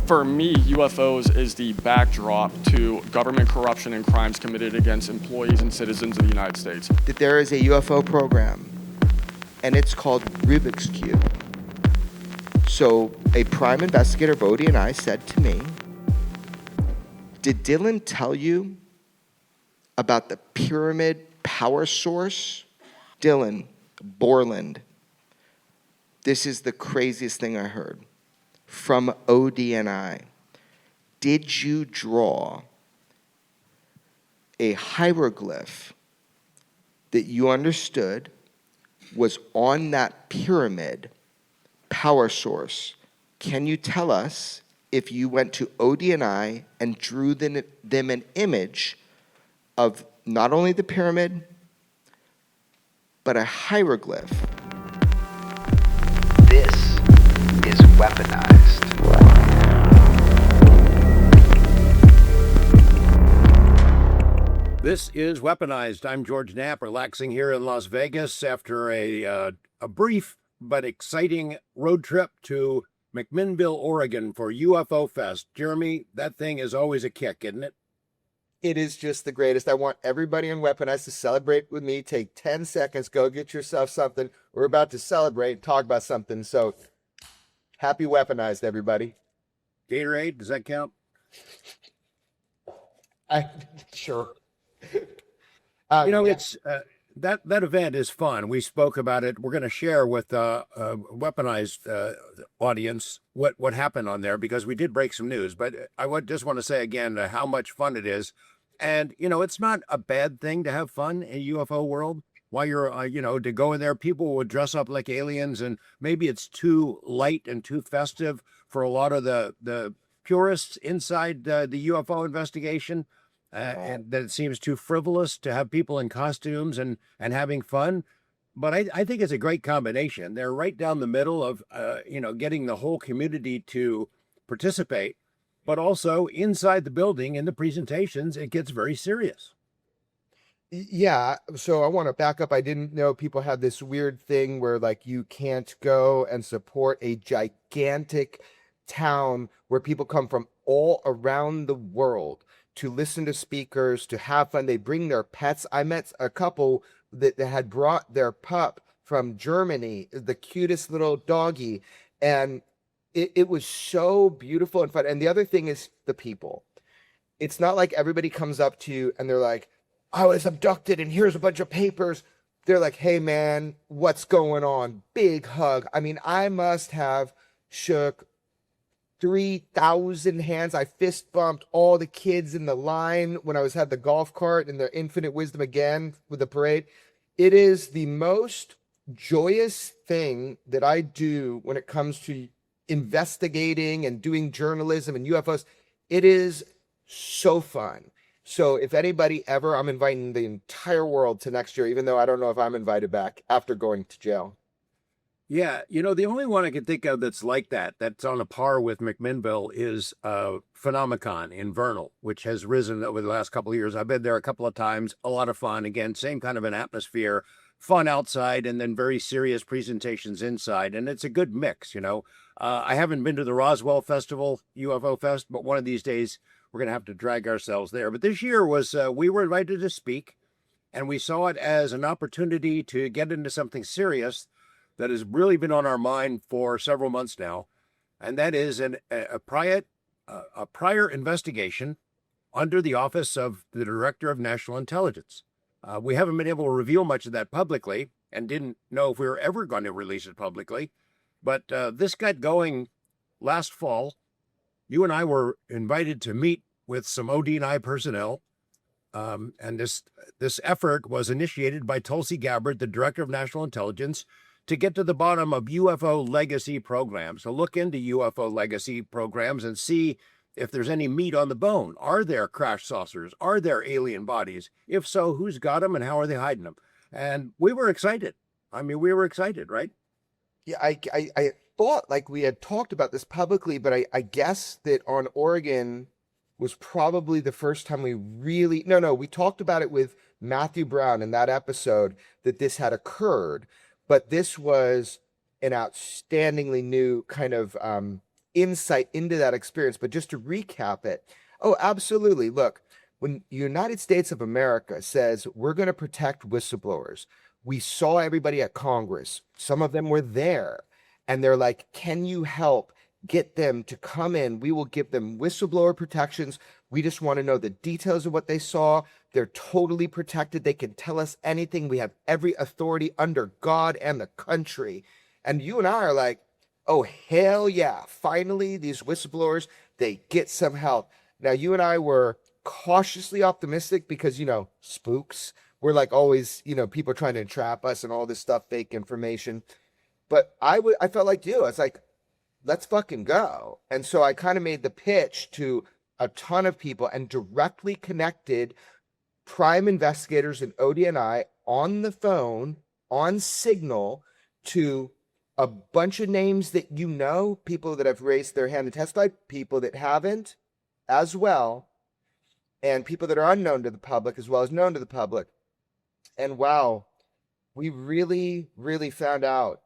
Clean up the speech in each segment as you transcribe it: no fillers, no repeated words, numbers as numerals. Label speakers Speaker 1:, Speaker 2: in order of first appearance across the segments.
Speaker 1: For me, UFOs is the backdrop to government corruption and crimes committed against employees and citizens of the United States.
Speaker 2: That there is a UFO program, and it's called Rubik's Cube. So a prime investigator of ODNI said to me, did Dylan tell you about the pyramid power source? Dylan Borland. This is the craziest thing I heard. From ODNI. Did you draw a hieroglyph that you understood was on that pyramid power source? Can you tell us if you went to ODNI and drew them an image of not only the pyramid, but a hieroglyph?
Speaker 3: This is Weaponized.
Speaker 4: This is Weaponized. I'm George Knapp, relaxing here in Las Vegas after a brief but exciting road trip to McMinnville, Oregon for UFO Fest. Jeremy, that thing is always a kick, isn't it?
Speaker 2: It is just the greatest. I want everybody in Weaponized to celebrate with me. Take 10 seconds. Go get yourself something. We're about to celebrate and talk about something. So, happy Weaponized, everybody.
Speaker 4: Gatorade, does that count?
Speaker 2: Sure.
Speaker 4: It's that event is fun. We spoke about it. We're going to share with Weaponized audience what happened on there, because we did break some news. But I would just want to say again how much fun it is. And, it's not a bad thing to have fun in UFO world. While you're, to go in there, people would dress up like aliens, and maybe it's too light and too festive for a lot of the purists inside the UFO investigation. And that it seems too frivolous to have people in costumes and having fun. But I think it's a great combination. They're right down the middle of, getting the whole community to participate. But also inside the building in the presentations, it gets very serious.
Speaker 2: Yeah. So I want to back up. I didn't know people had this weird thing where you can't go and support a gigantic town where people come from all around the world to listen to speakers, to have fun. They bring their pets. I met a couple that had brought their pup from Germany, the cutest little doggy. And it was so beautiful and fun. And the other thing is the people. It's not like everybody comes up to you and they're like, I was abducted and here's a bunch of papers. They're like, hey man, what's going on? Big hug. I mean, I must have shook 3,000 hands. I fist bumped all the kids in the line when I had the golf cart and their infinite wisdom again with the parade. It is the most joyous thing that I do when it comes to investigating and doing journalism and UFOs. It is so fun. So if anybody ever, I'm inviting the entire world to next year, even though I don't know if I'm invited back after going to jail.
Speaker 4: Yeah, the only one I can think of that's like that's on a par with McMinnville is Phenomicon in Vernal, which has risen over the last couple of years. I've been there a couple of times, a lot of fun. Again, same kind of an atmosphere, fun outside and then very serious presentations inside. And it's a good mix, I haven't been to the Roswell Festival, UFO Fest, but one of these days we're going to have to drag ourselves there. But this year we were invited to speak, and we saw it as an opportunity to get into something serious that has really been on our mind for several months now, and that is a prior investigation under the Office of the Director of National Intelligence. We haven't been able to reveal much of that publicly and didn't know if we were ever going to release it publicly, but this got going last fall. You and I were invited to meet with some ODNI personnel, and this effort was initiated by Tulsi Gabbard, the Director of National Intelligence, to get to the bottom of UFO legacy programs. So look into UFO legacy programs and see if there's any meat on the bone. Are there crash saucers? Are there alien bodies? If so, who's got them and how are they hiding them? And we were excited. We were excited, right?
Speaker 2: Yeah, I thought we had talked about this publicly, but I guess that on Oregon was probably the first time we really... No, we talked about it with Matthew Brown in that episode that this had occurred. But this was an outstandingly new kind of insight into that experience. But just to recap it, oh, absolutely. Look, when the United States of America says we're going to protect whistleblowers, we saw everybody at Congress. Some of them were there, and they're like, can you help get them to come in? We will give them whistleblower protections. We just want to know the details of what they saw. They're totally protected. They can tell us anything. We have every authority under God and the country. And you and I are like, oh, hell yeah. Finally, these whistleblowers, they get some help. Now, you and I were cautiously optimistic because, spooks. We're like always, people trying to entrap us and all this stuff, fake information. But I felt like you. I was like, let's fucking go. And so I kind of made the pitch to a ton of people and directly connected prime investigators in ODNI on the phone, on Signal, to a bunch of names that people that have raised their hand and testified, people that haven't as well, and people that are unknown to the public as well as known to the public. And wow, we really, really found out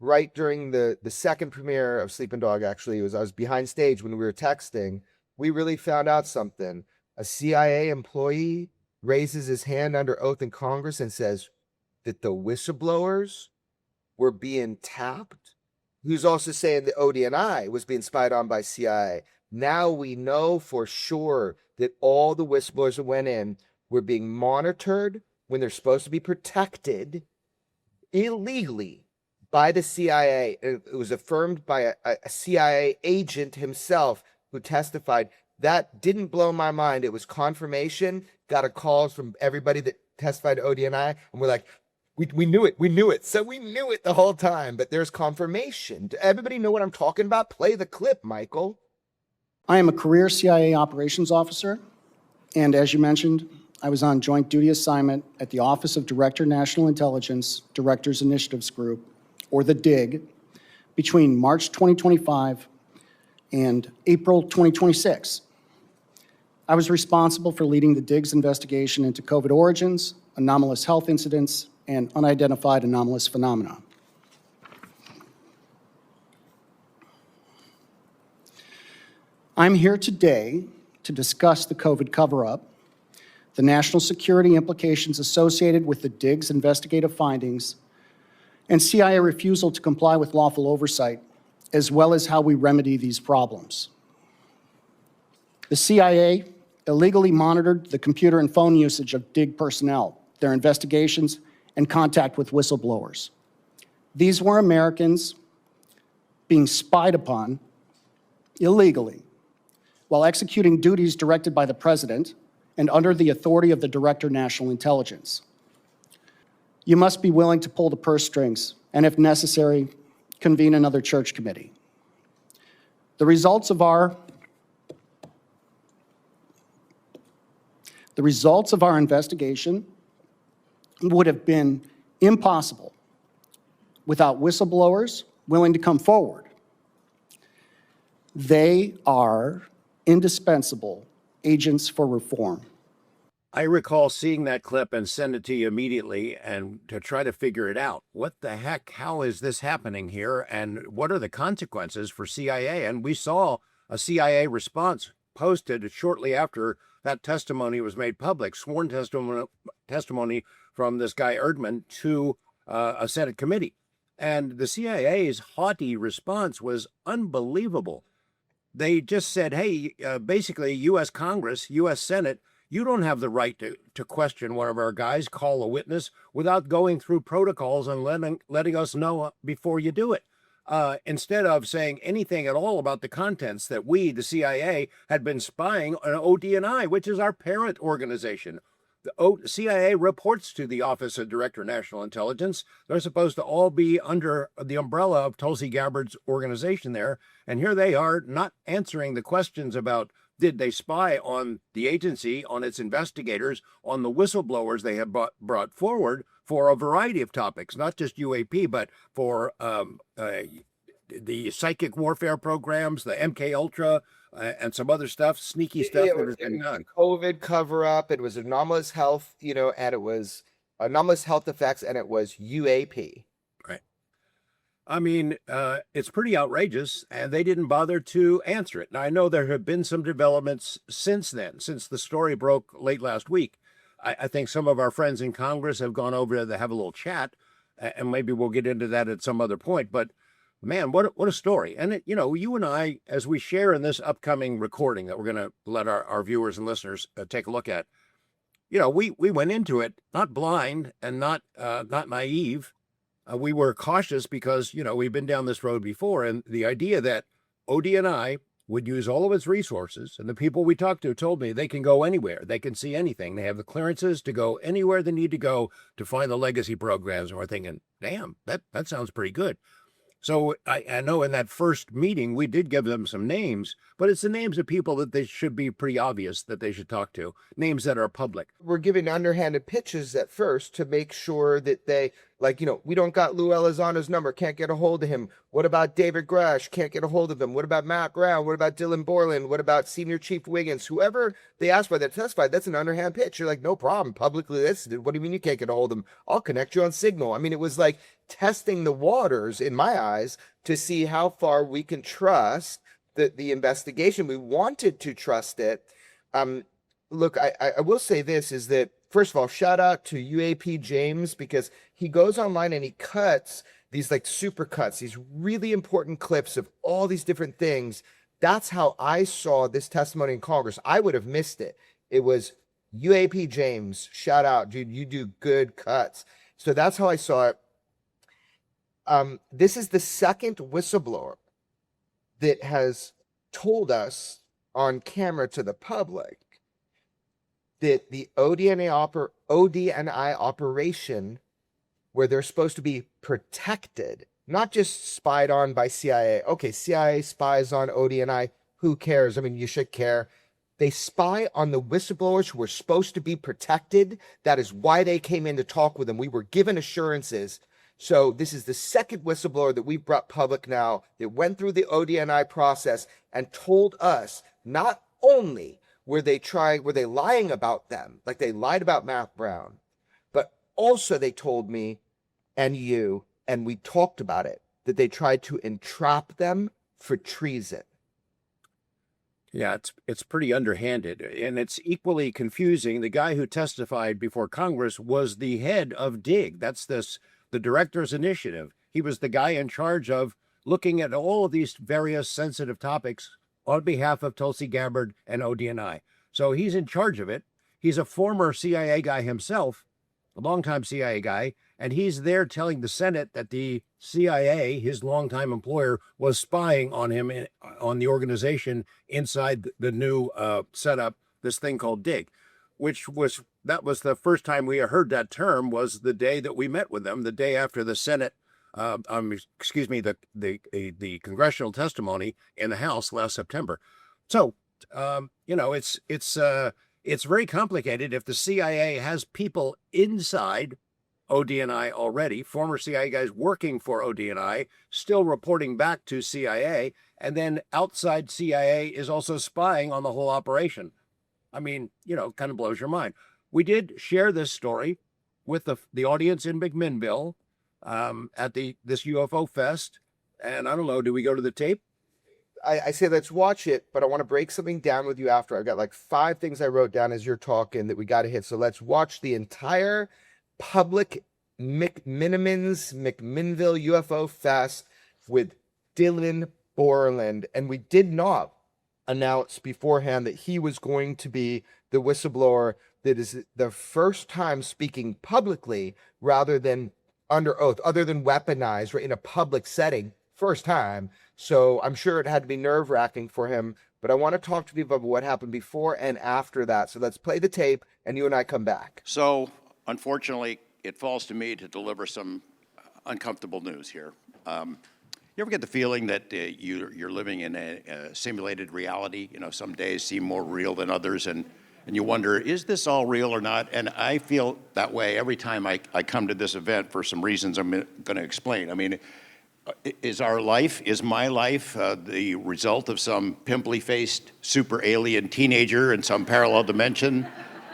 Speaker 2: right during the second premiere of Sleeping Dog. Actually, I was behind stage when we were texting. We really found out something. A CIA employee raises his hand under oath in Congress and says that the whistleblowers were being tapped. Who's also saying the ODNI was being spied on by CIA. Now we know for sure that all the whistleblowers that went in were being monitored when they're supposed to be protected illegally by the CIA. It was affirmed by a CIA agent himself who testified. That didn't blow my mind. It was confirmation. Got a call from everybody that testified to ODNI, and we're like, we knew it. We knew it. So we knew it the whole time, but there's confirmation. Does everybody know what I'm talking about? Play the clip, Michael.
Speaker 5: I am a career CIA operations officer, and as you mentioned, I was on joint duty assignment at the Office of Director National Intelligence Directors Initiatives Group, or the DIG, between March 2025 and April 2026. I was responsible for leading the DIG's investigation into COVID origins, anomalous health incidents, and unidentified anomalous phenomena. I'm here today to discuss the COVID cover-up, the national security implications associated with the DIG's investigative findings, and CIA refusal to comply with lawful oversight, as well as how we remedy these problems. The CIA illegally monitored the computer and phone usage of DIG personnel, their investigations, and contact with whistleblowers. These were Americans being spied upon illegally while executing duties directed by the President and under the authority of the Director National Intelligence. You must be willing to pull the purse strings and, if necessary, convene another church committee. The results of our investigation would have been impossible without whistleblowers willing to come forward. They are indispensable agents for reform.
Speaker 4: I recall seeing that clip and send it to you immediately and to try to figure it out. What the heck? How is this happening here? And what are the consequences for CIA? And we saw a CIA response posted shortly after that testimony was made public, sworn testimony from this guy Erdman to a Senate committee. And the CIA's haughty response was unbelievable. They just said, hey, basically, U.S. Congress, U.S. Senate, you don't have the right to question one of our guys, call a witness, without going through protocols and letting us know before you do it. Instead of saying anything at all about the contents that we, the CIA, had been spying on ODNI, which is our parent organization. The CIA reports to the Office of Director National Intelligence. They're supposed to all be under the umbrella of Tulsi Gabbard's organization there. And here they are not answering the questions about did they spy on the agency, on its investigators, on the whistleblowers they have brought forward for a variety of topics, not just UAP, but for the psychic warfare programs, the MK Ultra, and some other stuff, sneaky stuff that has been done.
Speaker 2: COVID cover-up, it was anomalous health, and it was anomalous health effects, and it was UAP.
Speaker 4: Right. I mean, it's pretty outrageous, and they didn't bother to answer it. Now, I know there have been some developments since then, since the story broke late last week. I think some of our friends in Congress have gone over to have a little chat, and maybe we'll get into that at some other point. But man, what a story! And it, you and I, as we share in this upcoming recording that we're going to let our viewers and listeners take a look at, we went into it not blind and not naive. We were cautious because, we've been down this road before. And the idea that ODNI would use all of its resources, and the people we talked to told me they can go anywhere. They can see anything. They have the clearances to go anywhere they need to go to find the legacy programs. And we're thinking, damn, that sounds pretty good. So I know in that first meeting, we did give them some names, but it's the names of people that they should be pretty obvious that they should talk to, names that are public.
Speaker 2: We're giving underhanded pitches at first to make sure that they, we don't got Lou Elizondo number, can't get a hold of him. What about David Grush? Can't get a hold of him. What about Matt Brown? What about Dylan Borland? What about Senior Chief Wiggins? Whoever they asked for that testified, that's an underhand pitch. You're like, no problem, publicly listed. What do you mean you can't get a hold of him? I'll connect you on Signal. I mean, it was like testing the waters, in my eyes, to see how far we can trust the investigation. We wanted to trust it. Look, I will say this is that, first of all, shout out to UAP James, because he goes online and he cuts these super cuts, these really important clips of all these different things. That's how I saw this testimony in Congress. I would have missed it. It was UAP James. Shout out, dude. You do good cuts. So that's how I saw it. This is the second whistleblower that has told on camera to the public that the ODNI operation, where they're supposed to be protected, not just spied on by CIA. Okay, CIA spies on ODNI. Who cares? I mean, you should care. They spy on the whistleblowers who were supposed to be protected. That is why they came in to talk with them. We were given assurances. So this is the second whistleblower that we've brought public now that went through the ODNI process and told us not only were they lying about them, like they lied about Matt Brown, but also they told me and you, and we talked about it, that they tried to entrap them for treason.
Speaker 4: Yeah, it's pretty underhanded, and it's equally confusing. The guy who testified before Congress was the head of DIG. That's the director's initiative. He was the guy in charge of looking at all of these various sensitive topics on behalf of Tulsi Gabbard and ODNI. So he's in charge of it. He's a former CIA guy himself, a longtime CIA guy, and he's there telling the Senate that the CIA, his longtime employer, was spying on him, on the organization inside the new setup, this thing called DIG, that was the first time we heard that term, was the day that we met with them, the day after the Senate, the congressional testimony in the House last September. So, it's very complicated. If the CIA has people inside ODNI already, former CIA guys working for ODNI, still reporting back to CIA, and then outside CIA is also spying on the whole operation. I mean, kind of blows your mind. We did share this story with the audience in McMinnville at this UFO Fest. And I don't know, do we go to the tape?
Speaker 2: I say let's watch it, but I want to break something down with you after. I've got 5 things I wrote down as you're talking that we got to hit. So let's watch the entire public McMinnville UFO Fest with Dylan Borland. And we did not announce beforehand that he was going to be the whistleblower that is the first time speaking publicly rather than under oath, other than weaponized, right, in a public setting, first time. So I'm sure it had to be nerve-wracking for him, but I want to talk to people about what happened before and after that. So let's play the tape and you and I come back.
Speaker 6: So unfortunately, it falls to me to deliver some uncomfortable news here. You ever get the feeling that you're living in a simulated reality? Some days seem more real than others, and you wonder, is this all real or not? And I feel that way every time I come to this event for some reasons I'm going to explain. I mean, is my life the result of some pimply-faced super alien teenager in some parallel dimension?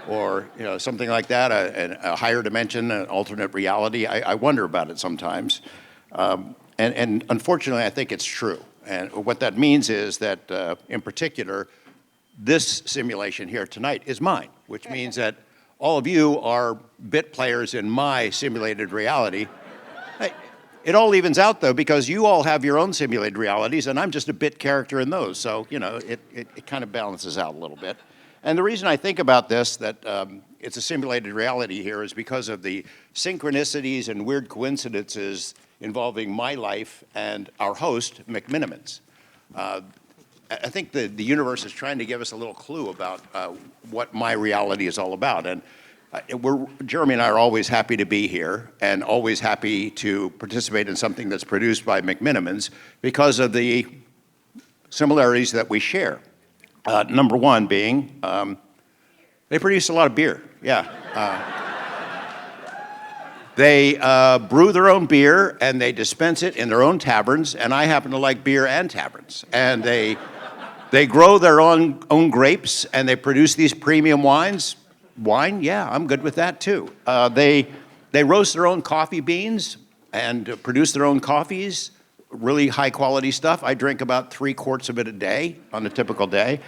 Speaker 6: Or something like that, a higher dimension, an alternate reality? I wonder about it sometimes. And unfortunately, I think it's true. And what that means is that, in particular, this simulation here tonight is mine, which means that all of you are bit players in my simulated reality. It all evens out, though, because you all have your own simulated realities, and I'm just a bit character in those. So, you know, it kind of balances out a little bit. And the reason I think about this, that it's a simulated reality here, is because of the synchronicities and weird coincidences involving my life and our host, McMinnville's. I think the universe is trying to give us a little clue about what my reality is all about. And Jeremy and I are always happy to be here and always happy to participate in something that's produced by McMinnville's because of the similarities that we share. Number one being, they produce a lot of beer, yeah. They brew their own beer and they dispense it in their own taverns, and I happen to like beer and taverns. And they grow their own grapes and they produce these premium wines. Wine, yeah, I'm good with that too. They roast their own coffee beans and produce their own coffees, really high quality stuff. I drink about 3 quarts of it a day on a typical day.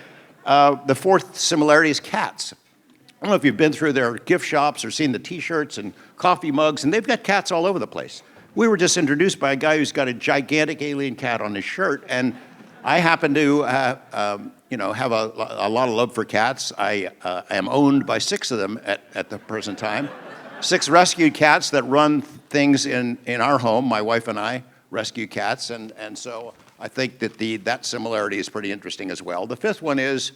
Speaker 6: The fourth similarity is cats. I don't know if you've been through their gift shops or seen the t-shirts and coffee mugs, and they've got cats all over the place. We were just introduced by a guy who's got a gigantic alien cat on his shirt, and I happen to have a lot of love for cats. I am owned by 6 of them at the present time. 6 rescued cats that run things in our home. My wife and I rescue cats, and so I think that that similarity is pretty interesting as well. The fifth one is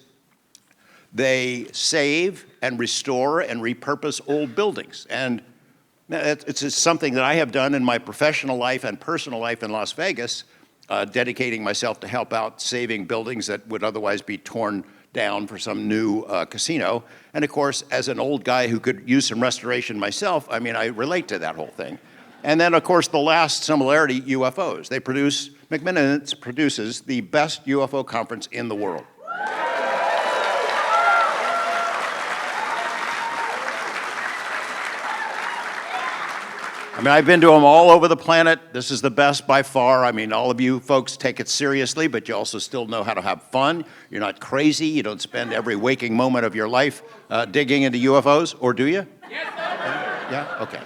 Speaker 6: they save and restore and repurpose old buildings. And it's just something that I have done in my professional life and personal life in Las Vegas, dedicating myself to help out saving buildings that would otherwise be torn down for some new casino. And of course, as an old guy who could use some restoration myself, I mean, I relate to that whole thing. And then, of course, the last similarity, UFOs. McMinnville's produces the best UFO conference in the world. I mean, I've been to them all over the planet. This is the best by far. I mean, all of you folks take it seriously, but you also still know how to have fun. You're not crazy. You don't spend every waking moment of your life digging into UFOs, or do you? Yes, sir. Yeah? Okay.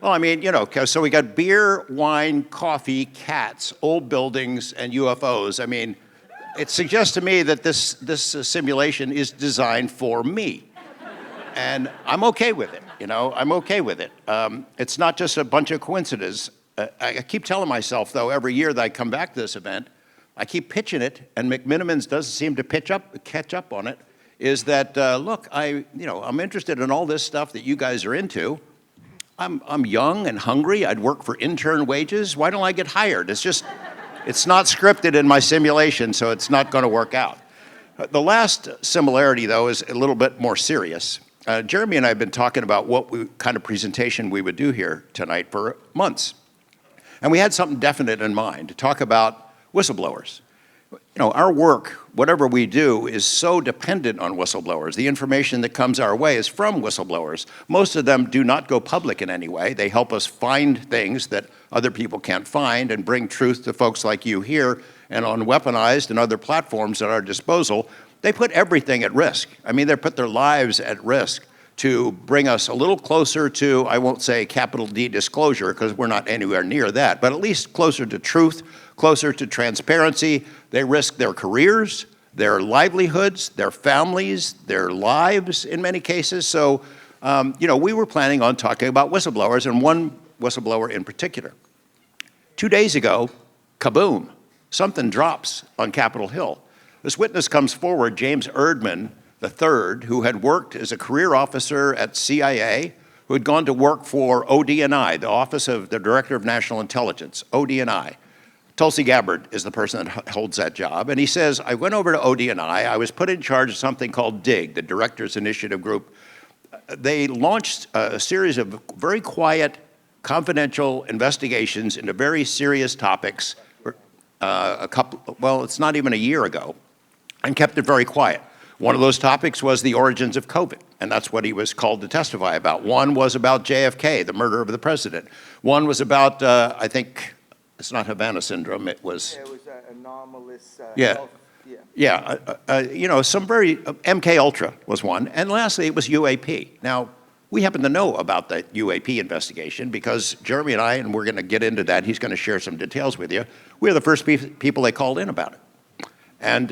Speaker 6: Well, I mean, you know, so we got beer, wine, coffee, cats, old buildings, and UFOs. I mean, it suggests to me that this simulation is designed for me. And I'm okay with it, you know, I'm okay with it. It's not just a bunch of coincidences. I keep telling myself, though, every year that I come back to this event, I keep pitching it, and McMinnville's doesn't seem to catch up on it, is that, look, I'm interested in all this stuff that you guys are into. I'm young and hungry. I'd work for intern wages. Why don't I get hired? It's not scripted in my simulation, so it's not going to work out. The last similarity, though, is a little bit more serious. Jeremy and I have been talking about what kind of presentation we would do here tonight for months. And we had something definite in mind, to talk about whistleblowers. You know, our work, whatever we do, is so dependent on whistleblowers. The information that comes our way is from whistleblowers. Most of them do not go public in any way. They help us find things that other people can't find and bring truth to folks like you here and on WEAPONIZED and other platforms at our disposal. They put everything at risk. I mean, they put their lives at risk to bring us a little closer to, I won't say capital D disclosure, because we're not anywhere near that, but at least closer to truth, closer to transparency. They risk their careers, their livelihoods, their families, their lives in many cases. So, we were planning on talking about whistleblowers, and one whistleblower in particular. 2 days ago, kaboom, something drops on Capitol Hill. This witness comes forward, James Erdman III, who had worked as a career officer at CIA, who had gone to work for ODNI, the Office of the Director of National Intelligence, ODNI. Tulsi Gabbard is the person that holds that job. And he says, I went over to ODNI. I was put in charge of something called DIG, the Directors Initiative Group. They launched a series of very quiet, confidential investigations into very serious topics it's not even a year ago, and kept it very quiet. One of those topics was the origins of COVID, and that's what he was called to testify about. One was about JFK, the murder of the president. One was about, it's not Havana syndrome, it was,
Speaker 2: It was anomalous.
Speaker 6: Yeah. Some very, MK Ultra was one, and lastly, it was UAP. Now, we happen to know about the UAP investigation because Jeremy and I, and we're going to get into that, he's going to share some details with you, we're the first people they called in about it. And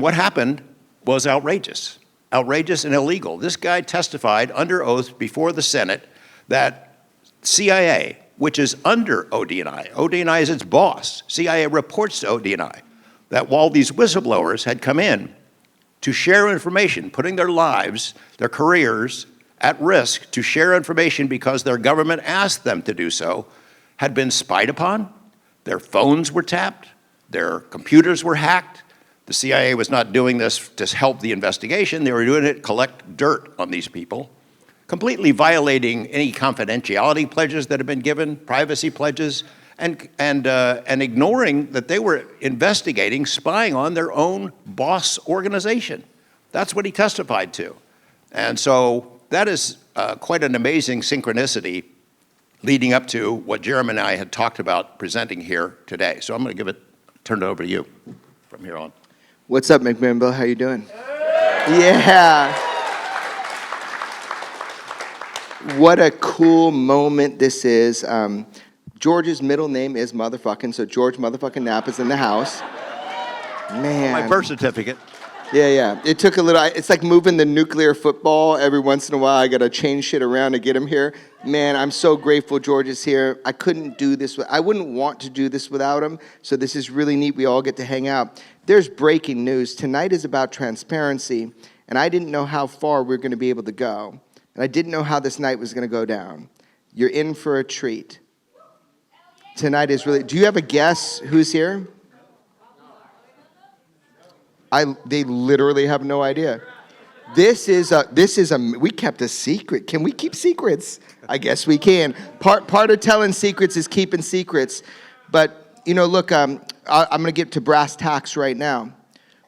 Speaker 6: what happened was outrageous and illegal. This guy testified under oath before the Senate that CIA, which is under ODNI, ODNI is its boss, CIA reports to ODNI, that while these whistleblowers had come in to share information, putting their lives, their careers at risk to share information because their government asked them to do so, had been spied upon, their phones were tapped, their computers were hacked. The CIA was not doing this to help the investigation, they were doing it to collect dirt on these people, completely violating any confidentiality pledges that had been given, privacy pledges, and ignoring that they were investigating, spying on their own boss organization. That's what he testified to. And so that is quite an amazing synchronicity leading up to what Jeremy and I had talked about presenting here today. So I'm going to turn it over to you from here on.
Speaker 7: What's up, McMinnville? How you doing? Yeah. What a cool moment this is. George's middle name is motherfucking, so George motherfucking Knapp is in the house. Man.
Speaker 6: My birth certificate.
Speaker 7: Yeah. It took a little, it's like moving the nuclear football. Every once in a while, I got to change shit around to get him here. Man, I'm so grateful George is here. I couldn't do this, I wouldn't want to do this without him, so this is really neat. We all get to hang out. There's breaking news. Tonight is about transparency, and I didn't know how far we were going to be able to go, and I didn't know how this night was going to go down. You're in for a treat. Tonight is really, do you have a guess who's here? They literally have no idea. This is we kept a secret. Can we keep secrets? I guess we can. Part of telling secrets is keeping secrets. But, look, I'm going to get to brass tacks right now.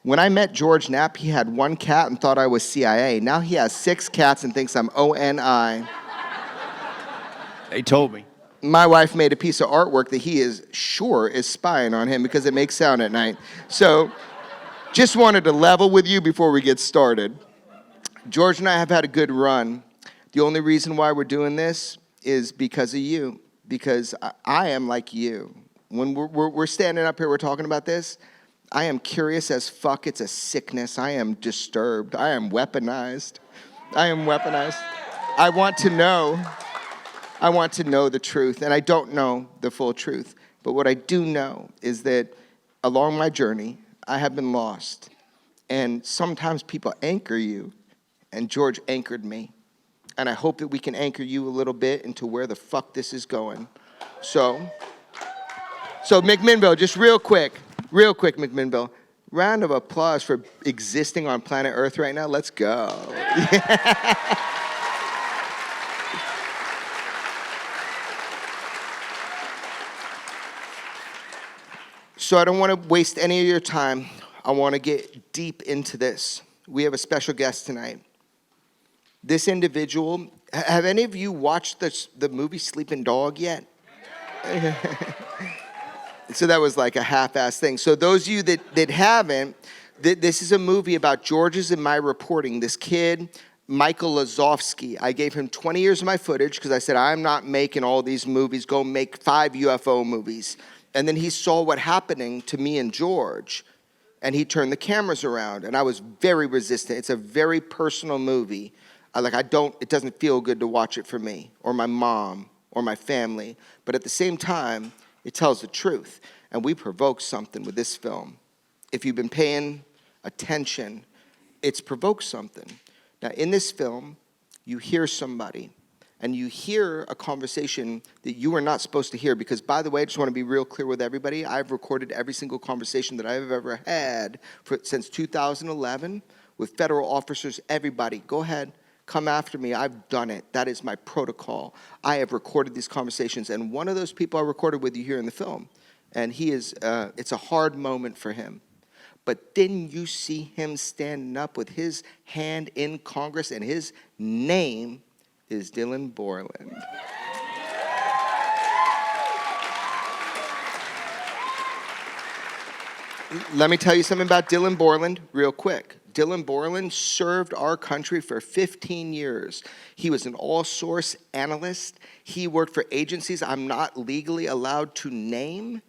Speaker 7: When I met George Knapp, he had one cat and thought I was CIA. Now he has 6 cats and thinks I'm ONI.
Speaker 6: They told me.
Speaker 7: My wife made a piece of artwork that he is sure is spying on him because it makes sound at night. So just wanted to level with you before we get started. George and I have had a good run. The only reason why we're doing this is because of you, because I am like you. When we're standing up here, we're talking about this, I am curious as fuck. It's a sickness. I am disturbed. I am weaponized. I want to know. I want to know the truth, and I don't know the full truth. But what I do know is that along my journey, I have been lost. And sometimes people anchor you, and George anchored me. And I hope that we can anchor you a little bit into where the fuck this is going. So McMinnville, just real quick, McMinnville, round of applause for existing on planet Earth right now. Let's go. So I don't want to waste any of your time. I want to get deep into this. We have a special guest tonight. This individual, have any of you watched the movie Sleeping Dog yet? So that was like a half-ass thing. So those of you that haven't, this is a movie about George's and my reporting. This kid, Michael Lazowski, I gave him 20 years of my footage because I said, I'm not making all these movies. Go make 5 UFO movies. And then he saw what happening to me and George, and he turned the cameras around, and I was very resistant. It's a very personal movie. It doesn't feel good to watch it for me, or my mom, or my family. But at the same time, it tells the truth, and we provoke something with this film. If you've been paying attention, it's provoked something. Now, in this film, you hear somebody, and you hear a conversation that you are not supposed to hear. Because, by the way, I just want to be real clear with everybody. I've recorded every single conversation that I've ever had since 2011 with federal officers, everybody. Go ahead, come after me. I've done it. That is my protocol. I have recorded these conversations. And one of those people I recorded with you here in the film, and he is, it's a hard moment for him. But then you see him standing up with his hand in Congress, and his name is Dylan Borland. Let me tell you something about Dylan Borland real quick. Dylan Borland served our country for 15 years. He was an all-source analyst. He worked for agencies I'm not legally allowed to name.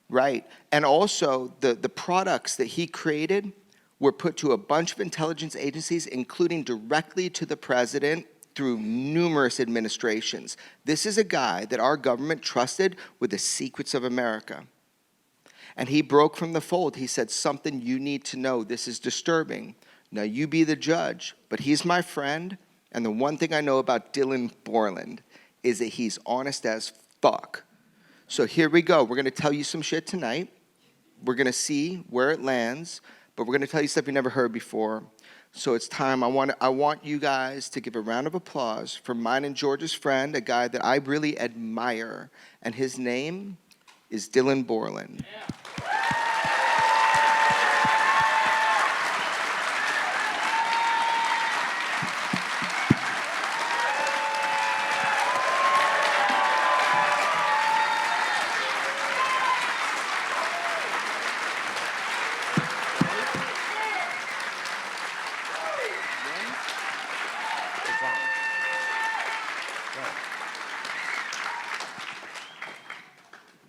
Speaker 7: Right. And also, the products that he created were put to a bunch of intelligence agencies, including directly to the president through numerous administrations. This is a guy that our government trusted with the secrets of America. And he broke from the fold. He said, something you need to know. This is disturbing. Now you be the judge. But he's my friend. And the one thing I know about Dylan Borland is that he's honest as fuck. So here we go. We're going to tell you some shit tonight. We're going to see where it lands. But we're going to tell you stuff you never heard before. So it's time. I want you guys to give a round of applause for mine and George's friend, a guy that I really admire. And his name is Dylan Borland. Yeah.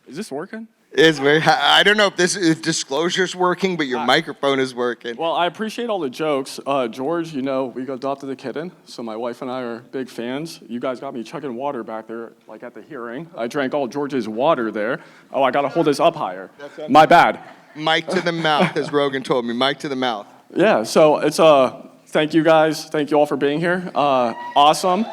Speaker 1: Is this working?
Speaker 7: I don't know if disclosure's working, but your microphone is working.
Speaker 1: Well, I appreciate all the jokes. George, you know, we adopted a kitten, so my wife and I are big fans. You guys got me chugging water back there, like at the hearing. I drank all George's water there. Oh, I got to hold this up higher. My bad.
Speaker 7: Mic to the mouth, as Rogan told me. Mic to the mouth.
Speaker 1: Yeah, so it's thank you guys. Thank you all for being here. Awesome.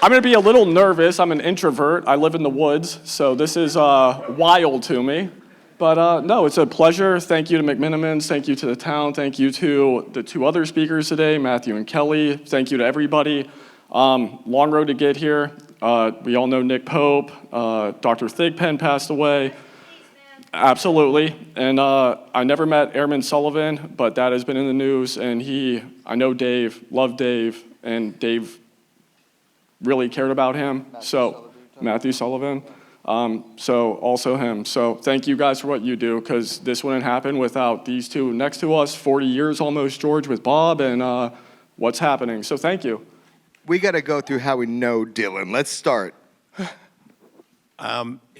Speaker 1: I'm going to be a little nervous. I'm an introvert. I live in the woods, so this is wild to me. But no, it's a pleasure. Thank you to McMinnville. Thank you to the town. Thank you to the two other speakers today, Matthew and Kelly. Thank you to everybody. Long road to get here. We all know Nick Pope. Dr. Thigpen passed away. Absolutely. And I never met Airman Sullivan, but that has been in the news. And I know Dave, loved Dave, and Dave really cared about him. Matthew Sullivan. So also him. So thank you guys for what you do, because this wouldn't happen without these two next to us, 40 years almost, George, with Bob, and what's happening. So thank you.
Speaker 7: We got to go through how we know Dylan. Let's start.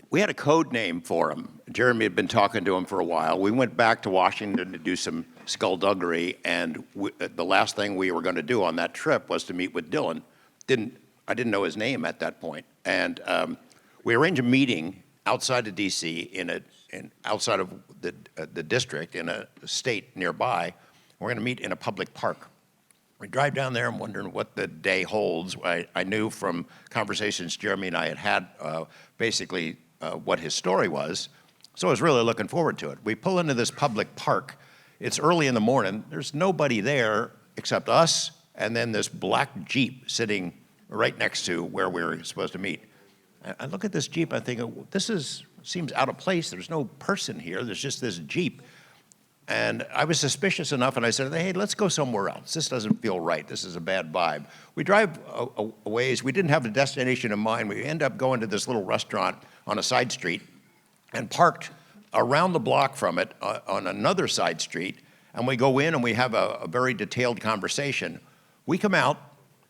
Speaker 6: We had a code name for him. Jeremy had been talking to him for a while. We went back to Washington to do some skullduggery, and the last thing we were going to do on that trip was to meet with Dylan. I didn't know his name at that point. And we arranged a meeting outside of D.C., outside of the district, in a state nearby. We're going to meet in a public park. We drive down there and wondering what the day holds. I knew from conversations Jeremy and I had basically what his story was, so I was really looking forward to it. We pull into this public park. It's early in the morning. There's nobody there except us, and then this black Jeep sitting right next to where we were supposed to meet. I look at this Jeep, I think, seems out of place. There's no person here. There's just this Jeep. And I was suspicious enough, and I said, hey, let's go somewhere else. This doesn't feel right. This is a bad vibe. We drive a ways. We didn't have a destination in mind. We end up going to this little restaurant on a side street and parked around the block from it on another side street. And we go in and we have a very detailed conversation. We come out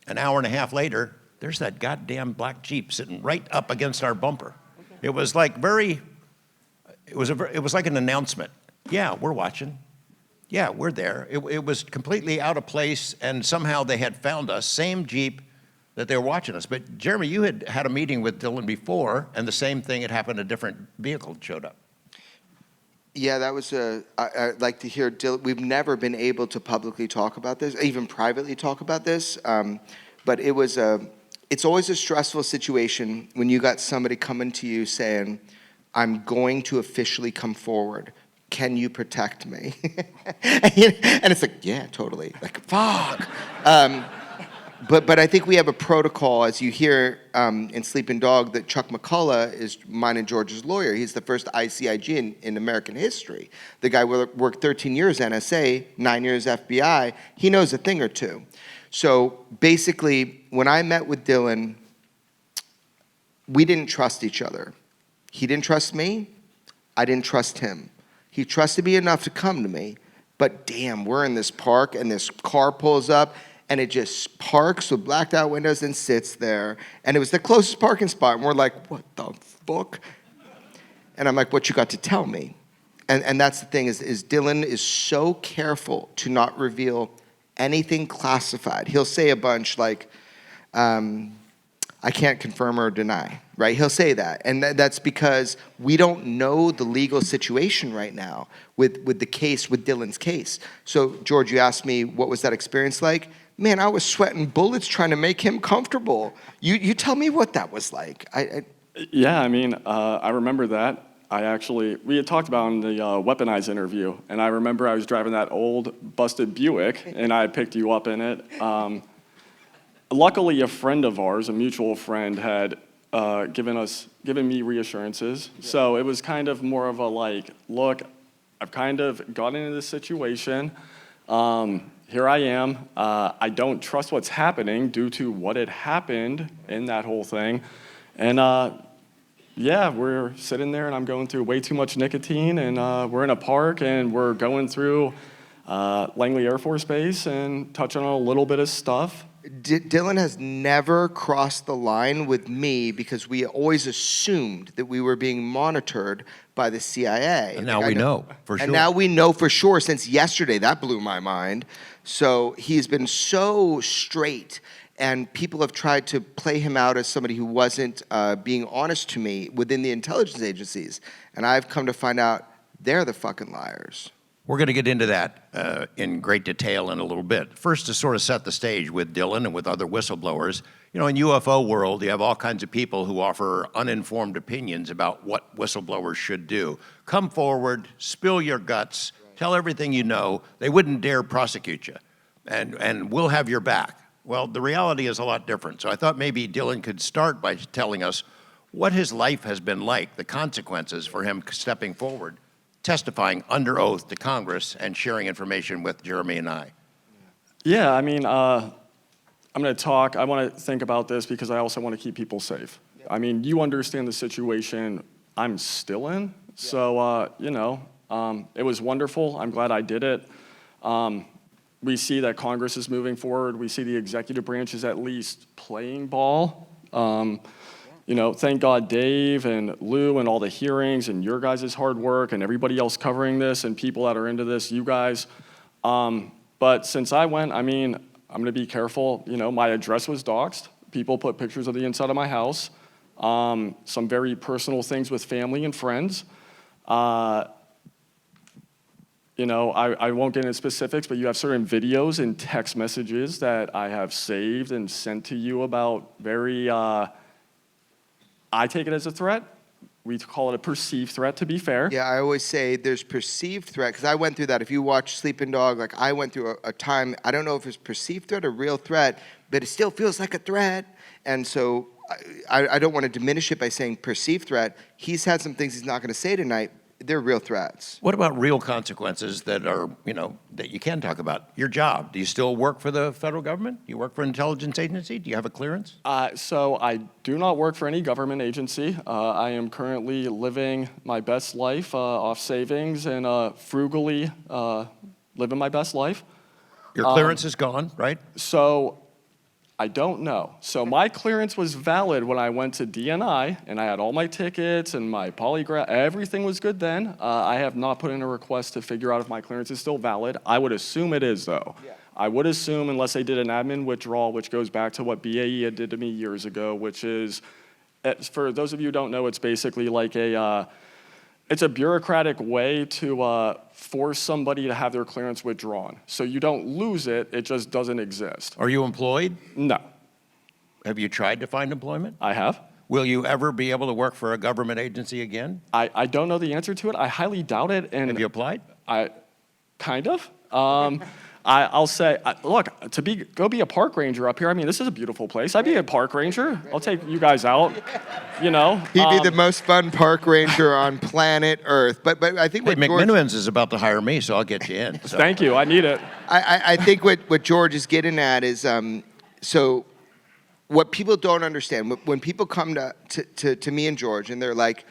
Speaker 6: an hour and a half later, there's that goddamn black Jeep sitting right up against our bumper. It was like it was like an announcement. Yeah, we're watching. Yeah, we're there. It was completely out of place, and somehow they had found us, same Jeep that they were watching us. But Jeremy, you had a meeting with Dylan before, and the same thing had happened, a different vehicle showed up.
Speaker 7: Yeah, that was I'd like to hear Dylan. We've never been able to publicly talk about this, even privately talk about this, but it's always a stressful situation when you got somebody coming to you saying, I'm going to officially come forward. Can you protect me? And it's like, yeah, totally. Like, fuck. But I think we have a protocol, as you hear in Sleeping Dog, that Chuck McCullough is mine and George's lawyer. He's the first ICIG in American history. The guy worked 13 years NSA, 9 years FBI. He knows a thing or two. So basically, when I met with Dylan, we didn't trust each other. He didn't trust me. I didn't trust him. He trusted me enough to come to me. But damn, we're in this park and this car pulls up and it just parks with blacked out windows and sits there. And it was the closest parking spot. And we're like, what the fuck? And I'm like, what you got to tell me? And that's the thing is Dylan is so careful to not reveal anything classified. He'll say a bunch like, I can't confirm or deny, right? He'll say that. And that's because we don't know the legal situation right now with the case, with Dylan's case. So, George, you asked me, what was that experience like? Man, I was sweating bullets trying to make him comfortable. You tell me what that was like.
Speaker 1: Yeah, I mean, I remember that. We had talked about in the Weaponized interview, and I remember I was driving that old busted Buick, and I picked you up in it. Luckily, a friend of ours, a mutual friend, had given me reassurances. Yeah. So it was kind of more of a like, look, I've kind of gotten into this situation. Here I am. I don't trust what's happening due to what had happened in that whole thing. And yeah, we're sitting there and I'm going through way too much nicotine and we're in a park and we're going through Langley Air Force Base and touching on a little bit of stuff.
Speaker 7: Dylan has never crossed the line with me because we always assumed that we were being monitored by the CIA.
Speaker 4: And now we know for sure.
Speaker 7: And now we know for sure since yesterday. That blew my mind. So he's been so straight, and people have tried to play him out as somebody who wasn't being honest to me within the intelligence agencies. And I've come to find out they're the fucking liars.
Speaker 6: We're going to get into that in great detail in a little bit. First, to sort of set the stage with Dylan and with other whistleblowers, you know, in UFO world, you have all kinds of people who offer uninformed opinions about what whistleblowers should do. Come forward, spill your guts, tell everything you know. They wouldn't dare prosecute you, and we'll have your back. Well, the reality is a lot different. So I thought maybe Dylan could start by telling us what his life has been like, the consequences for him stepping forward, testifying under oath to Congress and sharing information with Jeremy and I.
Speaker 1: Yeah, I mean, I'm going to talk. I want to think about this because I also want to keep people safe. Yeah. I mean, you understand the situation I'm still in. Yeah. So, you know, it was wonderful. I'm glad I did it. We see that Congress is moving forward. We see the executive branch is at least playing ball. You know, thank God Dave and Lou and all the hearings and your guys' hard work and everybody else covering this and people that are into this, you guys. But since I went, I mean, I'm gonna be careful. You know, my address was doxed. People put pictures of the inside of my house. Some very personal things with family and friends. You know, I won't get into specifics, but you have certain videos and text messages that I have saved and sent to you about very, I take it as a threat. We call it a perceived threat, to be fair.
Speaker 7: Yeah, I always say there's perceived threat, because I went through that. If you watch Sleeping Dog, like I went through a time, I don't know if it's perceived threat or real threat, but it still feels like a threat. And so I don't want to diminish it by saying perceived threat. He's had some things he's not going to say tonight. They're real threats.
Speaker 6: What about real consequences that are, you know, that you can talk about? Your job. Do you still work for the federal government? Do you work for an intelligence agency? Do you have a clearance?
Speaker 1: So I do not work for any government agency. I am currently living my best life off savings and frugally living my best life.
Speaker 6: Your clearance is gone, right?
Speaker 1: So I don't know. So my clearance was valid when I went to DNI, and I had all my tickets and my polygraph. Everything was good then. I have not put in a request to figure out if my clearance is still valid. I would assume it is, though. Yeah. I would assume, unless they did an admin withdrawal, which goes back to what BAE did to me years ago, which is, for those of you who don't know, it's basically like it's a bureaucratic way to force somebody to have their clearance withdrawn. So you don't lose it, it just doesn't exist.
Speaker 6: Are you employed?
Speaker 1: No.
Speaker 6: Have you tried to find employment?
Speaker 1: I have.
Speaker 6: Will you ever be able to work for a government agency again?
Speaker 1: I don't know the answer to it. I highly doubt it. And
Speaker 6: have you applied?
Speaker 1: Kind of. I'll say, look, go be a park ranger up here. I mean, this is a beautiful place. I'd be a park ranger. I'll take you guys out, you know.
Speaker 7: He'd be the most fun park ranger on planet Earth. But I think what
Speaker 6: McMinnville is about to hire me, so I'll get you in. So.
Speaker 1: Thank you. I need it.
Speaker 7: I think what George is getting at is, so what people don't understand, when people come to me and George and they're like,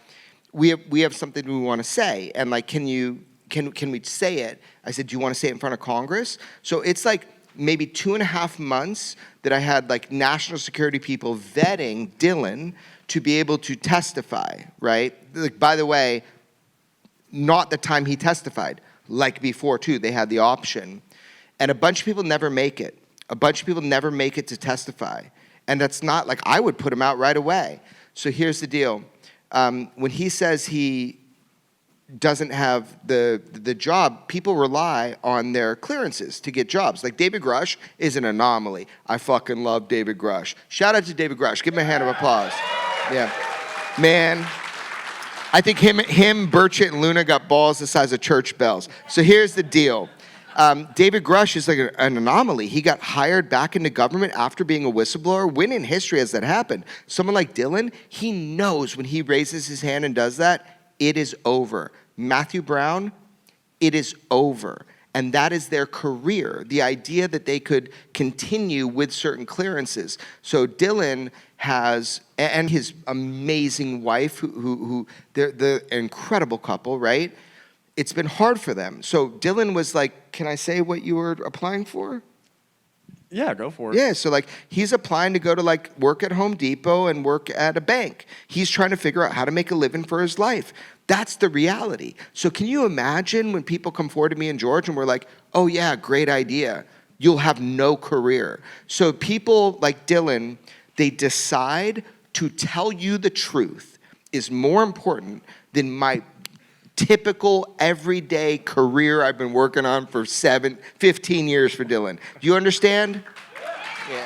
Speaker 7: we have something we want to say, and like, can you can we say it? I said, do you want to say it in front of Congress? So it's like maybe 2.5 months that I had like national security people vetting Dylan to be able to testify, right? Like, by the way, not the time he testified, like before too, they had the option. And a bunch of people never make it. A bunch of people never make it to testify. And that's not like, I would put him out right away. So here's the deal. When he says he doesn't have the job, people rely on their clearances to get jobs. Like David Grush is an anomaly. I fucking love David Grush. Shout out to David Grush. Give him a hand of applause. Yeah. Man, I think him, Burchett, and Luna got balls the size of church bells. So here's the deal. David Grush is like an anomaly. He got hired back into government after being a whistleblower. When in history has that happened? Someone like Dylan, he knows when he raises his hand and does that, it is over. Matthew Brown, it is over. And that is their career, the idea that they could continue with certain clearances. So Dylan has, and his amazing wife, who they're the incredible couple, right? It's been hard for them. So Dylan was like, can I say what you were applying for?
Speaker 1: Yeah, go for it.
Speaker 7: Yeah, so like he's applying to go to like work at Home Depot and work at a bank. He's trying to figure out how to make a living for his life. That's the reality. So can you imagine when people come forward to me and George and we're like, oh yeah, great idea. You'll have no career. So people like Dylan, they decide to tell you the truth is more important than my typical everyday career I've been working on for 15 years for Dylan. Do you understand? Yeah.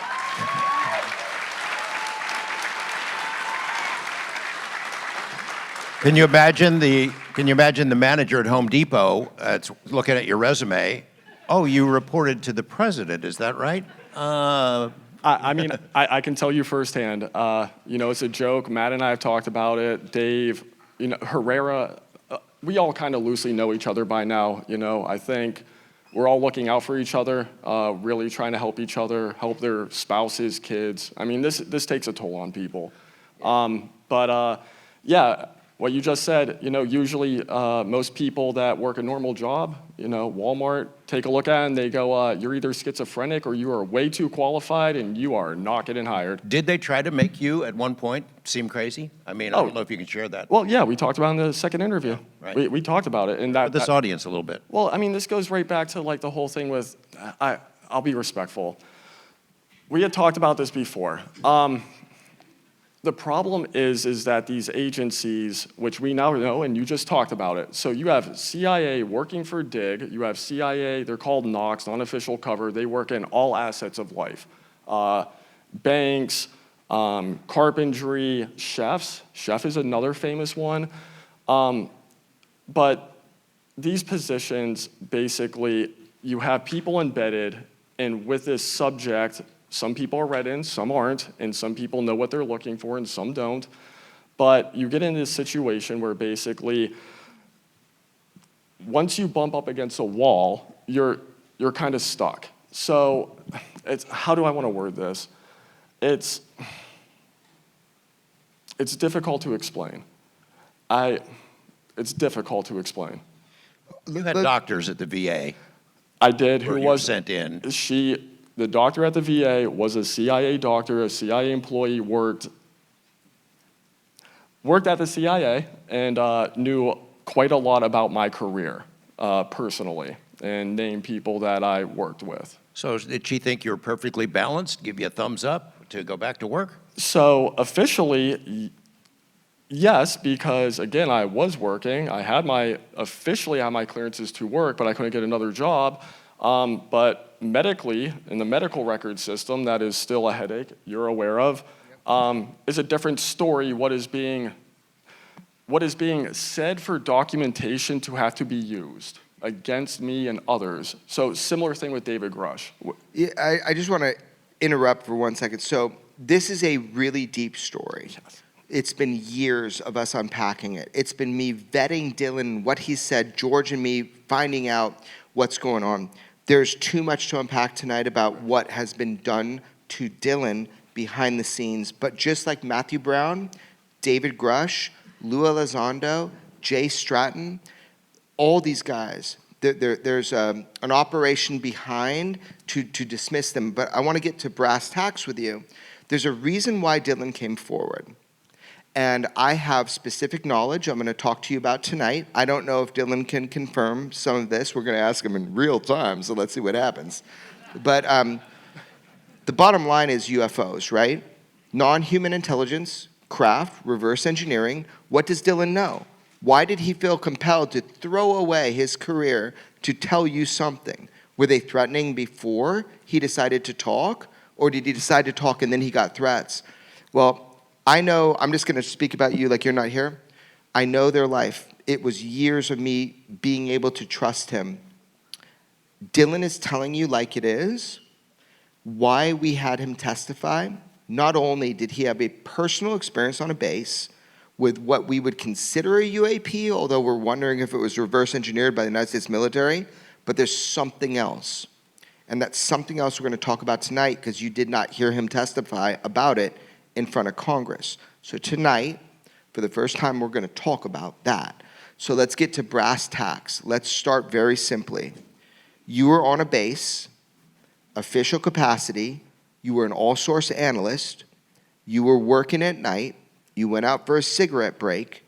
Speaker 6: Can you imagine the manager at Home Depot that's looking at your resume? Oh, you reported to the president, is that right?
Speaker 1: I mean, I can tell you firsthand. It's a joke. Matt and I have talked about it. Dave, Herrera, we all kind of loosely know each other by now. I think we're all looking out for each other, really trying to help each other, help their spouses, kids. I mean, this takes a toll on people. Yeah, what you just said, usually most people that work a normal job, Walmart, take a look at it and they go, you're either schizophrenic or you are way too qualified and you are not getting hired.
Speaker 6: Did they try to make you at one point seem crazy? I mean, I don't know if you can share that.
Speaker 1: Well, yeah, we talked about it in the second interview.
Speaker 6: Right.
Speaker 1: We talked about it. And
Speaker 6: For this audience a little bit.
Speaker 1: Well, I mean, this goes right back to like the whole thing with, I'll be respectful. We had talked about this before. The problem is that these agencies, which we now know, and you just talked about it. So you have CIA working for DIG. You have CIA, they're called NOx, non-official cover. They work in all assets of life. Banks, carpentry, chefs. Chef is another famous one. But these positions, basically, you have people embedded, and with this subject, some people are read in, some aren't, and some people know what they're looking for and some don't. But you get in this situation where basically, once you bump up against a wall, you're kind of stuck. So how do I want to word this? It's difficult to explain. It's difficult to explain.
Speaker 6: You had doctors at the VA.
Speaker 1: I did, who was
Speaker 6: sent in.
Speaker 1: The doctor at the VA was a CIA doctor, a CIA employee, worked at the CIA, and knew quite a lot about my career personally, and named people that I worked with.
Speaker 6: So did she think you were perfectly balanced, give you a thumbs up to go back to work?
Speaker 1: So officially, yes, because again, I was working. I officially had my clearances to work, but I couldn't get another job. But medically, in the medical record system, that is still a headache you're aware of, is a different story. What is being said for documentation to have to be used against me and others. So similar thing with David Grush.
Speaker 7: Yeah, I just want to interrupt for 1 second. So this is a really deep story.
Speaker 1: Yes.
Speaker 7: It's been years of us unpacking it. It's been me vetting Dylan, what he said, George and me finding out what's going on. There's too much to unpack tonight about what has been done to Dylan behind the scenes. But just like Matthew Brown, David Grush, Lou Elizondo, Jay Stratton, all these guys. There's an operation behind to dismiss them, but I want to get to brass tacks with you. There's a reason why Dylan came forward. And I have specific knowledge I'm going to talk to you about tonight. I don't know if Dylan can confirm some of this. We're going to ask him in real time, so let's see what happens. But the bottom line is UFOs, right? Non-human intelligence, craft, reverse engineering. What does Dylan know? Why did he feel compelled to throw away his career to tell you something? Were they threatening before he decided to talk? Or did he decide to talk and then he got threats? Well, I know, I'm just going to speak about you like you're not here. I know their life. It was years of me being able to trust him. Dylan is telling you like it is why we had him testify. Not only did he have a personal experience on a base with what we would consider a UAP, although we're wondering if it was reverse engineered by the United States military, but there's something else. And that's something else we're going to talk about tonight because you did not hear him testify about it in front of Congress. So tonight, for the first time, we're going to talk about that. So let's get to brass tacks. Let's start very simply. You were on a base, official capacity, you were an all-source analyst, you were working at night, you went out for a cigarette break.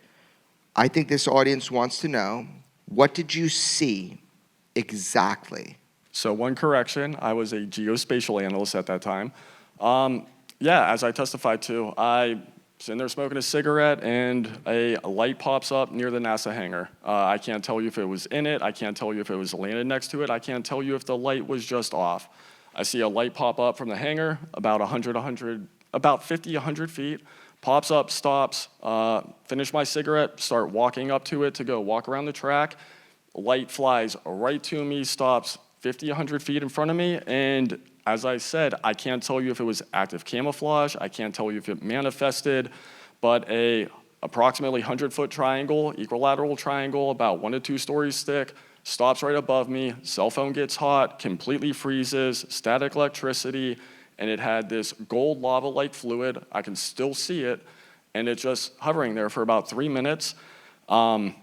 Speaker 7: I think this audience wants to know, what did you see exactly?
Speaker 1: So one correction, I was a geospatial analyst at that time. Yeah, as I testified to, I was sitting there smoking a cigarette and a light pops up near the NASA hangar. I can't tell you if it was in it. I can't tell you if it was landed next to it. I can't tell you if the light was just off. I see a light pop up from the hangar about 50, 100 feet, pops up, stops, finish my cigarette, start walking up to it to go walk around the track. Light flies right to me, stops 50, 100 feet in front of me, and as I said, I can't tell you if it was active camouflage, I can't tell you if it manifested, but a approximately 100-foot triangle, equilateral triangle, about 1 to 2 stories thick, stops right above me, cell phone gets hot, completely freezes, static electricity, and it had this gold lava-like fluid, I can still see it, and it's just hovering there for about 3 minutes. The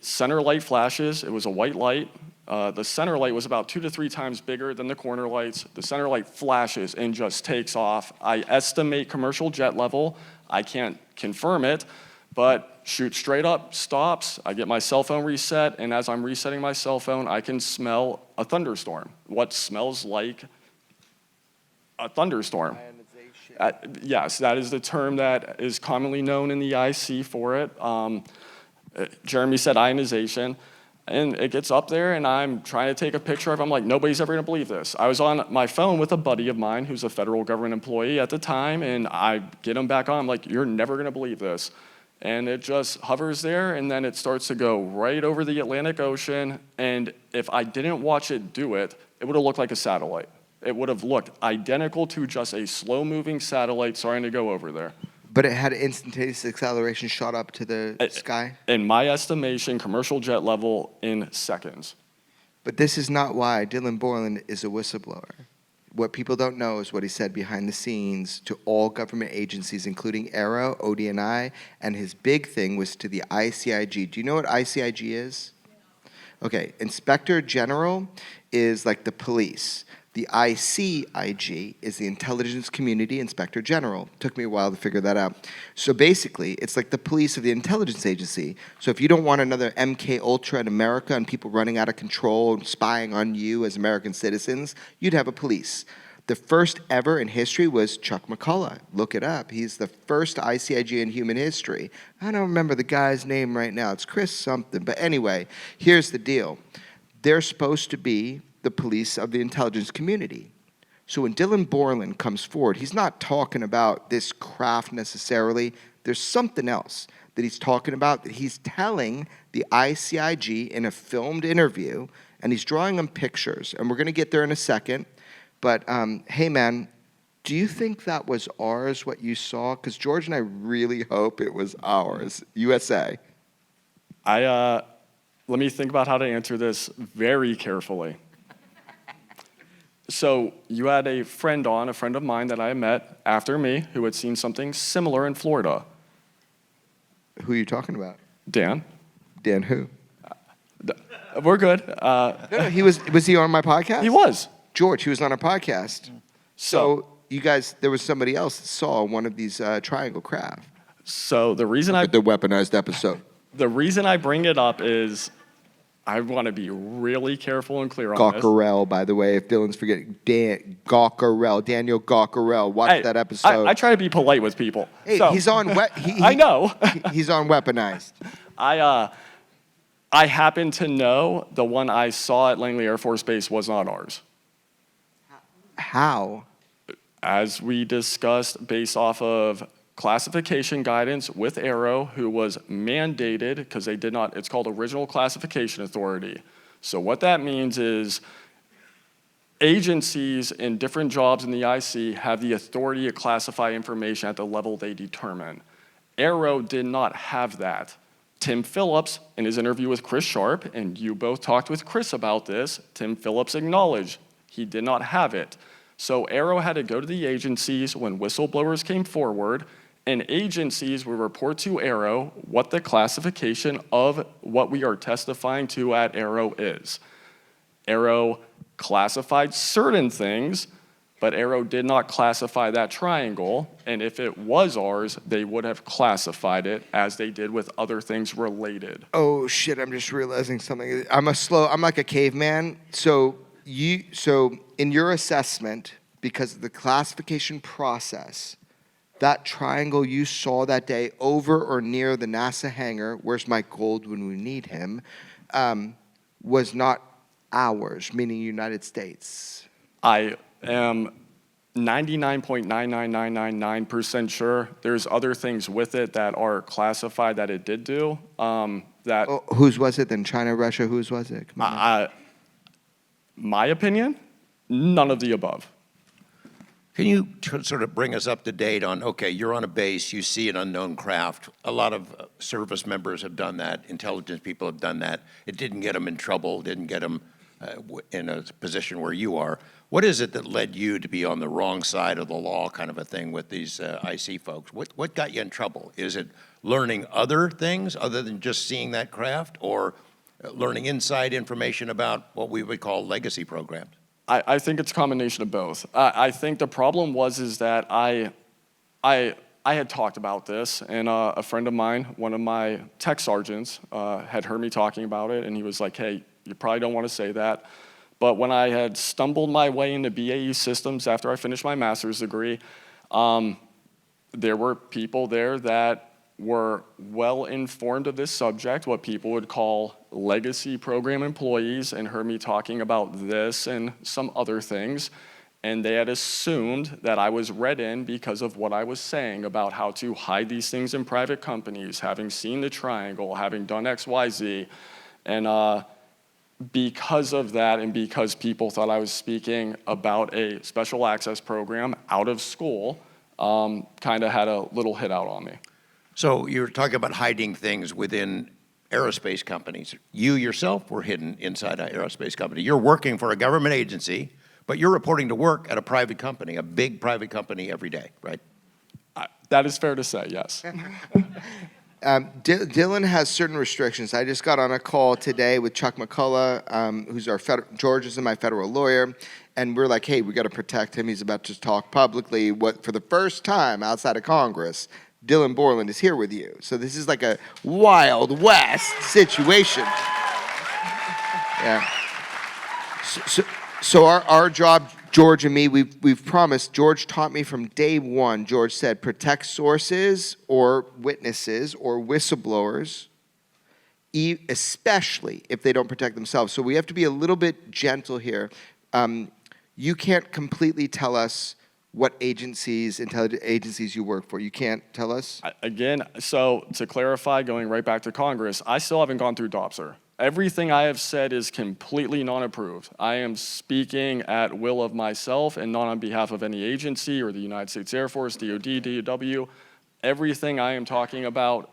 Speaker 1: center light flashes, it was a white light. The center light was about 2 to 3 times bigger than the corner lights. The center light flashes and just takes off. I estimate commercial jet level. I can't confirm it, but shoots straight up, stops. I get my cell phone reset, and as I'm resetting my cell phone, I can smell a thunderstorm. What smells like a thunderstorm. Yes, that is the term that is commonly known in the IC for it. Jeremy said ionization. And it gets up there, and I'm trying to take a picture of it. I'm like, nobody's ever going to believe this. I was on my phone with a buddy of mine who's a federal government employee at the time, and I get him back on. I'm like, you're never going to believe this. And it just hovers there, and then it starts to go right over the Atlantic Ocean. And if I didn't watch it do it, it would have looked like a satellite. It would have looked identical to just a slow-moving satellite starting to go over there.
Speaker 7: But it had instantaneous acceleration shot up to the sky?
Speaker 1: In my estimation, commercial jet level in seconds.
Speaker 7: But this is not why Dylan Borland is a whistleblower. What people don't know is what he said behind the scenes to all government agencies, including ARROW, ODNI, and his big thing was to the ICIG. Do you know what ICIG is? Okay, Inspector General is like the police. The ICIG is the Intelligence Community Inspector General. Took me a while to figure that out. So basically, it's like the police of the intelligence agency. So if you don't want another MK Ultra in America and people running out of control and spying on you as American citizens, you'd have a police. The first ever in history was Chuck McCullough. Look it up. He's the first ICIG in human history. I don't remember the guy's name right now. It's Chris something. But anyway, here's the deal. They're supposed to be the police of the intelligence community. So when Dylan Borland comes forward, he's not talking about this craft necessarily. There's something else that he's talking about that he's telling the ICIG in a filmed interview, and he's drawing them pictures. And we're going to get there in a second. But hey, man, do you think that was ours, what you saw? Because George and I really hope it was ours, USA.
Speaker 1: Let me think about how to answer this very carefully. So you had a friend of mine that I met after me who had seen something similar in Florida.
Speaker 7: Who are you talking about?
Speaker 1: Dan.
Speaker 7: Dan who?
Speaker 1: We're good.
Speaker 7: No, was he on my podcast?
Speaker 1: He was.
Speaker 7: George, he was on our podcast. So you guys, there was somebody else that saw one of these triangle craft.
Speaker 1: So the reason
Speaker 7: The weaponized episode.
Speaker 1: the reason I bring it up is I want to be really careful and clear on this.
Speaker 7: Gawkerell, by the way, if Dylan's forgetting. Daniel Gawkerell. Watch
Speaker 1: Hey,
Speaker 7: that episode.
Speaker 1: I try to be polite with people.
Speaker 7: Hey,
Speaker 1: So,
Speaker 7: he's on.
Speaker 1: I know.
Speaker 7: He's on weaponized.
Speaker 1: I happen to know the one I saw at Langley Air Force Base was not ours.
Speaker 7: How?
Speaker 1: As we discussed, based off of classification guidance with Aero, who was mandated, because they did not, it's called Original Classification Authority. So what that means is agencies in different jobs in the IC have the authority to classify information at the level they determine. Aero did not have that. Tim Phillips, in his interview with Chris Sharp, and you both talked with Chris about this, Tim Phillips acknowledged he did not have it. So Aero had to go to the agencies when whistleblowers came forward, and agencies would report to Aero what the classification of what we are testifying to at Aero is. Aero classified certain things, but Aero did not classify that triangle, and if it was ours, they would have classified it as they did with other things related.
Speaker 7: Oh shit! I'm just realizing something. I'm like a caveman. So in your assessment, because of the classification process, that triangle you saw that day over or near the NASA hangar, where's Mike Gold when we need him, was not ours, meaning United States.
Speaker 1: I am 99.99999% sure. There's other things with it that are classified that it did do.
Speaker 7: Whose was it then? China, Russia, whose was it? Come on.
Speaker 1: My opinion, none of the above.
Speaker 6: Can you sort of bring us up to date on, okay, you're on a base, you see an unknown craft. A lot of service members have done that. Intelligence people have done that. It didn't get them in trouble, didn't get them in a position where you are. What is it that led you to be on the wrong side of the law kind of a thing with these IC folks? What got you in trouble? Is it learning other things other than just seeing that craft, or learning inside information about what we would call legacy programs?
Speaker 1: I think it's a combination of both. I think the problem is that I had talked about this, and a friend of mine, one of my tech sergeants, had heard me talking about it, and he was like, hey, you probably don't want to say that. But when I had stumbled my way into BAE systems after I finished my master's degree, there were people there that were well informed of this subject, what people would call legacy program employees, and heard me talking about this and some other things. And they had assumed that I was read in because of what I was saying about how to hide these things in private companies, having seen the triangle, having done X, Y, Z. And because of that, and because people thought I was speaking about a special access program out of school, kind of had a little hit out on me.
Speaker 6: So you're talking about hiding things within aerospace companies. You yourself were hidden inside an aerospace company. You're working for a government agency, but you're reporting to work at a private company, a big private company every day, right?
Speaker 7: That is fair to say, yes. Dylan has certain restrictions. I just got on a call today with Chuck McCullough, who's George is my federal lawyer, and we're like, hey, we got to protect him. He's about to talk publicly. For the first time outside of Congress, Dylan Borland is here with you. So this is like a Wild West situation. Yeah. So our job, George and me, we've promised. George taught me from day one. George said, protect sources or witnesses or whistleblowers, especially if they don't protect themselves. So we have to be a little bit gentle here. You can't completely tell us what intelligence agencies you work for. You can't tell us?
Speaker 1: Again, so to clarify, going right back to Congress, I still haven't gone through DOPSR. Everything I have said is completely non-approved. I am speaking at will of myself and not on behalf of any agency or the United States Air Force, DOD, DOW. Everything I am talking about,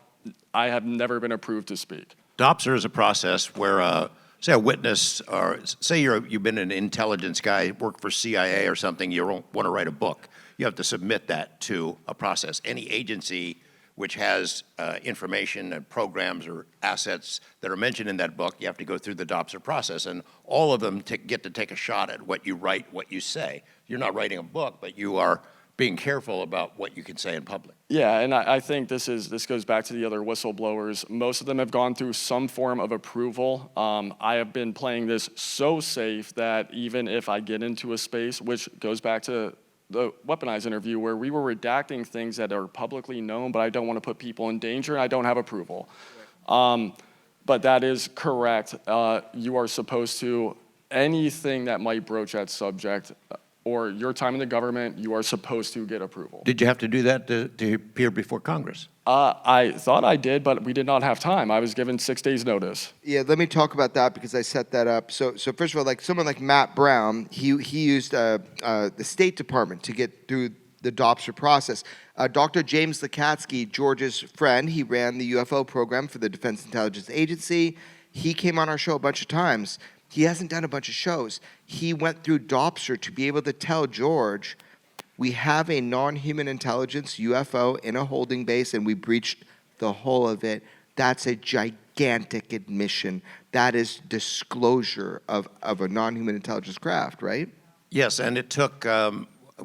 Speaker 1: I have never been approved to speak.
Speaker 6: DOPSR is a process where, say a witness, or say you've been an intelligence guy, work for CIA or something, you want to write a book. You have to submit that to a process. Any agency which has information and programs or assets that are mentioned in that book, you have to go through the DOPSR process, and all of them get to take a shot at what you write, what you say. You're not writing a book, but you are being careful about what you can say in public.
Speaker 1: Yeah, and I think this goes back to the other whistleblowers. Most of them have gone through some form of approval. I have been playing this so safe that even if I get into a space, which goes back to the weaponized interview where we were redacting things that are publicly known, but I don't want to put people in danger, and I don't have approval. But that is correct. You are supposed to, anything that might broach that subject, or your time in the government, you are supposed to get approval.
Speaker 6: Did you have to do that to appear before Congress?
Speaker 1: I thought I did, but we did not have time. I was given 6 days notice.
Speaker 7: Yeah, let me talk about that because I set that up. So first of all, like someone like Matt Brown, he used the State Department to get through the DOPSR process. Dr. James Lakatsky, George's friend, he ran the UFO program for the Defense Intelligence Agency. He came on our show a bunch of times. He hasn't done a bunch of shows. He went through DOPSR to be able to tell George, we have a non-human intelligence UFO in a holding base and we breached the whole of it. That's a gigantic admission. That is disclosure of a non-human intelligence craft, right?
Speaker 6: Yes, and it took,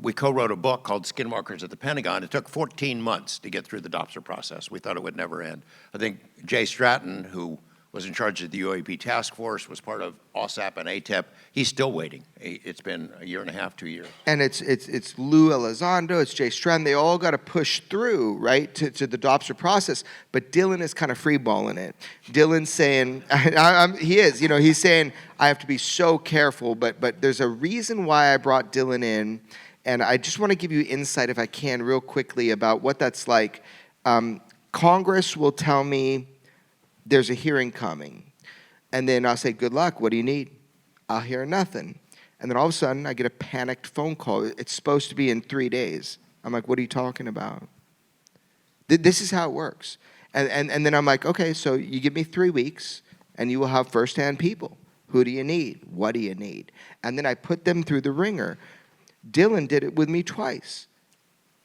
Speaker 6: we co-wrote a book called Skin Markers at the Pentagon. It took 14 months to get through the DOPSR process. We thought it would never end. I think Jay Stratton, who was in charge of the UAP task force, was part of OSAP and ATEP. He's still waiting. It's been a year and a half, 2 years.
Speaker 7: And it's Lou Elizondo, it's Jay Stratton. They all got to push through, right, to the DOPSR process. But Dylan is kind of freeballing it. Dylan's saying, he is, you know, he's saying, I have to be so careful. But there's a reason why I brought Dylan in. And I just want to give you insight, if I can, real quickly about what that's like. Congress will tell me, there's a hearing coming. And then I'll say, good luck, what do you need? I'll hear nothing. And then all of a sudden, I get a panicked phone call. It's supposed to be in 3 days. I'm like, what are you talking about? This is how it works. And then I'm like, okay, so you give me 3 weeks, and you will have firsthand people. Who do you need? What do you need? And then I put them through the ringer. Dylan did it with me twice.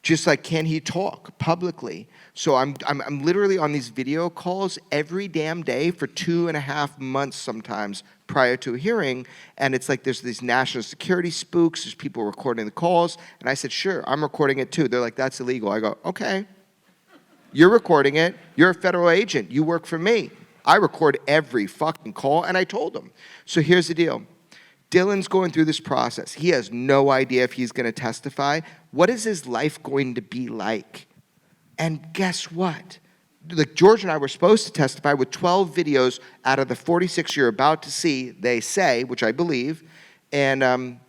Speaker 7: Just like, can he talk publicly? So I'm literally on these video calls every damn day for 2.5 months sometimes prior to a hearing, and it's like there's these national security spooks, there's people recording the calls, and I said, sure, I'm recording it too. They're like, that's illegal. I go, okay. You're recording it. You're a federal agent. You work for me. I record every fucking call, and I told them. So here's the deal. Dylan's going through this process. He has no idea if he's going to testify. What is his life going to be like? And guess what? Like George and I were supposed to testify with 12 videos out of the 46 you're about to see, they say, which I believe, and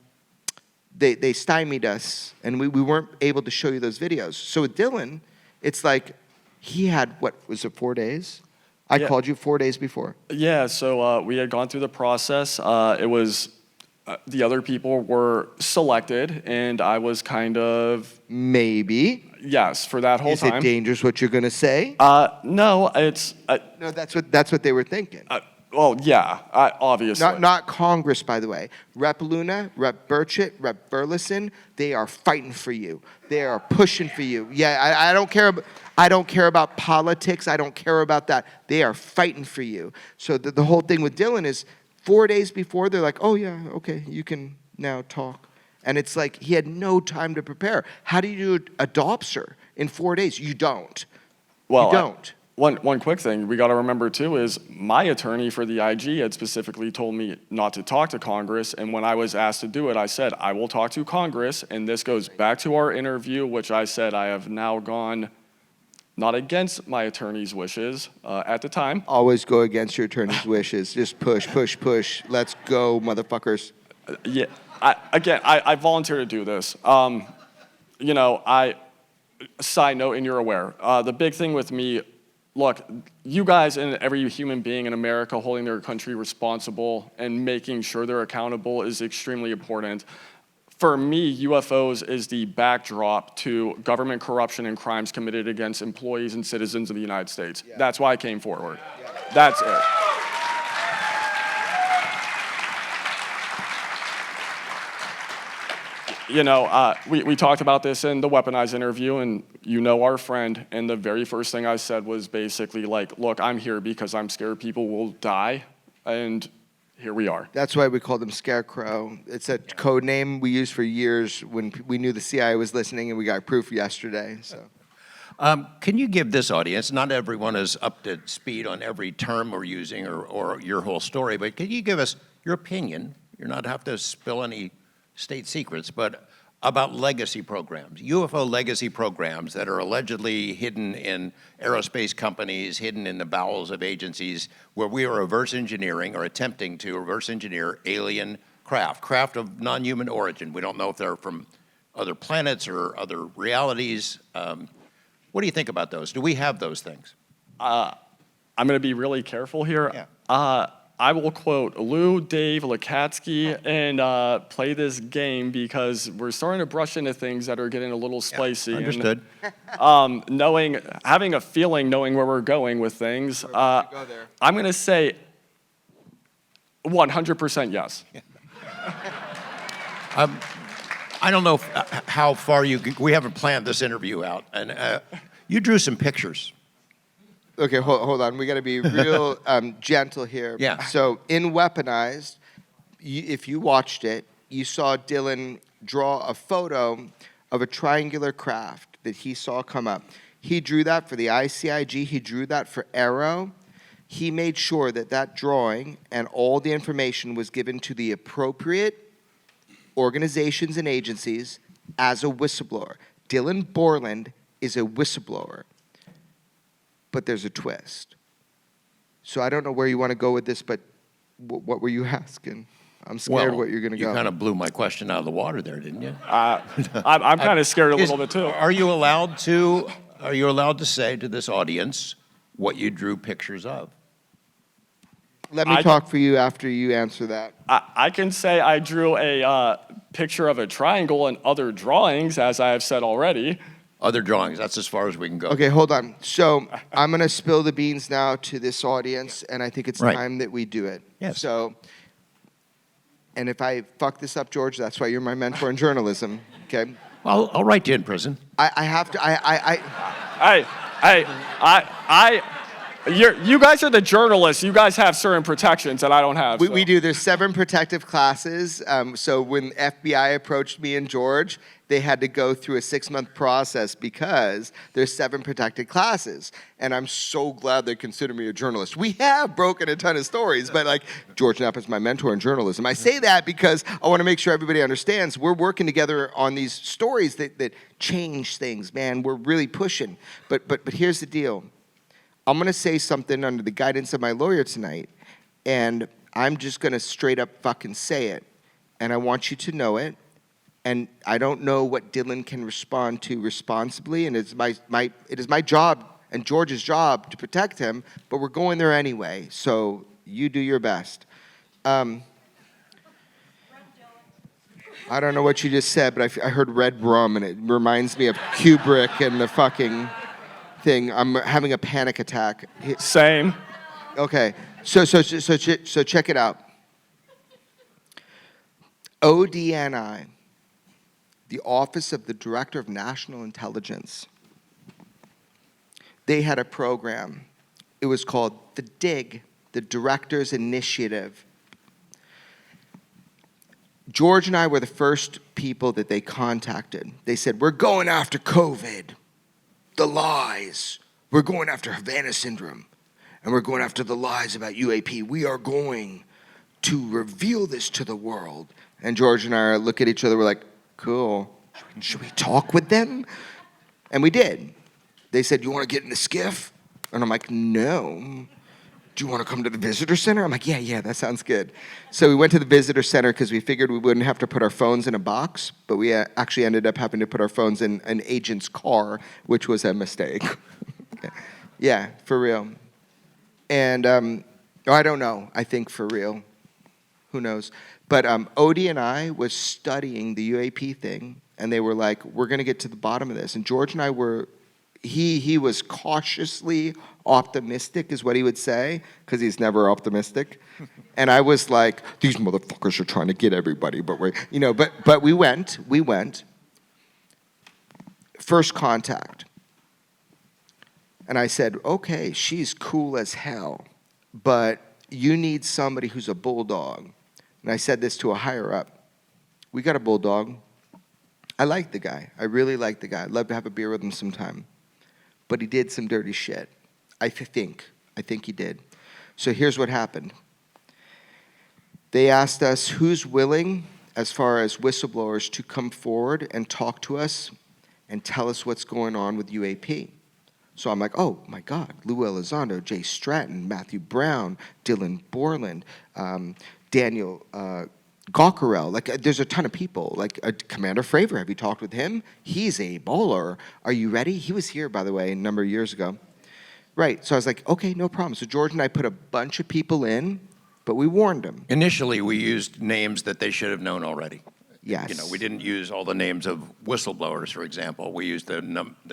Speaker 7: they stymied us, and we weren't able to show you those videos. So with Dylan, it's like he had, what, was it 4 days? I called you 4 days before.
Speaker 1: Yeah, so we had gone through the process. It was... the other people were selected, and I was kind of...
Speaker 7: Maybe.
Speaker 1: Yes, for that whole time.
Speaker 7: Is it dangerous what you're going to say?
Speaker 1: No, it's...
Speaker 7: No, that's what they were thinking.
Speaker 1: well, yeah, obviously.
Speaker 7: Not Congress, by the way. Rep Luna, Rep Burchett, Rep Burleson, they are fighting for you. They are pushing for you. Yeah, I don't care about politics. I don't care about that. They are fighting for you. So the whole thing with Dylan is... 4 days before, they're like, oh, yeah, okay, you can now talk. And it's like he had no time to prepare. How do you do a DOPSR in 4 days? You don't.
Speaker 1: Well,
Speaker 7: you don't.
Speaker 1: One quick thing we got to remember, too, is my attorney for the IG had specifically told me not to talk to Congress. And when I was asked to do it, I said, I will talk to Congress. And this goes back to our interview, which I said I have now gone... not against my attorney's wishes at the time.
Speaker 7: Always go against your attorney's wishes. Just push, push, push. Let's go, motherfuckers.
Speaker 1: Yeah, I volunteer to do this. You know, side note, and you're aware, the big thing with me, look, you guys and every human being in America holding their country responsible and making sure they're accountable is extremely important. For me, UFOs is the backdrop to government corruption and crimes committed against employees and citizens of the United States. Yeah. That's why I came forward. Yeah. That's it. we talked about this in the weaponized interview, and our friend, and the very first thing I said was basically like, look, I'm here because I'm scared people will die, and here we are.
Speaker 7: That's why we called him Scarecrow. It's a code name we used for years when we knew the CIA was listening, and we got proof yesterday. So,
Speaker 6: Can you give this audience, not everyone is up to speed on every term we're using or your whole story, but can you give us your opinion? You're not have to spill any state secrets, but about legacy programs, UFO legacy programs that are allegedly hidden in aerospace companies, hidden in the bowels of agencies where we are reverse engineering or attempting to reverse engineer alien craft of non-human origin. We don't know if they're from other planets or other realities. What do you think about those? Do we have those things?
Speaker 1: I'm going to be really careful here.
Speaker 6: Yeah.
Speaker 1: I will quote Lou, Dave, Lukatsky, and play this game because we're starting to brush into things that are getting a little spicy.
Speaker 6: Understood.
Speaker 1: And, having a feeling, knowing where we're going with things, I'm going to say 100% yes.
Speaker 6: I don't know how far we haven't planned this interview out, and you drew some pictures.
Speaker 7: okay, hold on. We got to be real gentle here.
Speaker 6: Yeah.
Speaker 7: So in Weaponized, if you watched it, you saw Dylan draw a photo of a triangular craft that he saw come up. He drew that for the ICIG. He drew that for Arrow. He made sure that that drawing and all the information was given to the appropriate organizations and agencies as a whistleblower. Dylan Borland is a whistleblower. But there's a twist. So I don't know where you want to go with this, but what were you asking? I'm scared what you're going to go.
Speaker 6: You kind of blew my question out of the water there, didn't you?
Speaker 1: I'm kind of scared a little bit too.
Speaker 6: Are you allowed to say to this audience what you drew pictures of?
Speaker 7: Let me talk for you after you answer that.
Speaker 1: I can say I drew a picture of a triangle and other drawings, as I have said already.
Speaker 6: Other drawings, that's as far as we can go.
Speaker 7: Okay, hold on. So I'm going to spill the beans now to this audience, and I think it's
Speaker 6: Right.
Speaker 7: time that we do it.
Speaker 6: Yes.
Speaker 7: So, and if I fuck this up, George, that's why you're my mentor in journalism, okay?
Speaker 6: I'll write you in prison.
Speaker 7: I have to,
Speaker 1: You guys are the journalists. You guys have certain protections that I don't have. so.
Speaker 7: We do. There's 7 protective classes. So when FBI approached me and George, they had to go through a 6-month process because there's 7 protected classes. And I'm so glad they consider me a journalist. We have broken a ton of stories, but like George Knapp is my mentor in journalism. I say that because I want to make sure everybody understands we're working together on these stories that change things, man. We're really pushing. But here's the deal. I'm going to say something under the guidance of my lawyer tonight, and I'm just going to straight up fucking say it. And I want you to know it. And I don't know what Dylan can respond to responsibly, and it is my job and George's job to protect him, but we're going there anyway, so you do your best. I don't know what you just said, but I heard red rum, and it reminds me of Kubrick and the fucking thing. I'm having a panic attack.
Speaker 1: Same.
Speaker 7: Okay, so check it out. ODNI, the Office of the Director of National Intelligence, they had a program. It was called the DIG, the Director's Initiative. George and I were the first people that they contacted. They said, we're going after COVID, the lies. We're going after Havana Syndrome, and we're going after the lies about UAP. We are going to reveal this to the world. And George and I look at each other, we're like, cool. Should we talk with them? And we did. They said, you want to get in the skiff? And I'm like, no. Do you want to come to the visitor center? I'm like, yeah, that sounds good. So we went to the visitor center because we figured we wouldn't have to put our phones in a box, but we actually ended up having to put our phones in an agent's car, which was a mistake. Yeah, for real. And I don't know. I think for real. Who knows? But ODNI was studying the UAP thing, and they were like, we're going to get to the bottom of this. And George and I were, he was cautiously optimistic is what he would say, because he's never optimistic. And I was like, these motherfuckers are trying to get everybody, but but we went. First contact. And I said, okay, she's cool as hell, but you need somebody who's a bulldog. And I said this to a higher up. We got a bulldog. I like the guy. I really like the guy. I'd love to have a beer with him sometime. But he did some dirty shit. I think he did. So here's what happened. They asked us who's willing, as far as whistleblowers, to come forward and talk to us and tell us what's going on with UAP. So I'm like, oh my God, Lou Elizondo, Jay Stratton, Matthew Brown, Dylan Borland, Daniel Gockerell. Like, there's a ton of people. Like, Commander Fravor, have you talked with him? He's a bowler. Are you ready? He was here, by the way, a number of years ago. Right, so I was like, okay, no problem. So George and I put a bunch of people in, but we warned them.
Speaker 6: Initially, we used names that they should have known already.
Speaker 7: Yes.
Speaker 6: You know, we didn't use all the names of whistleblowers, for example. We used the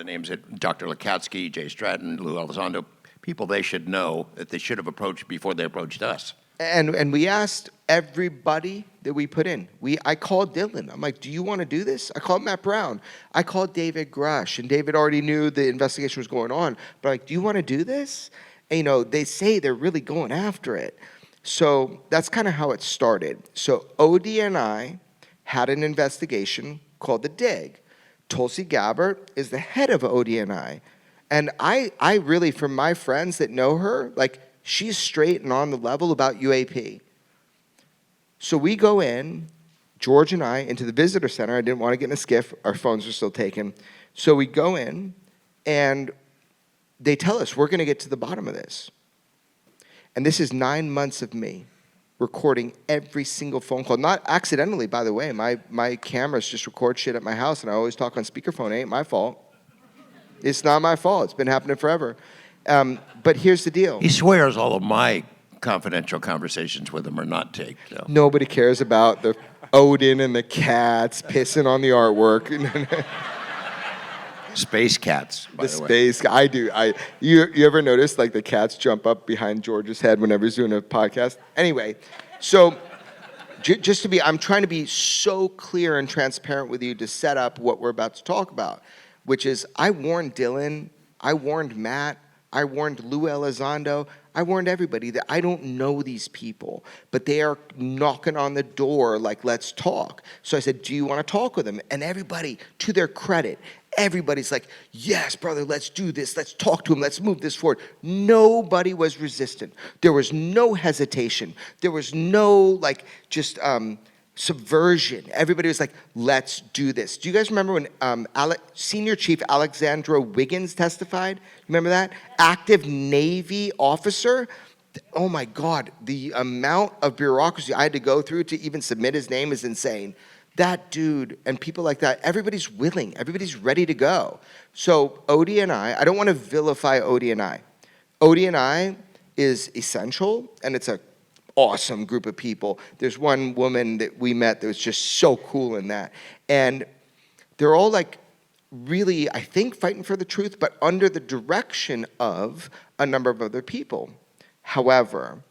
Speaker 6: names that Dr. Lakatsky, Jay Stratton, Lou Elizondo, people they should know that they should have approached before they approached us.
Speaker 7: And we asked everybody that we put in. I called Dylan. I'm like, do you want to do this? I called Matt Brown. I called David Grush, and David already knew the investigation was going on. But like, do you want to do this? And, they say they're really going after it. So that's kind of how it started. So ODNI had an investigation called The Dig. Tulsi Gabbard is the head of ODNI. And I really, from my friends that know her, like, she's straight and on the level about UAP. So we go in, George and I, into the visitor center. I didn't want to get in a skiff. Our phones were still taken. So we go in, and they tell us, we're going to get to the bottom of this. And this is 9 months of me recording every single phone call. Not accidentally, by the way. My cameras just record shit at my house, and I always talk on speakerphone. It ain't my fault. It's not my fault. It's been happening forever. But here's the deal.
Speaker 6: He swears all of my confidential conversations with him are not taped. So.
Speaker 7: Nobody cares about the Odin and the cats pissing on the artwork.
Speaker 6: Space cats, by the way.
Speaker 7: Space, I do. You ever notice, like, the cats jump up behind George's head whenever he's doing a podcast? Anyway, so just to be, I'm trying to be so clear and transparent with you to set up what we're about to talk about, which is I warned Dylan, I warned Matt, I warned Lou Elizondo, I warned everybody that I don't know these people, but they are knocking on the door like, let's talk. So I said, do you want to talk with them? And everybody, to their credit, everybody's like, yes, brother, let's do this. Let's talk to him. Let's move this forward. Nobody was resistant. There was no hesitation. There was no, just subversion. Everybody was like, let's do this. Do you guys remember when Senior Chief Alexandra Wiggins testified? Remember that? Active Navy officer. Oh my God, the amount of bureaucracy I had to go through to even submit his name is insane. That dude and people like that, everybody's willing. Everybody's ready to go. So ODNI, I don't want to vilify ODNI. ODNI is essential, and it's a awesome group of people. There's one woman that we met that was just so cool in that. And they're all like really, I think, fighting for the truth, but under the direction of a number of other people. However,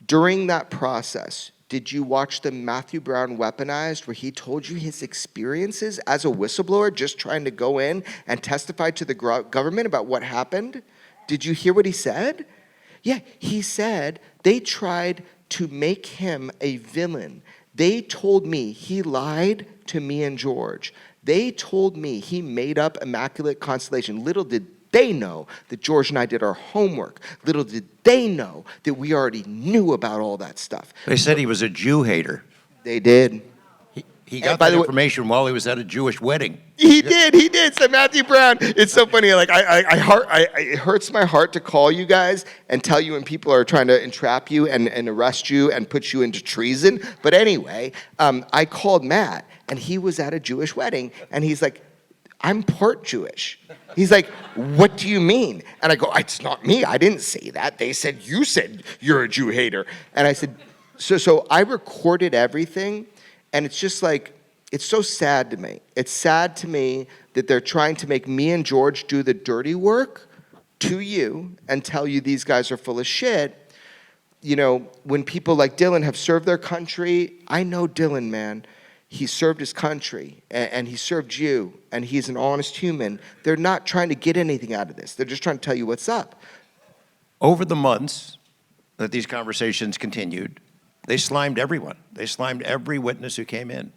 Speaker 7: during that process, did you watch the Matthew Brown Weaponized, where he told you his experiences as a whistleblower just trying to go in and testify to the government about what happened? Did you hear what he said? Yeah, he said they tried to make him a villain. They told me he lied to me and George. They told me he made up Immaculate Constellation. Little did they know that George and I did our homework. Little did they know that we already knew about all that stuff.
Speaker 6: They said he was a Jew hater.
Speaker 7: They did.
Speaker 6: He got that information while he was at a Jewish wedding.
Speaker 7: He did. So Matthew Brown, it's so funny. Like it hurts my heart to call you guys and tell you when people are trying to entrap you and arrest you and put you into treason. But anyway, I called Matt, and he was at a Jewish wedding, and he's like, I'm part Jewish. He's like, what do you mean? And I go, it's not me. I didn't say that. They said, you said you're a Jew hater. And I said, so I recorded everything. And it's just like, it's so sad to me. It's sad to me that they're trying to make me and George do the dirty work to you and tell you these guys are full of shit. when people like Dylan have served their country, I know Dylan, man. He served his country, and he served you, and he's an honest human. They're not trying to get anything out of this. They're just trying to tell you what's up.
Speaker 6: Over the months that these conversations continued, they slimed everyone. They slimed every witness who came in,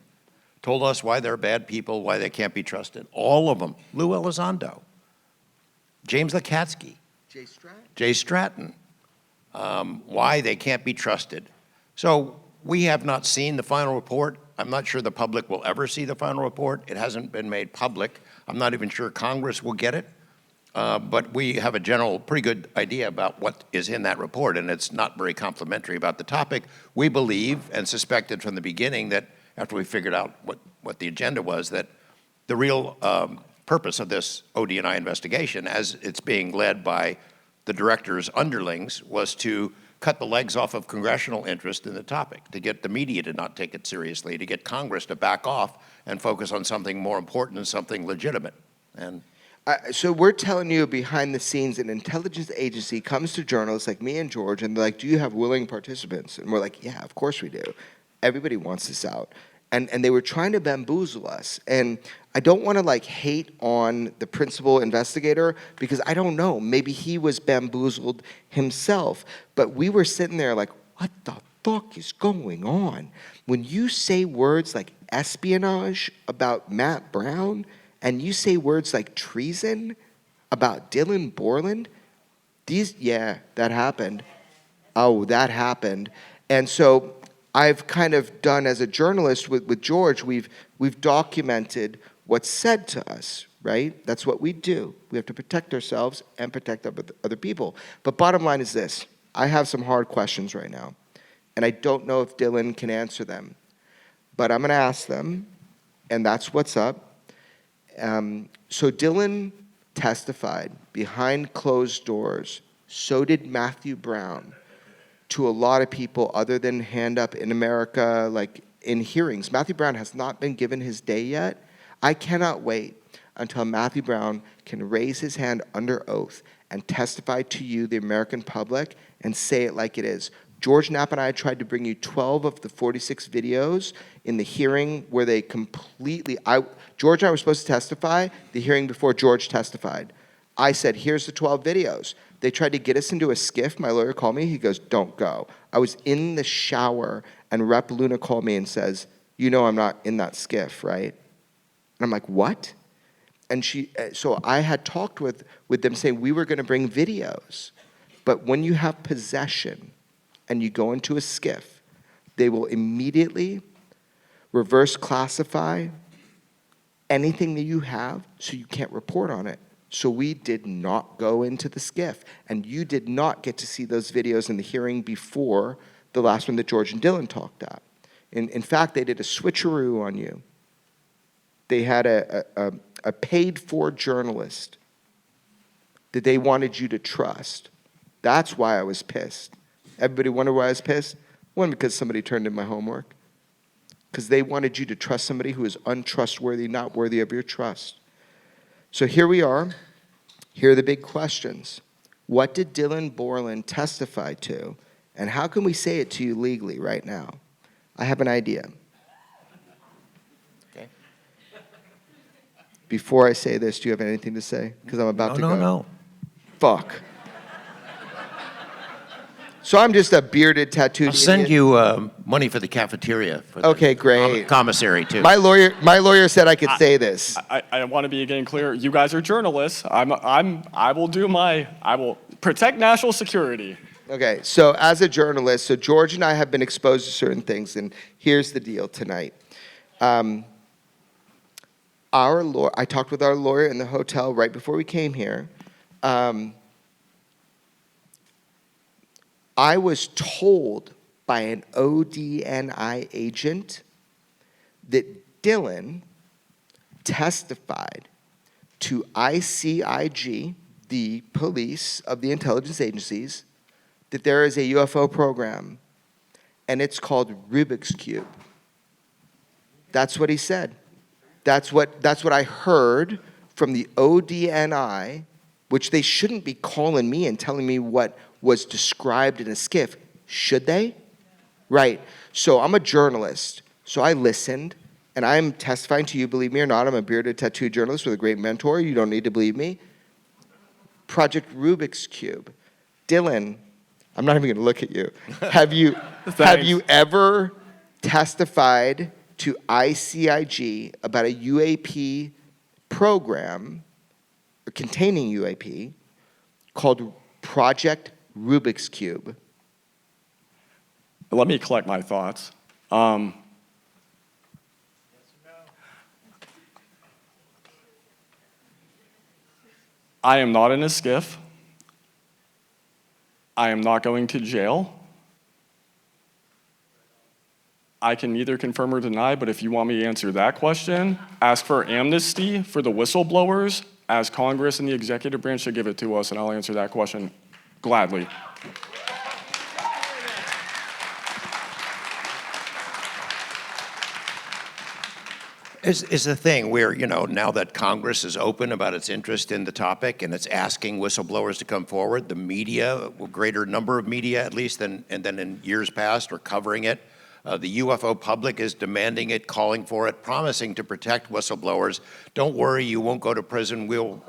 Speaker 6: told us why they're bad people, why they can't be trusted. All of them. Lou Elizondo, James Lakatsky, Jay Stratton, why they can't be trusted. So we have not seen the final report. I'm not sure the public will ever see the final report. It hasn't been made public. I'm not even sure Congress will get it. But we have a general, pretty good idea about what is in that report, and it's not very complimentary about the topic. We believe and suspected from the beginning that after we figured out what the agenda was, that the real purpose of this ODNI investigation, as it's being led by the director's underlings, was to cut the legs off of congressional interest in the topic, to get the media to not take it seriously, to get Congress to back off and focus on something more important and something legitimate. And
Speaker 7: so we're telling you behind the scenes, an intelligence agency comes to journalists like me and George, and they're like, do you have willing participants? And we're like, yeah, of course we do. Everybody wants this out. And they were trying to bamboozle us. And I don't want to hate on the principal investigator, because I don't know. Maybe he was bamboozled himself. But we were sitting there like, what the fuck is going on? When you say words like espionage about Matt Brown, and you say words like treason about Dylan Borland, that happened. Oh, that happened. And so I've kind of done, as a journalist with George, we've documented what's said to us, right? That's what we do. We have to protect ourselves and protect other people. But bottom line is this. I have some hard questions right now, and I don't know if Dylan can answer them. But I'm going to ask them, and that's what's up. So Dylan testified behind closed doors. So did Matthew Brown, to a lot of people other than Hand Up in America, in hearings. Matthew Brown has not been given his day yet. I cannot wait until Matthew Brown can raise his hand under oath and testify to you, the American public, and say it like it is. George Knapp and I tried to bring you 12 of the 46 videos in the hearing where they completely, George and I were supposed to testify the hearing before George testified. I said, here's the 12 videos. They tried to get us into a skiff. My lawyer called me. He goes, don't go. I was in the shower, and Rep. Luna called me and says, you know I'm not in that skiff, right? And I'm like, what? And so I had talked with them saying we were going to bring videos. But when you have possession and you go into a skiff, they will immediately reverse classify anything that you have so you can't report on it. So we did not go into the skiff, and you did not get to see those videos in the hearing before the last one that George and Dylan talked at. In fact, they did a switcheroo on you. They had a paid-for journalist that they wanted you to trust. That's why I was pissed. Everybody wonder why I was pissed? One, because somebody turned in my homework. Because they wanted you to trust somebody who is untrustworthy, not worthy of your trust. So here we are. Here are the big questions. What did Dylan Borland testify to? And how can we say it to you legally right now? I have an idea.
Speaker 6: okay.
Speaker 7: Before I say this, do you have anything to say? Because I'm about to go.
Speaker 6: No.
Speaker 7: Fuck. So I'm just a bearded, tattooed
Speaker 6: I'll send
Speaker 7: idiot.
Speaker 6: you money for the cafeteria. For the
Speaker 7: Okay, great.
Speaker 6: Commissary, too.
Speaker 7: My lawyer said I could say this.
Speaker 1: I want to be again clear. You guys are journalists. I will protect national security.
Speaker 7: Okay, so as a journalist, so George and I have been exposed to certain things, and here's the deal tonight. I talked with our lawyer in the hotel right before we came here. I was told by an ODNI agent that Dylan testified to ICIG, the police of the intelligence agencies, that there is a UFO program, and it's called Rubik's Cube. That's what he said. That's what I heard from the ODNI, which they shouldn't be calling me and telling me what was described in a skiff. Should they? Right. So I'm a journalist. So I listened, and I'm testifying to you, believe me or not. I'm a bearded tattooed journalist with a great mentor. You don't need to believe me. Project Rubik's Cube. Dylan, I'm not even going to look at you. Have you ever testified to ICIG about a UAP program containing UAP called Project Rubik's Cube?
Speaker 1: Let me collect my thoughts. I am not in a skiff. I am not going to jail. I can neither confirm or deny, but if you want me to answer that question, ask for amnesty for the whistleblowers, as Congress and the executive branch should give it to us, and I'll answer that question gladly.
Speaker 6: Is the thing where, now that Congress is open about its interest in the topic and it's asking whistleblowers to come forward, the media, a greater number of media at least than in years past, are covering it. The UFO public is demanding it, calling for it, promising to protect whistleblowers. Don't worry, you won't go to prison. We'll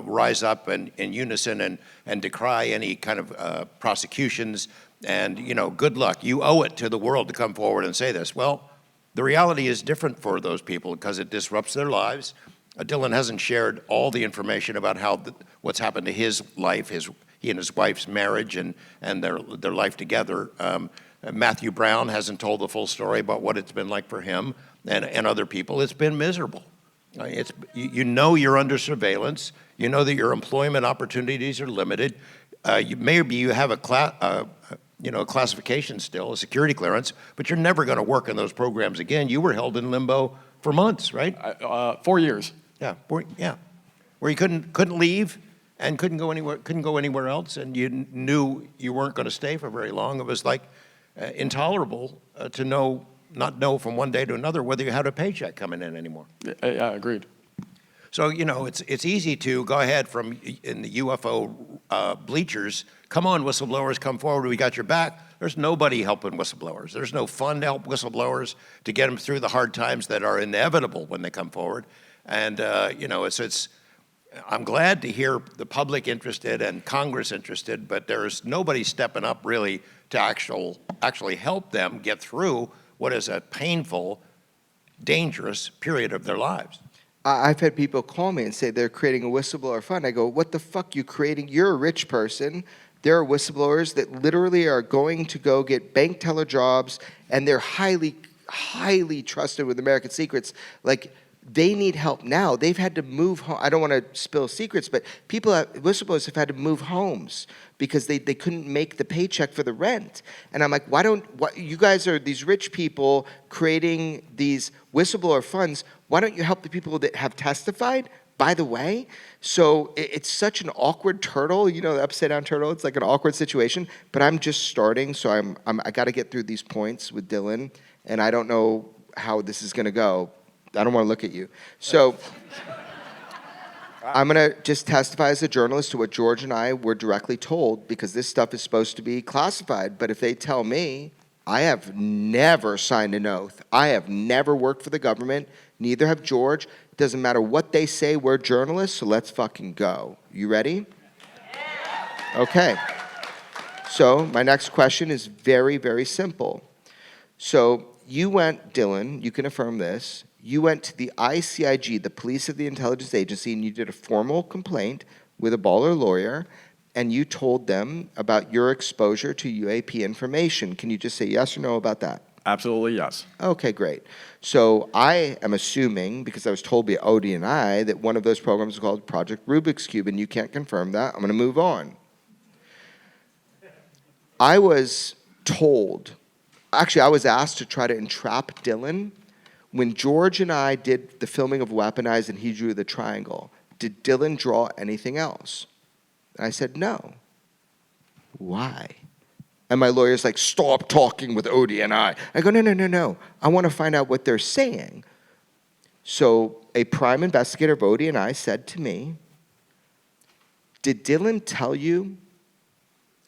Speaker 6: rise up in unison and decry any kind of prosecutions. And, good luck. You owe it to the world to come forward and say this. Well, the reality is different for those people because it disrupts their lives. Dylan hasn't shared all the information about what's happened to his life, he and his wife's marriage and their life together. Matthew Brown hasn't told the full story about what it's been like for him and other people. It's been miserable. You're under surveillance. You know that your employment opportunities are limited. Maybe you have a classification still, a security clearance, but you're never going to work in those programs again. You were held in limbo for months, right?
Speaker 1: 4 years.
Speaker 6: Yeah, where you couldn't leave and couldn't go anywhere else, and you knew you weren't going to stay for very long. It was like intolerable to not know from one day to another whether you had a paycheck coming in anymore.
Speaker 1: Yeah, agreed.
Speaker 6: So, it's easy to go ahead in the UFO bleachers, come on, whistleblowers, come forward, we got your back. There's nobody helping whistleblowers. There's no fund to help whistleblowers to get them through the hard times that are inevitable when they come forward. And, I'm glad to hear the public interested and Congress interested, but there's nobody stepping up really to actually help them get through what is a painful, dangerous period of their lives.
Speaker 7: I've had people call me and say they're creating a whistleblower fund. I go, what the fuck you creating? You're a rich person. There are whistleblowers that literally are going to go get bank teller jobs, and they're highly, highly trusted with American secrets. Like, they need help now. They've had to move home. I don't want to spill secrets, but whistleblowers have had to move homes because they couldn't make the paycheck for the rent. And I'm like, you guys are these rich people creating these whistleblower funds. Why don't you help the people that have testified, by the way? So it's such an awkward turtle, the upside down turtle. It's like an awkward situation, but I'm just starting. So I got to get through these points with Dylan, and I don't know how this is going to go. I don't want to look at you. So I'm going to just testify as a journalist to what George and I were directly told, because this stuff is supposed to be classified. But if they tell me, I have never signed an oath. I have never worked for the government. Neither have George. It doesn't matter what they say. We're journalists, so let's fucking go. You ready? Okay. So my next question is very, very simple. So you went, Dylan, you can affirm this, you went to the ICIG, the Police of the Intelligence Agency, and you did a formal complaint with a baller lawyer, and you told them about your exposure to UAP information. Can you just say yes or no about that?
Speaker 1: Absolutely, yes.
Speaker 7: Okay, great. So I am assuming, because I was told by ODNI, that one of those programs is called Project Rubik's Cube, and you can't confirm that. I'm going to move on. I was told, actually, I was asked to try to entrap Dylan. When George and I did the filming of Weaponized and he drew the triangle, did Dylan draw anything else? And I said, no. Why? And my lawyer's like, stop talking with ODNI. I go, no. I want to find out what they're saying. So a prime investigator of ODNI said to me, did Dylan tell you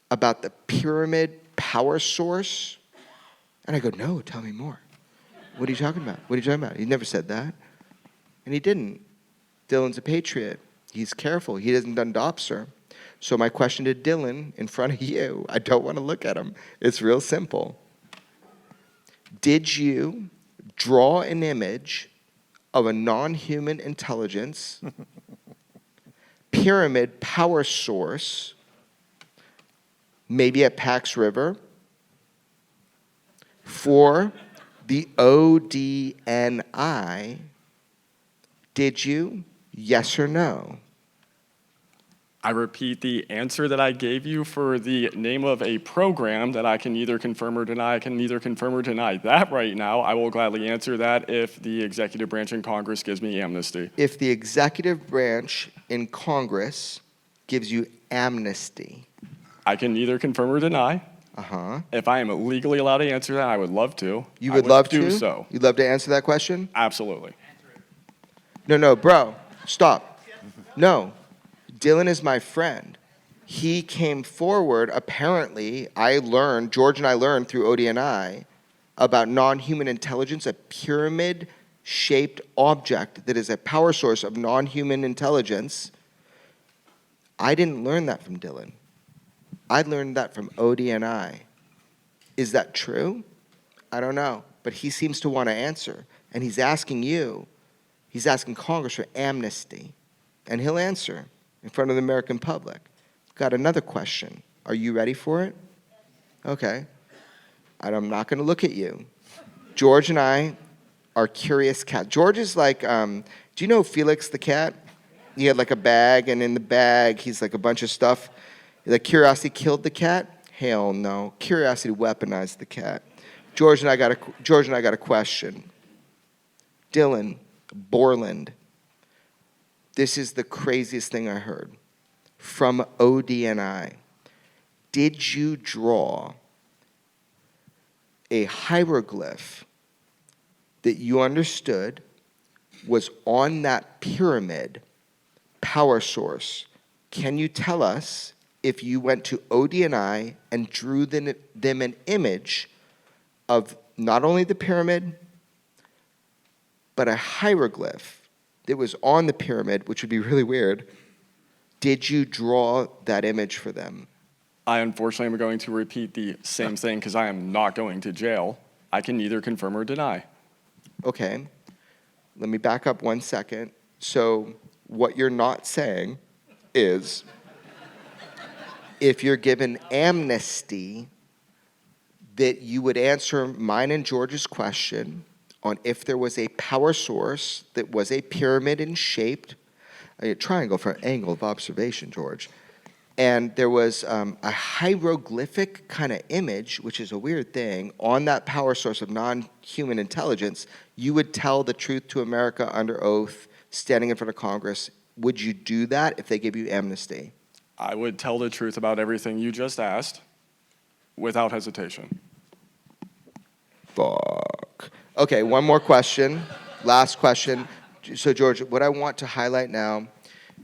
Speaker 7: about the pyramid power source? And I go, no, tell me more. What are you talking about? What are you talking about? He never said that. And he didn't. Dylan's a patriot. He's careful. He hasn't done Dopser. So my question to Dylan in front of you, I don't want to look at him. It's real simple. Did you draw an image of a non-human intelligence pyramid power source, maybe at Pax River, for the ODNI? Did you? Yes or no?
Speaker 1: I repeat the answer that I gave you for the name of a program that I can neither confirm or deny. I can neither confirm or deny that right now. I will gladly answer that if the executive branch in Congress gives me amnesty.
Speaker 7: If the executive branch in Congress gives you amnesty.
Speaker 1: I can neither confirm or deny.
Speaker 7: Uh-huh.
Speaker 1: If I am legally allowed to answer that, I would love to.
Speaker 7: You would love to?
Speaker 1: do so.
Speaker 7: You'd love to answer that question?
Speaker 1: Absolutely.
Speaker 7: No, bro, stop. No, Dylan is my friend. He came forward, apparently, George and I learned through ODNI about non-human intelligence, a pyramid-shaped object that is a power source of non-human intelligence. I didn't learn that from Dylan. I learned that from ODNI. Is that true? I don't know, but he seems to want to answer, and he's asking you. He's asking Congress for amnesty, and he'll answer in front of the American public. Got another question. Are you ready for it? Okay. I'm not going to look at you. George and I are curious cats. George is like, do you know Felix the cat? He had like a bag, and in the bag, he's like a bunch of stuff. Like curiosity killed the cat? Hell no. Curiosity weaponized the cat. George and I got a question. Dylan Borland. This is the craziest thing I heard from ODNI. Did you draw a hieroglyph that you understood was on that pyramid power source? Can you tell us if you went to ODNI and drew them an image of not only the pyramid, but a hieroglyph that was on the pyramid, which would be really weird? Did you draw that image for them?
Speaker 1: I unfortunately am going to repeat the same thing because I am not going to jail. I can neither confirm or deny.
Speaker 7: Okay, let me back up 1 second. So what you're not saying is if you're given amnesty, that you would answer mine and George's question on if there was a power source that was a pyramid in shaped, a triangle for an angle of observation, George, and there was a hieroglyphic kind of image, which is a weird thing, on that power source of non-human intelligence, you would tell the truth to America under oath, standing in front of Congress. Would you do that if they give you amnesty?
Speaker 1: I would tell the truth about everything you just asked without hesitation.
Speaker 7: Fuck. Okay, one more question. Last question. So, George, what I want to highlight now,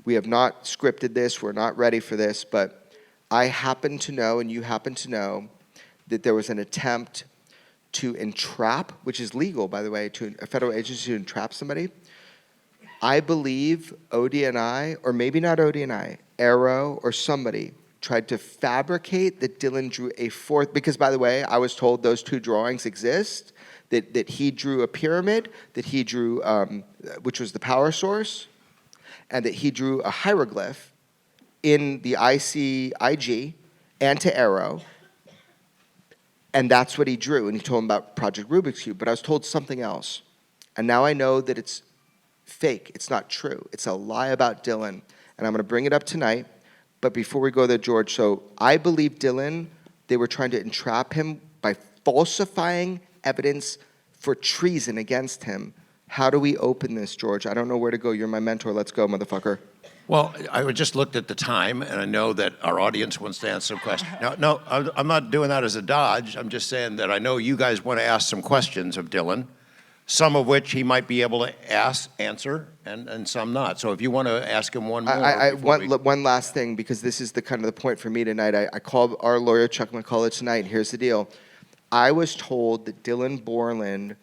Speaker 7: we have not scripted this, we're not ready for this, but I happen to know, and you happen to know, that there was an attempt to entrap, which is legal, by the way, to a federal agency to entrap somebody. I believe ODNI, or maybe not ODNI, Arrow or somebody, tried to fabricate that Dylan drew a fourth, because by the way, I was told those two drawings exist, that he drew a pyramid, that he drew, which was the power source, and that he drew a hieroglyph in the ICIG and to Arrow, and that's what he drew, and he told him about Project Rubik's Cube, but I was told something else, and now I know that it's fake, it's not true, it's a lie about Dylan, and I'm going to bring it up tonight. But before we go there, George, so I believe Dylan, they were trying to entrap him by falsifying evidence for treason against him. How do we open this, George? I don't know where to go. You're my mentor. Let's go, motherfucker.
Speaker 4: Well, I just looked at the time, and I know that our audience wants to answer some questions. No, I'm not doing that as a dodge. I'm just saying that I know you guys want to ask some questions of Dylan.
Speaker 6: some of which he might be able to answer, and some not. So if you want to ask him one more.
Speaker 7: One last thing, because this is the kind of the point for me tonight. I called our lawyer, Chuck McCullough, tonight, and here's the deal. I was told that Dylan Borland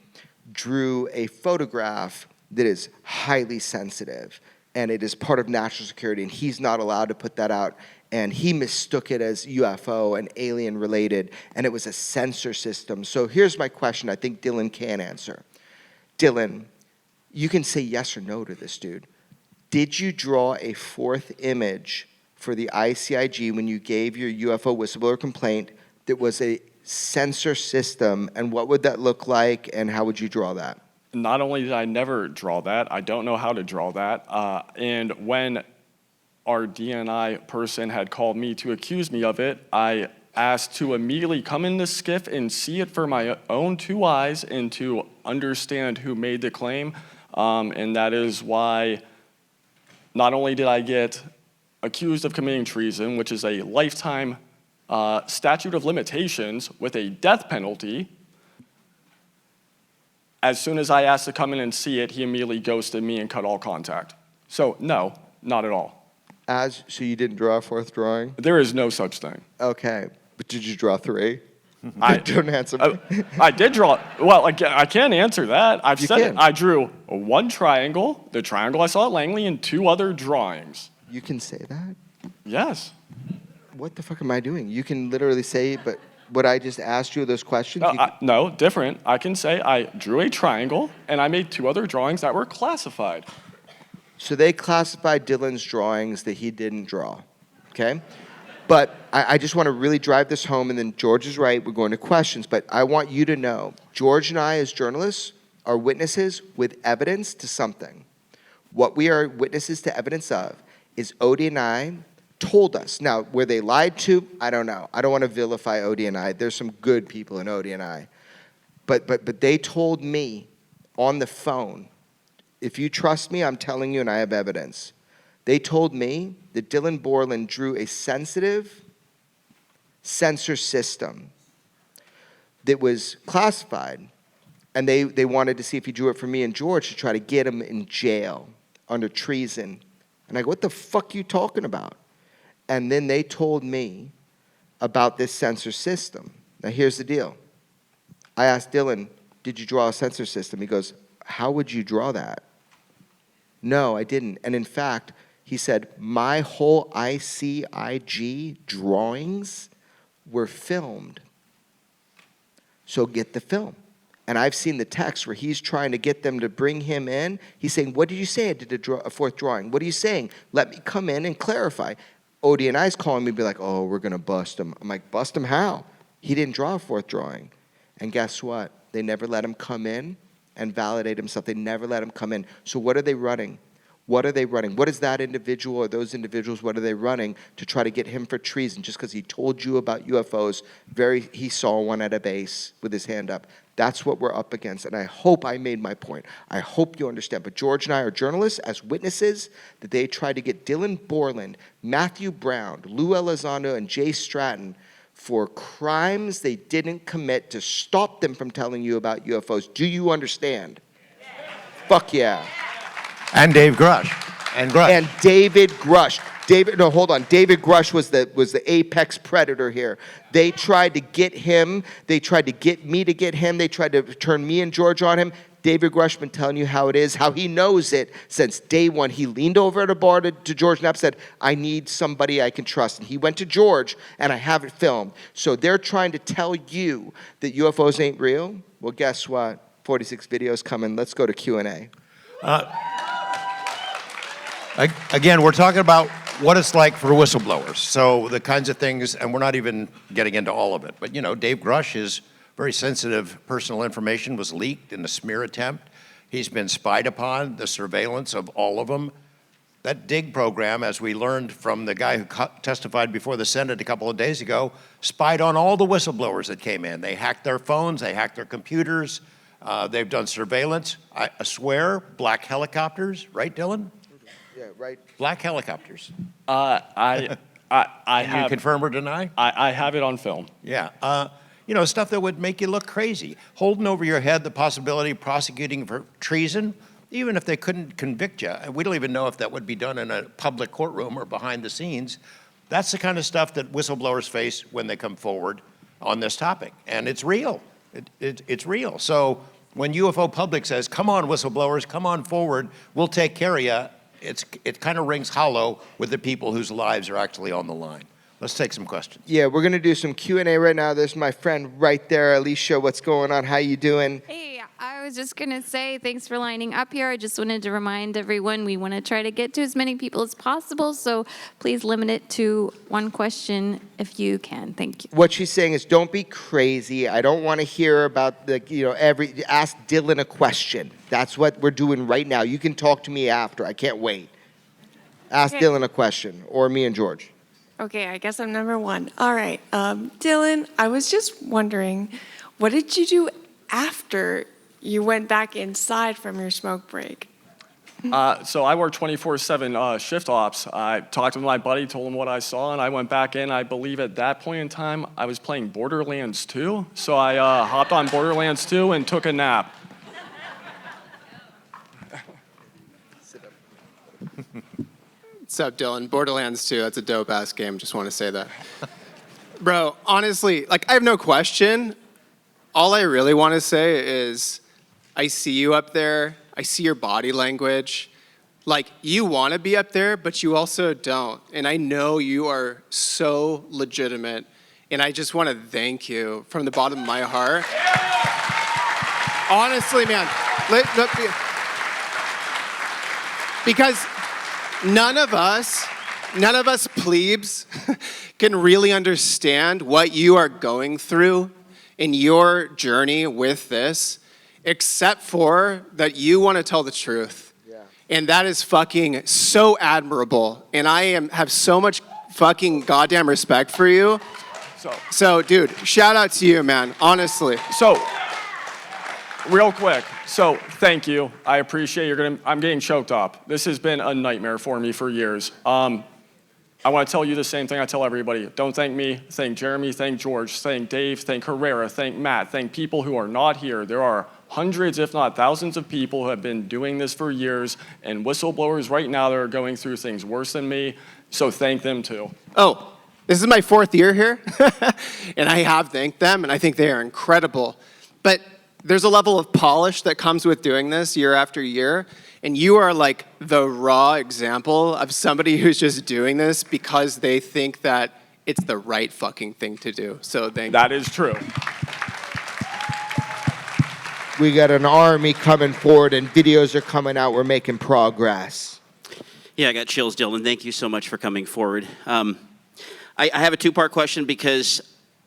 Speaker 7: drew a photograph that is highly sensitive, and it is part of national security, and he's not allowed to put that out. And he mistook it as UFO and alien related, and it was a sensor system. So here's my question I think Dylan can answer. Dylan, you can say yes or no to this, dude. Did you draw a fourth image for the ICIG when you gave your UFO whistleblower complaint that was a sensor system, and what would that look like, and how would you draw that?
Speaker 1: Not only did I never draw that, I don't know how to draw that. And when our DNI person had called me to accuse me of it, I asked to immediately come in the skiff and see it for my own two eyes and to understand who made the claim. And that is why not only did I get accused of committing treason, which is a lifetime statute of limitations with a death penalty, as soon as I asked to come in and see it, he immediately ghosted me and cut all contact. So no, not at all.
Speaker 7: So you didn't draw a fourth drawing?
Speaker 1: There is no such thing.
Speaker 7: Okay, but did you draw three?
Speaker 1: Don't answer me. I did draw. Well, I can't answer that. I've said it. I drew one triangle, the triangle I saw at Langley, and two other drawings.
Speaker 7: You can say that?
Speaker 1: Yes.
Speaker 7: What the fuck am I doing? You can literally say, but what I just asked you those questions?
Speaker 1: No, different. I can say I drew a triangle, and I made two other drawings that were classified.
Speaker 7: So they classified Dylan's drawings that he didn't draw, okay? But I just want to really drive this home, and then George is right, we're going to questions, but I want you to know, George and I as journalists are witnesses with evidence to something. What we are witnesses to evidence of is ODNI told us. Now, were they lied to? I don't know. I don't want to vilify ODNI. There's some good people in ODNI. But they told me on the phone, if you trust me, I'm telling you, and I have evidence. They told me that Dylan Borland drew a sensitive sensor system that was classified, and they wanted to see if he drew it for me and George to try to get him in jail under treason. And I go, what the fuck are you talking about? And then they told me about this sensor system. Now here's the deal. I asked Dylan, did you draw a sensor system? He goes, how would you draw that? No, I didn't. And in fact, he said, my whole ICIG drawings were filmed. So get the film. And I've seen the text where he's trying to get them to bring him in. He's saying, what did you say? I did a fourth drawing. What are you saying? Let me come in and clarify. ODNI's calling me, be like, oh, we're going to bust him. I'm like, bust him how? He didn't draw a fourth drawing. And guess what? They never let him come in and validate himself. They never let him come in. So what are they running? What are they running? What is that individual or those individuals, what are they running to try to get him for treason just because he told you about UFOs? He saw one at a base with his hand up. That's what we're up against, and I hope I made my point. I hope you understand. But George and I are journalists as witnesses that they tried to get Dylan Borland, Matthew Brown, Lou Elizondo, and Jay Stratton for crimes they didn't commit to stop them from telling you about UFOs. Do you understand? Yeah. Fuck yeah.
Speaker 6: And Dave Grush. And
Speaker 7: David Grush. David Grush was the apex predator here. They tried to get him. They tried to get me to get him. They tried to turn me and George on him. David Grush been telling you how it is, how he knows it since day one. He leaned over at a bar to George Knapp, said, I need somebody I can trust. And he went to George, and I have it filmed. So they're trying to tell you that UFOs ain't real? Well, guess what? 46 videos coming. Let's go to Q&A.
Speaker 6: Again, we're talking about what it's like for whistleblowers. So the kinds of things, and we're not even getting into all of it, but Dave Grush's very sensitive personal information was leaked in a smear attempt. He's been spied upon, the surveillance of all of them. That DIG program, as we learned from the guy who testified before the Senate a couple of days ago, spied on all the whistleblowers that came in. They hacked their phones, they hacked their computers, they've done surveillance. I swear, black helicopters, right, Dylan?
Speaker 7: Yeah, right.
Speaker 6: Black helicopters.
Speaker 1: I
Speaker 6: Can
Speaker 1: have.
Speaker 6: you confirm or deny?
Speaker 1: I have it on film.
Speaker 6: Yeah. You know, stuff that would make you look crazy. Holding over your head the possibility of prosecuting for treason, even if they couldn't convict you. We don't even know if that would be done in a public courtroom or behind the scenes. That's the kind of stuff that whistleblowers face when they come forward on this topic. And it's real. It's real. So when UFO Public says, come on, whistleblowers, come on forward, we'll take care of you, it kind of rings hollow with the people whose lives are actually on the line. Let's take some questions.
Speaker 7: Yeah, we're gonna do some Q&A right now. There's my friend right there, Alicia. What's going on? How you doing?
Speaker 8: Hey, I was just going to say thanks for lining up here. I just wanted to remind everyone we want to try to get to as many people as possible, so please limit it to one question if you can. Thank you.
Speaker 7: What she's saying is, don't be crazy. I don't want to hear about ask Dylan a question. That's what we're doing right now. You can talk to me after. I can't wait. Ask
Speaker 9: Okay.
Speaker 7: Dylan a question, or me and George.
Speaker 9: Okay, I guess I'm number one. All right. Dylan, I was just wondering, what did you do after you went back inside from your smoke break?
Speaker 1: So I work 24/7 shift ops. I talked with my buddy, told him what I saw, and I went back in. I believe at that point in time, I was playing Borderlands 2. So I hopped on Borderlands 2 and took a nap.
Speaker 10: What's up, Dylan? Borderlands 2, that's a dope-ass game. Just want to say that. Bro, honestly, like, I have no question. All I really want to say is I see you up there. I see your body language. Like, you want to be up there, but you also don't. And I know you are so legitimate. And I just want to thank you from the bottom of my heart. Honestly, man. Because none of us plebes can really understand what you are going through in your journey with this, except for that you want to tell the truth. Yeah. And that is fucking so admirable. And I have so much fucking goddamn respect for you. So, dude, shout out to you, man, honestly.
Speaker 1: So, real quick. So, thank you. I appreciate I'm getting choked up. This has been a nightmare for me for years. I want to tell you the same thing I tell everybody. Don't thank me. Thank Jeremy. Thank George. Thank Dave. Thank Herrera. Thank Matt. Thank people who are not here. There are hundreds, if not thousands, of people who have been doing this for years, and whistleblowers right now that are going through things worse than me. So thank them too.
Speaker 10: Oh, this is my 4th year here, and I have thanked them, and I think they are incredible. But there's a level of polish that comes with doing this year after year, and you are like the raw example of somebody who's just doing this because they think that it's the right fucking thing to do. So thank you.
Speaker 1: That is true.
Speaker 7: We got an army coming forward, and videos are coming out. We're making progress.
Speaker 11: Yeah, I got chills, Dylan. Thank you so much for coming forward. I have a 2-part question because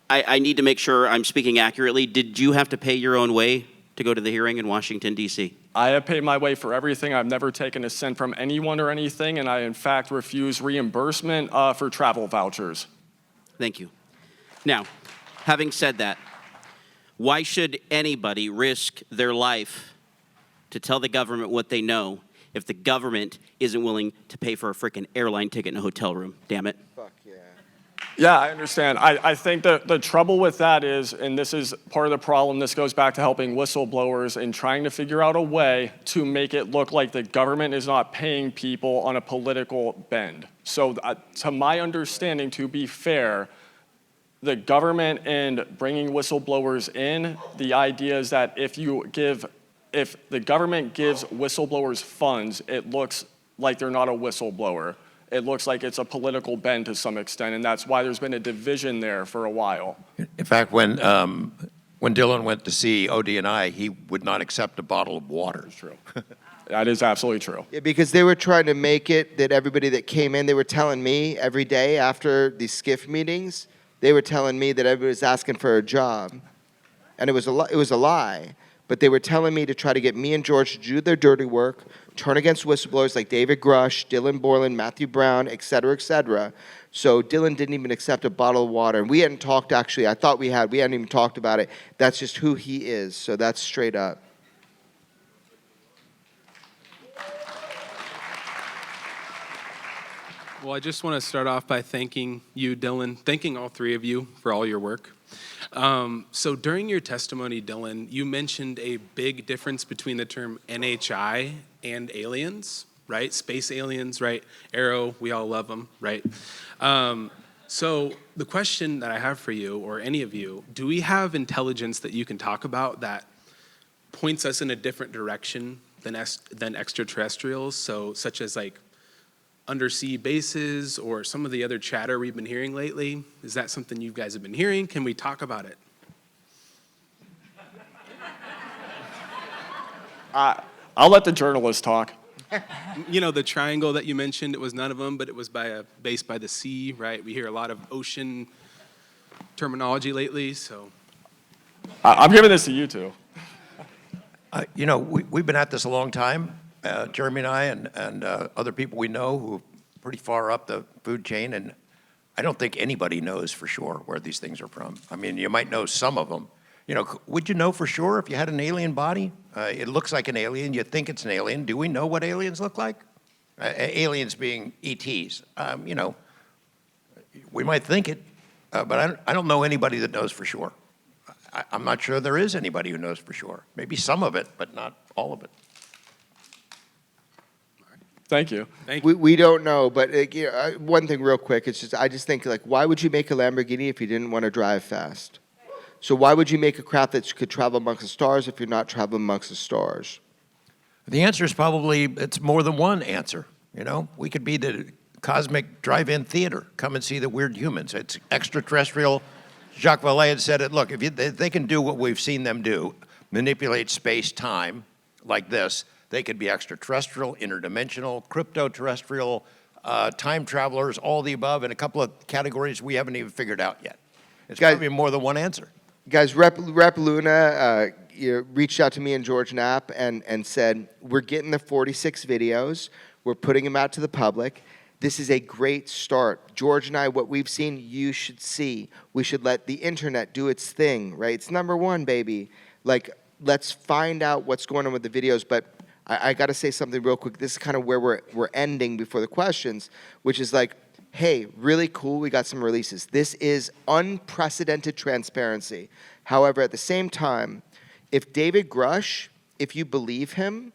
Speaker 11: I need to make sure I'm speaking accurately. Did you have to pay your own way to go to the hearing in Washington, D.C.?
Speaker 1: I have paid my way for everything. I've never taken a cent from anyone or anything, and I, in fact, refuse reimbursement for travel vouchers.
Speaker 11: Thank you. Now, having said that, why should anybody risk their life to tell the government what they know if the government isn't willing to pay for a freaking airline ticket and a hotel room? Damn it.
Speaker 7: Fuck yeah.
Speaker 1: Yeah, I understand. I think the trouble with that is, and this is part of the problem, this goes back to helping whistleblowers and trying to figure out a way to make it look like the government is not paying people on a political bend. So to my understanding, to be fair, the government and bringing whistleblowers in, the idea is that if the government gives whistleblowers funds, it looks like they're not a whistleblower. It looks like it's a political bend to some extent, and that's why there's been a division there for a while.
Speaker 6: In fact, when Dylan went to see ODNI, he would not accept a bottle of water.
Speaker 1: That's true. That is absolutely true.
Speaker 7: Yeah, because they were trying to make it that everybody that came in, they were telling me every day after these SCIF meetings, they were telling me that everybody was asking for a job. And it was a lie. But they were telling me to try to get me and George to do their dirty work, turn against whistleblowers like David Grush, Dylan Borland, Matthew Brown, et cetera, et cetera. So Dylan didn't even accept a bottle of water. And we hadn't talked, actually. I thought we hadn't even talked about it. That's just who he is. So that's straight up.
Speaker 12: Well, I just want to start off by thanking you, Dylan, thanking all three of you for all your work. So during your testimony, Dylan, you mentioned a big difference between the term NHI and aliens, right? Space aliens, right? Arrow, we all love them, right? So the question that I have for you, or any of you, do we have intelligence that you can talk about that points us in a different direction than extraterrestrials? So such as like undersea bases or some of the other chatter we've been hearing lately? Is that something you guys have been hearing? Can we talk about it?
Speaker 1: I'll let the journalist talk.
Speaker 12: You know, the triangle that you mentioned, it was none of them, but it was by a base by the sea, right? We hear a lot of ocean terminology lately, so.
Speaker 1: I'm giving this to you two.
Speaker 6: You know, we've been at this a long time, Jeremy and I and other people we know who are pretty far up the food chain, and I don't think anybody knows for sure where these things are from. I mean, you might know some of them. You know, would you know for sure if you had an alien body? It looks like an alien. You think it's an alien. Do we know what aliens look like? Aliens being ETs. You know, we might think it, but I don't know anybody that knows for sure. I'm not sure there is anybody who knows for sure. Maybe some of it, but not all of it.
Speaker 1: Thank you.
Speaker 7: We don't know, but you know, one thing real quick, it's just I just think like, why would you make a Lamborghini if you didn't want to drive fast? So why would you make a craft that could travel amongst the stars if you're not traveling amongst the stars?
Speaker 6: The answer is probably it's more than one answer. You know, we could be the cosmic drive-in theater. Come and see the weird humans. It's extraterrestrial. Jacques Vallée had said it. Look, if they can do what we've seen them do, manipulate space-time like this, they could be extraterrestrial, interdimensional, crypto-terrestrial, time travelers, all the above, and a couple of categories we haven't even figured out yet. It's probably more than one answer.
Speaker 7: Guys, Rep Luna reached out to me and George Knapp and said, we're getting the 46 videos. We're putting them out to the public. This is a great start. George and I, what we've seen, you should see. We should let the internet do its thing, right? It's number one, baby. Like, let's find out what's going on with the videos. But I got to say something real quick. This is kind of where we're ending before the questions, which is like, hey, really cool, we got some releases. This is unprecedented transparency. However, at the same time, if David Grush, if you believe him,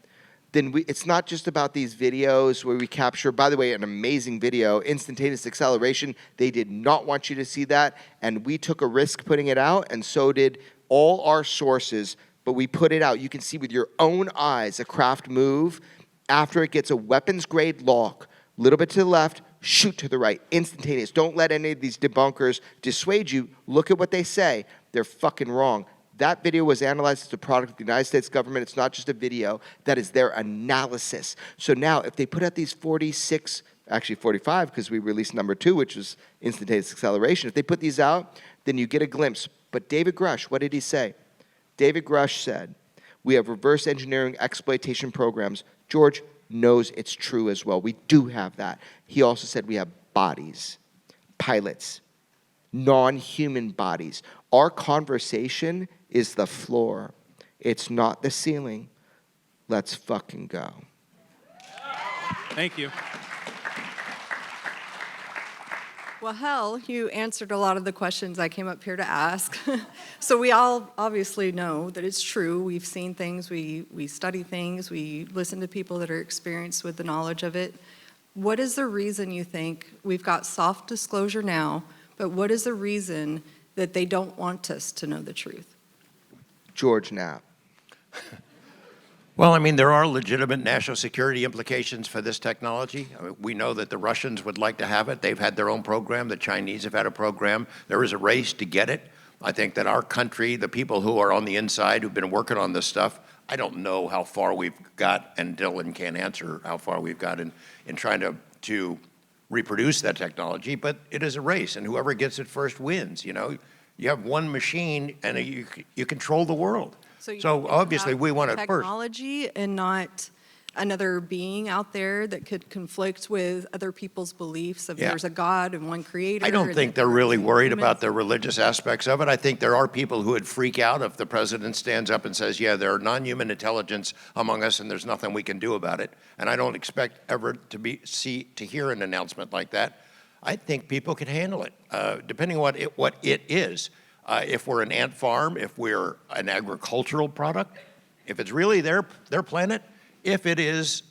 Speaker 7: then it's not just about these videos where we capture, by the way, an amazing video, instantaneous acceleration. They did not want you to see that, and we took a risk putting it out, and so did all our sources, but we put it out. You can see with your own eyes a craft move after it gets a weapons-grade lock, a little bit to the left, shoot to the right, instantaneous. Don't let any of these debunkers dissuade you. Look at what they say. They're fucking wrong. That video was analyzed as a product of the United States government. It's not just a video. That is their analysis. So now, if they put out these 46, actually 45, because we released number 2, which was instantaneous acceleration. If they put these out, then you get a glimpse. But David Grush, what did he say? David Grush said, we have reverse engineering exploitation programs. George knows it's true as well. We do have that. He also said we have bodies, pilots, non-human bodies. Our conversation is the floor. It's not the ceiling. Let's fucking go.
Speaker 12: Thank you.
Speaker 13: Well, hell, you answered a lot of the questions I came up here to ask. So we all obviously know that it's true. We've seen things, we study things, we listen to people that are experienced with the knowledge of it. What is the reason you think we've got soft disclosure now, but what is the reason that they don't want us to know the truth?
Speaker 7: George Knapp.
Speaker 6: Well, I mean, there are legitimate national security implications for this technology. I mean, we know that the Russians would like to have it. They've had their own program. The Chinese have had a program. There is a race to get it. I think that our country, the people who are on the inside who've been working on this stuff, I don't know how far we've got, and Dylan can't answer how far we've got in trying to reproduce that technology, but it is a race, and whoever gets it first wins, you know? You have one machine, and you control the world. So obviously we want it first.
Speaker 13: Technology and not another being out there that could conflict with other people's beliefs of
Speaker 6: Yeah.
Speaker 13: there's a God and one creator?
Speaker 6: I don't
Speaker 13: and
Speaker 6: think
Speaker 13: that
Speaker 6: they're really
Speaker 13: humans-
Speaker 6: worried about the religious aspects of it. I think there are people who would freak out if the president stands up and says, yeah, there are non-human intelligence among us and there's nothing we can do about it. And I don't expect ever to hear an announcement like that. I think people can handle it, depending on what it is. If we're an ant farm, if we're an agricultural product, if it's really their planet, if it is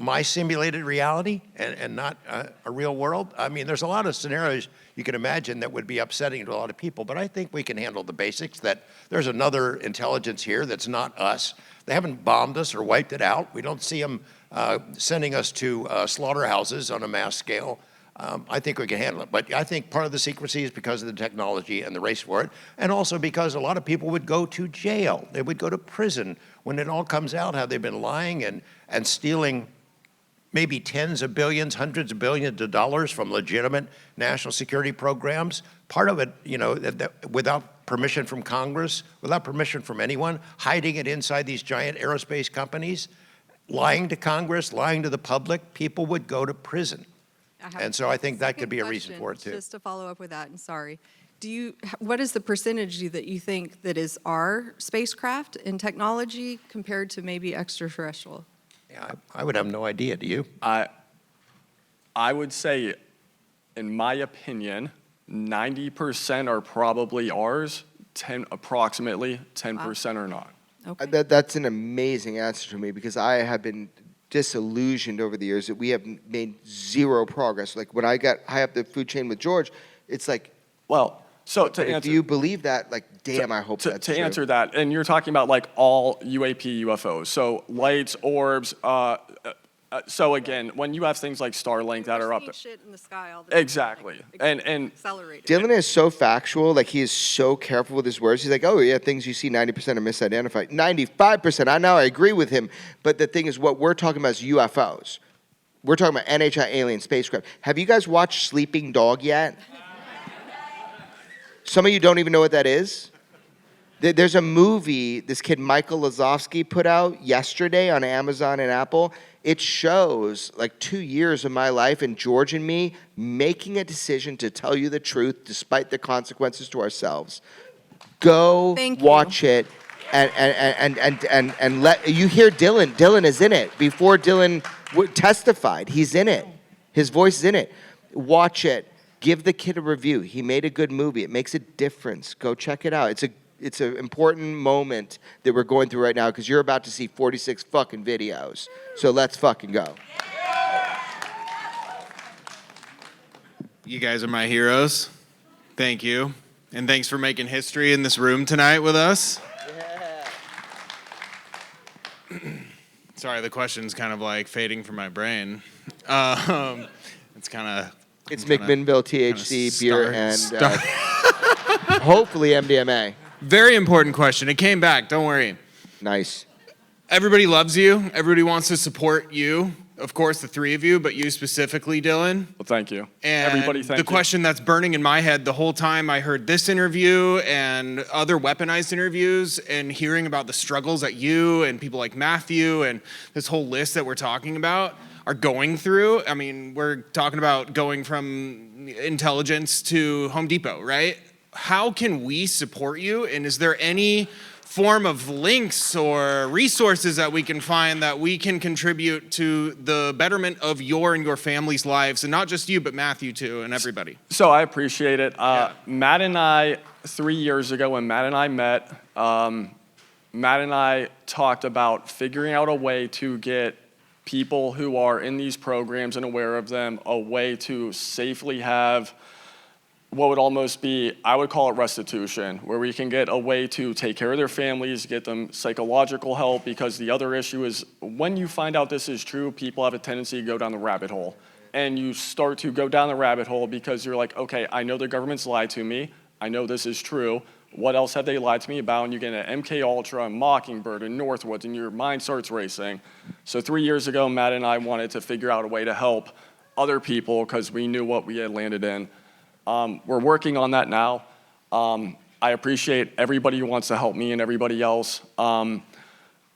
Speaker 6: my simulated reality and not a real world. I mean, there's a lot of scenarios you can imagine that would be upsetting to a lot of people, but I think we can handle the basics, that there's another intelligence here that's not us. They haven't bombed us or wiped it out. We don't see them sending us to slaughterhouses on a mass scale. I think we can handle it. But I think part of the secrecy is because of the technology and the race for it, and also because a lot of people would go to jail. They would go to prison when it all comes out, how they've been lying and stealing maybe tens of billions, hundreds of billions of dollars from legitimate national security programs. Part of it, you know, without permission from Congress, without permission from anyone, hiding it inside these giant aerospace companies, lying to Congress, lying to the public, people would go to prison. And so I think that could be a reason for it too.
Speaker 13: Just to follow up with that, and sorry. What is the percentage that you think that is our spacecraft in technology compared to maybe extraterrestrial?
Speaker 6: Yeah, I would have no idea. Do you?
Speaker 1: I would say, in my opinion, 90% are probably ours, approximately 10% are not.
Speaker 13: Okay.
Speaker 7: That's an amazing answer to me, because I have been disillusioned over the years that we have made zero progress. Like when I got high up the food chain with George, it's like,
Speaker 1: well, so to
Speaker 7: if
Speaker 1: answer,
Speaker 7: you believe that, like, damn, I hope that's
Speaker 1: to
Speaker 7: true.
Speaker 1: answer that, and you're talking about like all UAP UFOs, so lights, orbs. So again, when you have things like Starlink that are up,
Speaker 13: We're seeing shit in the sky all the time.
Speaker 1: exactly, and
Speaker 13: Accelerated.
Speaker 7: Dylan is so factual. Like, he is so careful with his words. He's like, oh, yeah, things you see 90% are misidentified. 95%. I agree with him. But the thing is, what we're talking about is UFOs. We're talking about NHI alien spacecraft. Have you guys watched Sleeping Dog yet? Some of you don't even know what that is. There's a movie this kid Michael Lazowski put out yesterday on Amazon and Apple. It shows like 2 years of my life and George and me making a decision to tell you the truth despite the consequences to ourselves. Go watch it and let you hear Dylan. Dylan is in it. Before Dylan testified, he's in it. His voice is in it. Watch it. Give the kid a review. He made a good movie. It makes a difference. Go check it out. It's an important moment that we're going through right now, because you're about to see 46 fucking videos. So let's fucking go.
Speaker 14: You guys are my heroes. Thank you. And thanks for making history in this room tonight with us. Yeah. Sorry, the question's kind of like fading from my brain. It's kind of...
Speaker 7: It's McMinnville, THC, beer, and hopefully MDMA.
Speaker 14: Very important question. It came back. Don't worry.
Speaker 7: Nice.
Speaker 14: Everybody loves you. Everybody wants to support you. Of course, the three of you, but you specifically, Dylan.
Speaker 1: Well, thank you.
Speaker 14: And
Speaker 1: everybody, thank you.
Speaker 14: The question that's burning in my head the whole time I heard this interview and other weaponized interviews and hearing about the struggles that you and people like Matthew and this whole list that we're talking about are going through. I mean, we're talking about going from intelligence to Home Depot, right? How can we support you? And is there any form of links or resources that we can find that we can contribute to the betterment of your and your family's lives, and not just you, but Matthew too, and everybody?
Speaker 1: So I appreciate it. Matt and I, 3 years ago when Matt and I met, Matt and I talked about figuring out a way to get people who are in these programs and aware of them a way to safely have what would almost be, I would call it restitution, where we can get a way to take care of their families, get them psychological help, because the other issue is when you find out this is true, people have a tendency to go down the rabbit hole. And you start to go down the rabbit hole because you're like, okay, I know the government's lied to me. I know this is true. What else have they lied to me about? And you get an MK Ultra, a Mockingbird, a Northwoods, and your mind starts racing. So 3 years ago, Matt and I wanted to figure out a way to help other people because we knew what we had landed in. We're working on that now. I appreciate everybody who wants to help me and everybody else.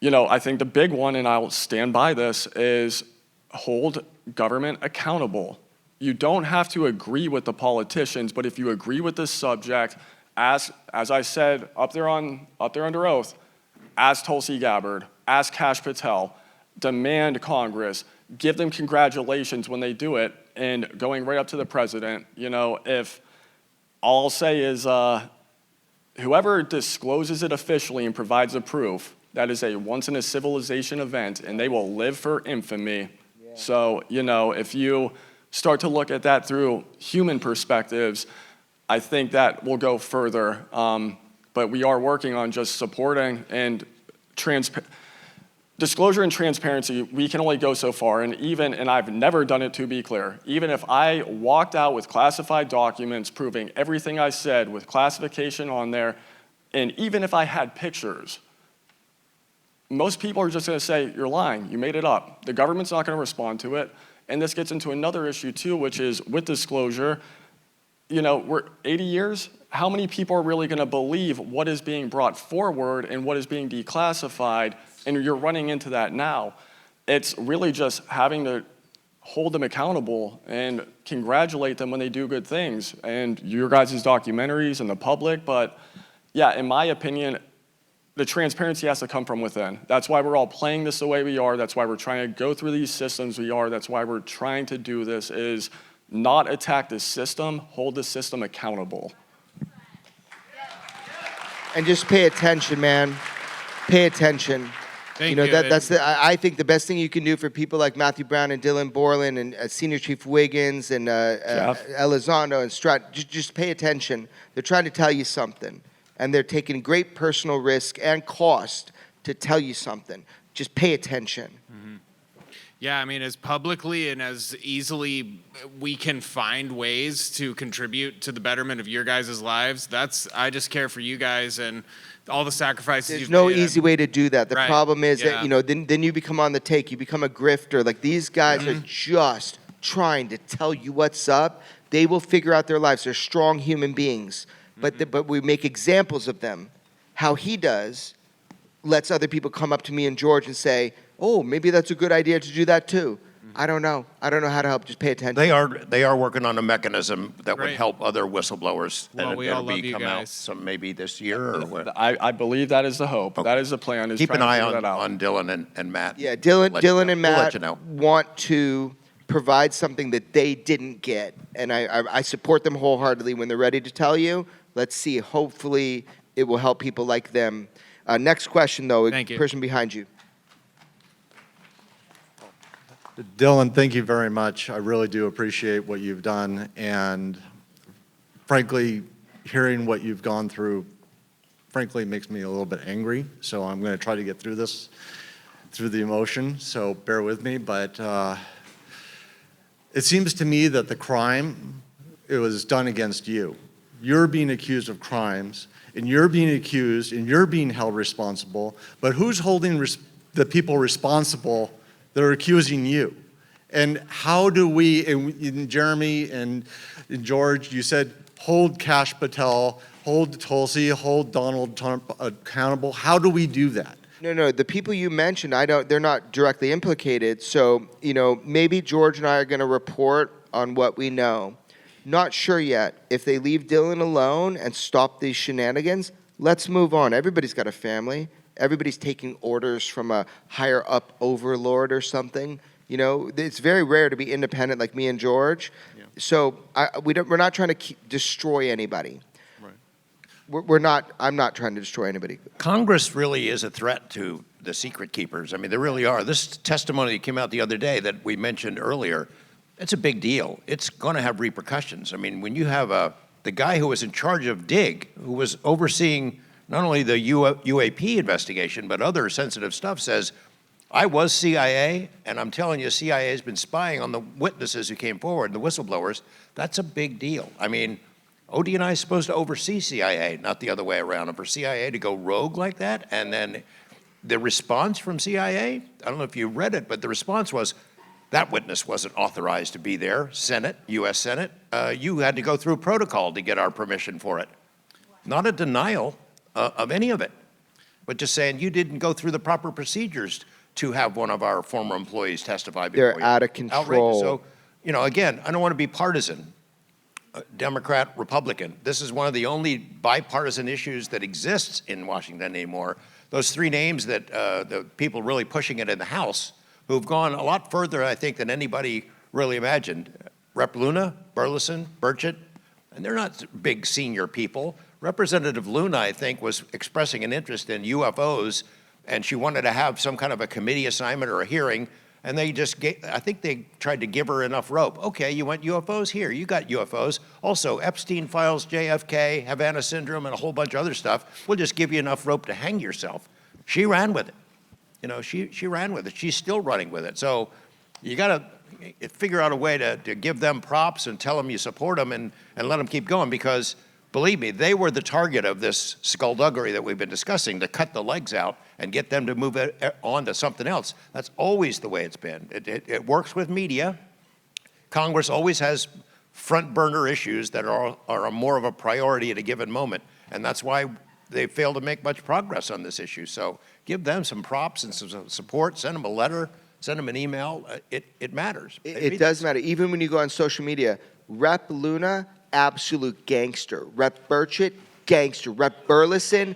Speaker 1: I think the big one, and I'll stand by this, is hold government accountable. You don't have to agree with the politicians, but if you agree with this subject, as I said up there under oath, ask Tulsi Gabbard, ask Kash Patel, demand Congress, give them congratulations when they do it, and going right up to the president, if all I'll say is whoever discloses it officially and provides the proof, that is a once-in-a-civilization event, and they will live for infamy. Yeah. So, if you start to look at that through human perspectives, I think that will go further. But we are working on just supporting and disclosure and transparency. We can only go so far, and I've never done it, to be clear. Even if I walked out with classified documents proving everything I said with classification on there, and even if I had pictures, most people are just going to say, you're lying, you made it up. The government's not going to respond to it. And this gets into another issue too, which is with disclosure, we're 80 years. How many people are really going to believe what is being brought forward and what is being declassified? And you're running into that now. It's really just having to hold them accountable and congratulate them when they do good things. And your guys' documentaries and the public, but yeah, in my opinion, the transparency has to come from within. That's why we're all playing this the way we are. That's why we're trying to go through these systems we are. That's why we're trying to do this, is not attack the system, hold the system accountable.
Speaker 7: And just pay attention, man. Pay attention.
Speaker 14: Thank you.
Speaker 7: I think the best thing you can do for people like Matthew Brown and Dylan Borland and Senior Chief Wiggins and Elizondo and Strutt, just pay attention. They're trying to tell you something. And they're taking great personal risk and cost to tell you something. Just pay attention.
Speaker 14: Mm-hmm. Yeah, as publicly and as easily we can find ways to contribute to the betterment of your guys' lives, I just care for you guys and all the sacrifices
Speaker 7: There's
Speaker 14: you've
Speaker 7: no
Speaker 14: made.
Speaker 7: easy way to do that. The
Speaker 14: Right.
Speaker 7: problem is
Speaker 14: Yeah.
Speaker 7: that, then you become on the take. You become a grifter. Like, these guys are just trying to tell you what's up. They will figure out their lives. They're strong human beings. But we make examples of them. How he does lets other people come up to me and George and say, oh, maybe that's a good idea to do that too. I don't know. I don't know how to help. Just pay attention.
Speaker 6: They are working on a mechanism that would
Speaker 14: Great.
Speaker 6: help other whistleblowers.
Speaker 14: Well,
Speaker 6: and
Speaker 14: we
Speaker 6: it'll
Speaker 14: all love you
Speaker 6: come
Speaker 14: guys.
Speaker 6: out some maybe this year or what.
Speaker 1: I believe that is the hope.
Speaker 6: Okay.
Speaker 1: That is the plan. Is
Speaker 6: Keep an
Speaker 1: trying
Speaker 6: eye
Speaker 1: to figure that out.
Speaker 6: on Dylan and Matt.
Speaker 7: Yeah, Dylan and
Speaker 6: We'll
Speaker 7: Matt
Speaker 6: let you know.
Speaker 7: want to provide something that they didn't get. And I support them wholeheartedly when they're ready to tell you. Let's see. Hopefully, it will help people like them. Next question, though.
Speaker 14: Thank you.
Speaker 7: Person behind you.
Speaker 15: Dylan, thank you very much. I really do appreciate what you've done. And frankly, hearing what you've gone through, frankly, makes me a little bit angry. So I'm going to try to get through this, through the emotion. So bear with me. But it seems to me that the crime, it was done against you. You're being accused of crimes, and you're being accused, and you're being held responsible. But who's holding the people responsible that are accusing you? And how do we, and Jeremy and George, you said, hold Kash Patel, hold Tulsi, hold Donald Trump accountable. How do we do that?
Speaker 7: No, the people you mentioned, they're not directly implicated. So, maybe George and I are going to report on what we know. Not sure yet. If they leave Dylan alone and stop these shenanigans, let's move on. Everybody's got a family. Everybody's taking orders from a higher up overlord or something. It's very rare to be independent like me and George. Yeah. So we're not trying to destroy anybody. Right. I'm not trying to destroy anybody.
Speaker 6: Congress really is a threat to the secret keepers. They really are. This testimony that came out the other day that we mentioned earlier, it's a big deal. It's going to have repercussions. When you have the guy who was in charge of DIG, who was overseeing not only the UAP investigation, but other sensitive stuff, says, I was CIA, and I'm telling you, CIA has been spying on the witnesses who came forward, the whistleblowers. That's a big deal. ODNI is supposed to oversee CIA, not the other way around. And for CIA to go rogue like that, and then the response from CIA, I don't know if you read it, but the response was, that witness wasn't authorized to be there, Senate, U.S. Senate. You had to go through protocol to get our permission for it. Not a denial of any of it. but just saying you didn't go through the proper procedures to have one of our former employees testify before you.
Speaker 2: They're out of
Speaker 6: Outrageous.
Speaker 2: control.
Speaker 6: So, again, I don't want to be partisan, Democrat, Republican. This is one of the only bipartisan issues that exists in Washington anymore. Those three names that the people really pushing it in the House, who've gone a lot further, I think, than anybody really imagined. Rep. Luna, Burleson, Burchett, and they're not big senior people. Representative Luna, I think, was expressing an interest in UFOs, and she wanted to have some kind of a committee assignment or a hearing, and they just I think they tried to give her enough rope. Okay, you want UFOs? Here, you got UFOs. Also, Epstein files, JFK, Havana Syndrome, and a whole bunch of other stuff. We'll just give you enough rope to hang yourself. She ran with it. She ran with it. She's still running with it. So you got to figure out a way to give them props and tell them you support them and let them keep going, because believe me, they were the target of this skullduggery that we've been discussing, to cut the legs out and get them to move on to something else. That's always the way it's been. It works with media. Congress always has front burner issues that are more of a priority at a given moment, and that's why they fail to make much progress on this issue. So give them some props and some support, send them a letter, send them an email. It matters.
Speaker 7: It does matter. Even when you go on social media, Rep. Luna, absolute gangster. Rep. Burchett, gangster. Rep. Burleson,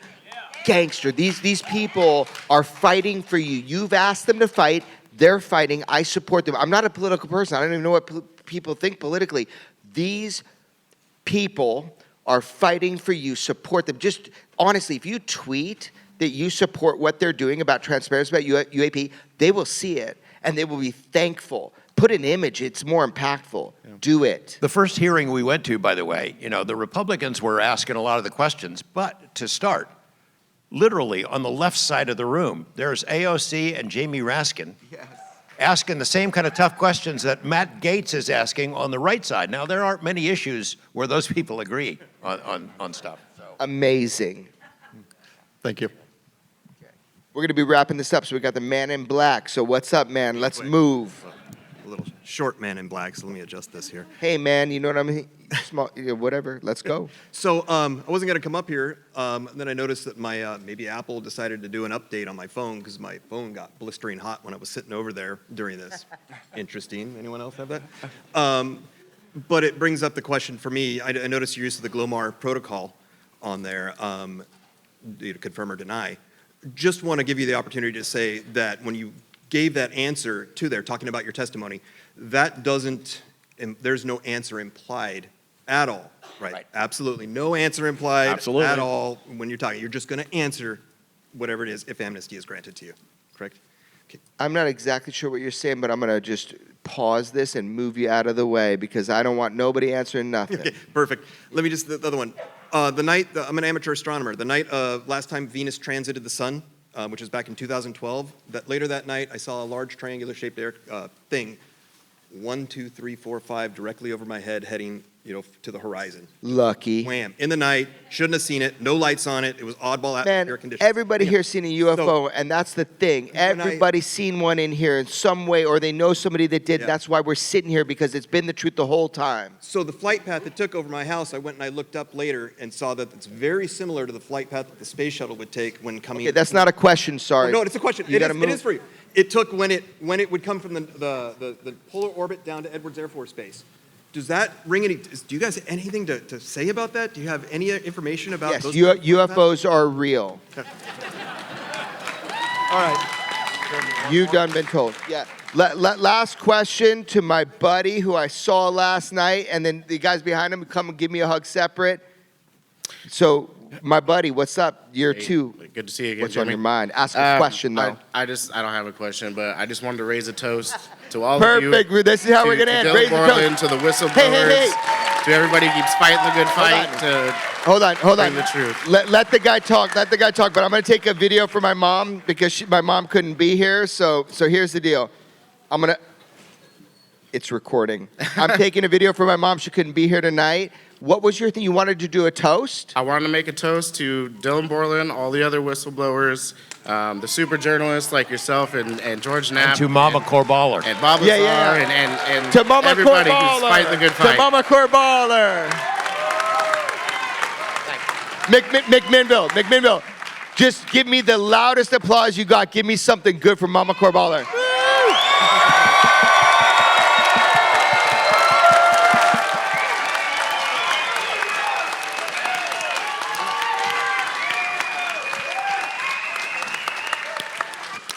Speaker 7: gangster. These people are fighting for you. You've asked them to fight. They're fighting. I support them. I'm not a political person. I don't even know what people think politically. These people are fighting for you. Support them. Just honestly, if you tweet that you support what they're doing about transparency, about UAP, they will see it and they will be thankful. Put an image, it's more impactful. Yeah. Do it.
Speaker 6: The first hearing we went to, by the way, the Republicans were asking a lot of the questions, but to start, literally on the left side of the room, there's AOC and Jamie Raskin asking the same kind of tough questions that Matt Gaetz is asking on the right side. Now, there aren't many issues where those people agree on stuff. So.
Speaker 7: Amazing.
Speaker 15: Thank you.
Speaker 7: We're going to be wrapping this up, so we got the man in black. So what's up, man? Let's move.
Speaker 16: A little short man in black, so let me adjust this here.
Speaker 7: Hey, man, you know what I mean? Small, whatever. Let's go.
Speaker 16: So I wasn't going to come up here. Then I noticed that my maybe Apple decided to do an update on my phone because my phone got blistering hot when I was sitting over there during this. Interesting. Anyone else have that? But it brings up the question for me. I noticed your use of the Glomar protocol on there, to confirm or deny. Just want to give you the opportunity to say that when you gave that answer to there, talking about your testimony, that doesn't, there's no answer implied at all, right? Absolutely no answer implied at all when you're talking. You're just going to answer whatever it is if amnesty is granted to you, correct? Okay.
Speaker 7: I'm not exactly sure what you're saying, but I'm going to just pause this and move you out of the way because I don't want nobody answering nothing.
Speaker 16: Okay, perfect. Let me just, the other one. The night, I'm an amateur astronomer. The night last time Venus transited the sun, which was back in 2012, later that night I saw a large triangular shaped thing, 1, 2, 3, 4, 5, directly over my head heading to the horizon.
Speaker 7: Lucky.
Speaker 16: Wham. In the night, shouldn't have seen it, no lights on it, it was oddball atmosphere conditions.
Speaker 7: Everybody here's seen a UFO, and that's the thing. Everybody's seen one in here in some way, or they know somebody that did. That's why we're sitting here, because it's been the truth the whole time.
Speaker 16: So the flight path it took over my house, I went and I looked up later and saw that it's very similar to the flight path that the space shuttle would take when coming.
Speaker 7: Okay, that's not a question, sorry.
Speaker 16: Oh, no, it's a question. It is for you. It took when it would come from the polar orbit down to Edwards Air Force Base. Does that ring any? Do you guys have anything to say about that? Do you have any information about those?
Speaker 7: Yes, UFOs are real.
Speaker 16: All right.
Speaker 7: You've done been told. Yeah. Last question to my buddy who I saw last night, and then the guys behind him come and give me a hug separate. So, my buddy, what's up? Year 2.
Speaker 17: Good to see you again.
Speaker 7: What's on your mind? Ask a question, though.
Speaker 17: I don't have a question, but I just wanted to raise a toast to all
Speaker 7: of
Speaker 17: you.
Speaker 7: Perfect. This is how we're gonna end.
Speaker 17: Dylan
Speaker 7: Raise
Speaker 17: Borland,
Speaker 7: the toast.
Speaker 17: to the whistleblowers, to everybody who keeps fighting the good fight.
Speaker 7: Hold on.
Speaker 17: Bring the truth.
Speaker 7: Let the guy talk. But I'm gonna take a video for my mom because my mom couldn't be here. So here's the deal. It's recording. I'm taking a video for my mom. She couldn't be here tonight. What was your thing? You wanted to do a toast?
Speaker 17: I wanted to make a toast to Dylan Borland, all the other whistleblowers, the super journalists like yourself and George Knapp.
Speaker 6: And to Mama Corballer.
Speaker 17: And Bob Lazar and
Speaker 7: to Mama
Speaker 17: everybody
Speaker 7: Corballer.
Speaker 17: who's fighting the good fight.
Speaker 7: To Mama Corballer. McMinnville. Just give me the loudest applause you got. Give me something good for Mama Corbell.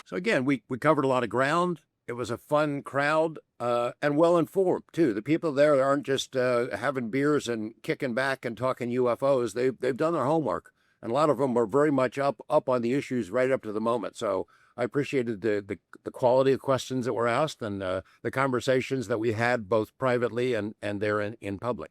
Speaker 4: So again, we covered a lot of ground. It was a fun crowd and well-informed, too. The people there aren't just having beers and kicking back and talking UFOs. They've done their homework. And a lot of them were very much up on the issues right up to the moment. So I appreciated the quality of questions that were asked and the conversations that we had both privately and there in public.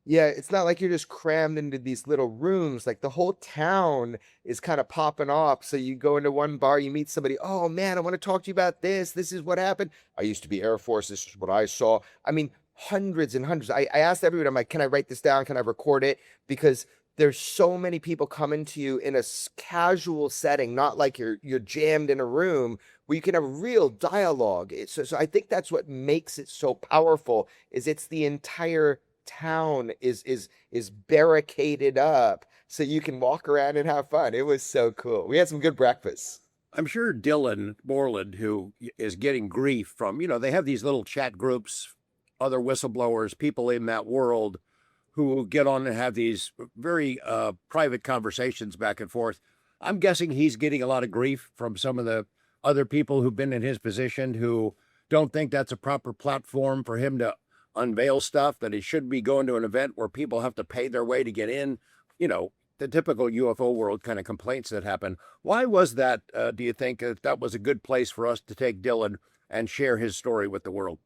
Speaker 2: Yeah, it's not like you're just crammed into these little rooms. Like the whole town is kind of popping off. So you go into one bar, you meet somebody. Oh man, I want to talk to you about this. This is what happened. I used to be Air Force. This is what I saw. I mean, hundreds and hundreds. I asked everyone, I'm like, can I write this down? Can I record it? Because there's so many people coming to you in a casual setting, not like you're jammed in a room where you can have real dialogue. So I think that's what makes it so powerful. Is it's the entire town is barricaded up so you can walk around and have fun. It was so cool. We had some good breakfasts.
Speaker 4: I'm sure Dylan Borland, who is getting grief from, they have these little chat groups, other whistleblowers, people in that world who get on and have these very private conversations back and forth. I'm guessing he's getting a lot of grief from some of the other people who've been in his position who don't think that's a proper platform for him to unveil stuff, that he should be going to an event where people have to pay their way to get in, the typical UFO world kind of complaints that happen. Why was that, do you think, that was a good place for us to take Dylan and share his story with the world?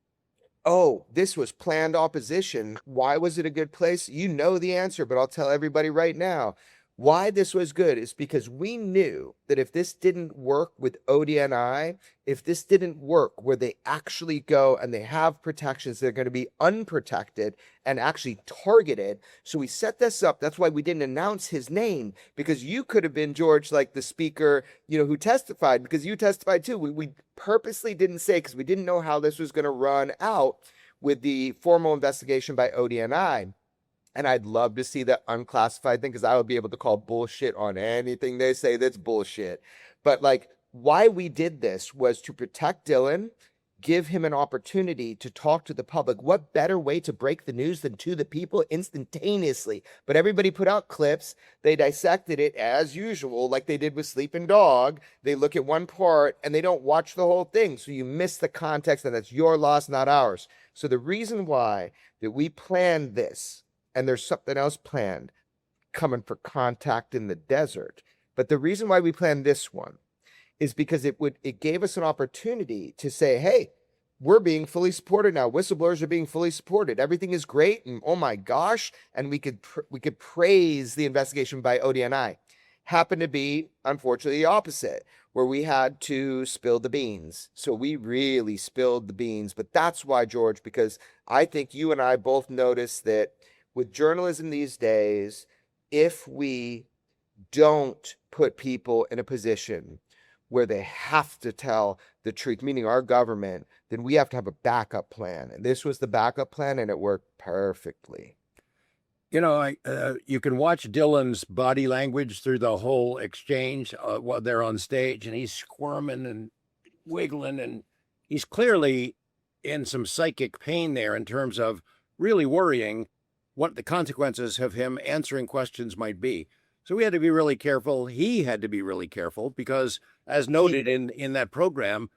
Speaker 2: Oh, this was planned opposition. Why was it a good place? You know the answer, but I'll tell everybody right now. Why this was good is because we knew that if this didn't work with ODNI, if this didn't work where they actually go and they have protections, they're going to be unprotected and actually targeted. So we set this up. That's why we didn't announce his name, because you could have been, George, like the speaker, who testified, because you testified too. We purposely didn't say, because we didn't know how this was going to run out with the formal investigation by ODNI. And I'd love to see that unclassified thing, because I would be able to call bullshit on anything they say that's bullshit. But why we did this was to protect Dylan, give him an opportunity to talk to the public. What better way to break the news than to the people instantaneously? But everybody put out clips. They dissected it as usual, like they did with Sleeping Dog. They look at one part and they don't watch the whole thing. So you miss the context, and that's your loss, not ours. So the reason why that we planned this, and there's something else planned coming for Contact in the Desert. But the reason why we planned this one is because it gave us an opportunity to say, hey, we're being fully supported now. Whistleblowers are being fully supported. Everything is great, and oh my gosh, and we could praise the investigation by ODNI. Happened to be, unfortunately, the opposite, where we had to spill the beans. So we really spilled the beans. But that's why, George, because I think you and I both noticed that with journalism these days, if we don't put people in a position where they have to tell the truth, meaning our government, then we have to have a backup plan. And this was the backup plan, and it worked perfectly.
Speaker 4: You can watch Dylan's body language through the whole exchange while they're on stage, and he's squirming and wiggling, and he's clearly in some psychic pain there in terms of really worrying what the consequences of him answering questions might be. So we had to be really careful. He had to be really careful because, as noted in that program,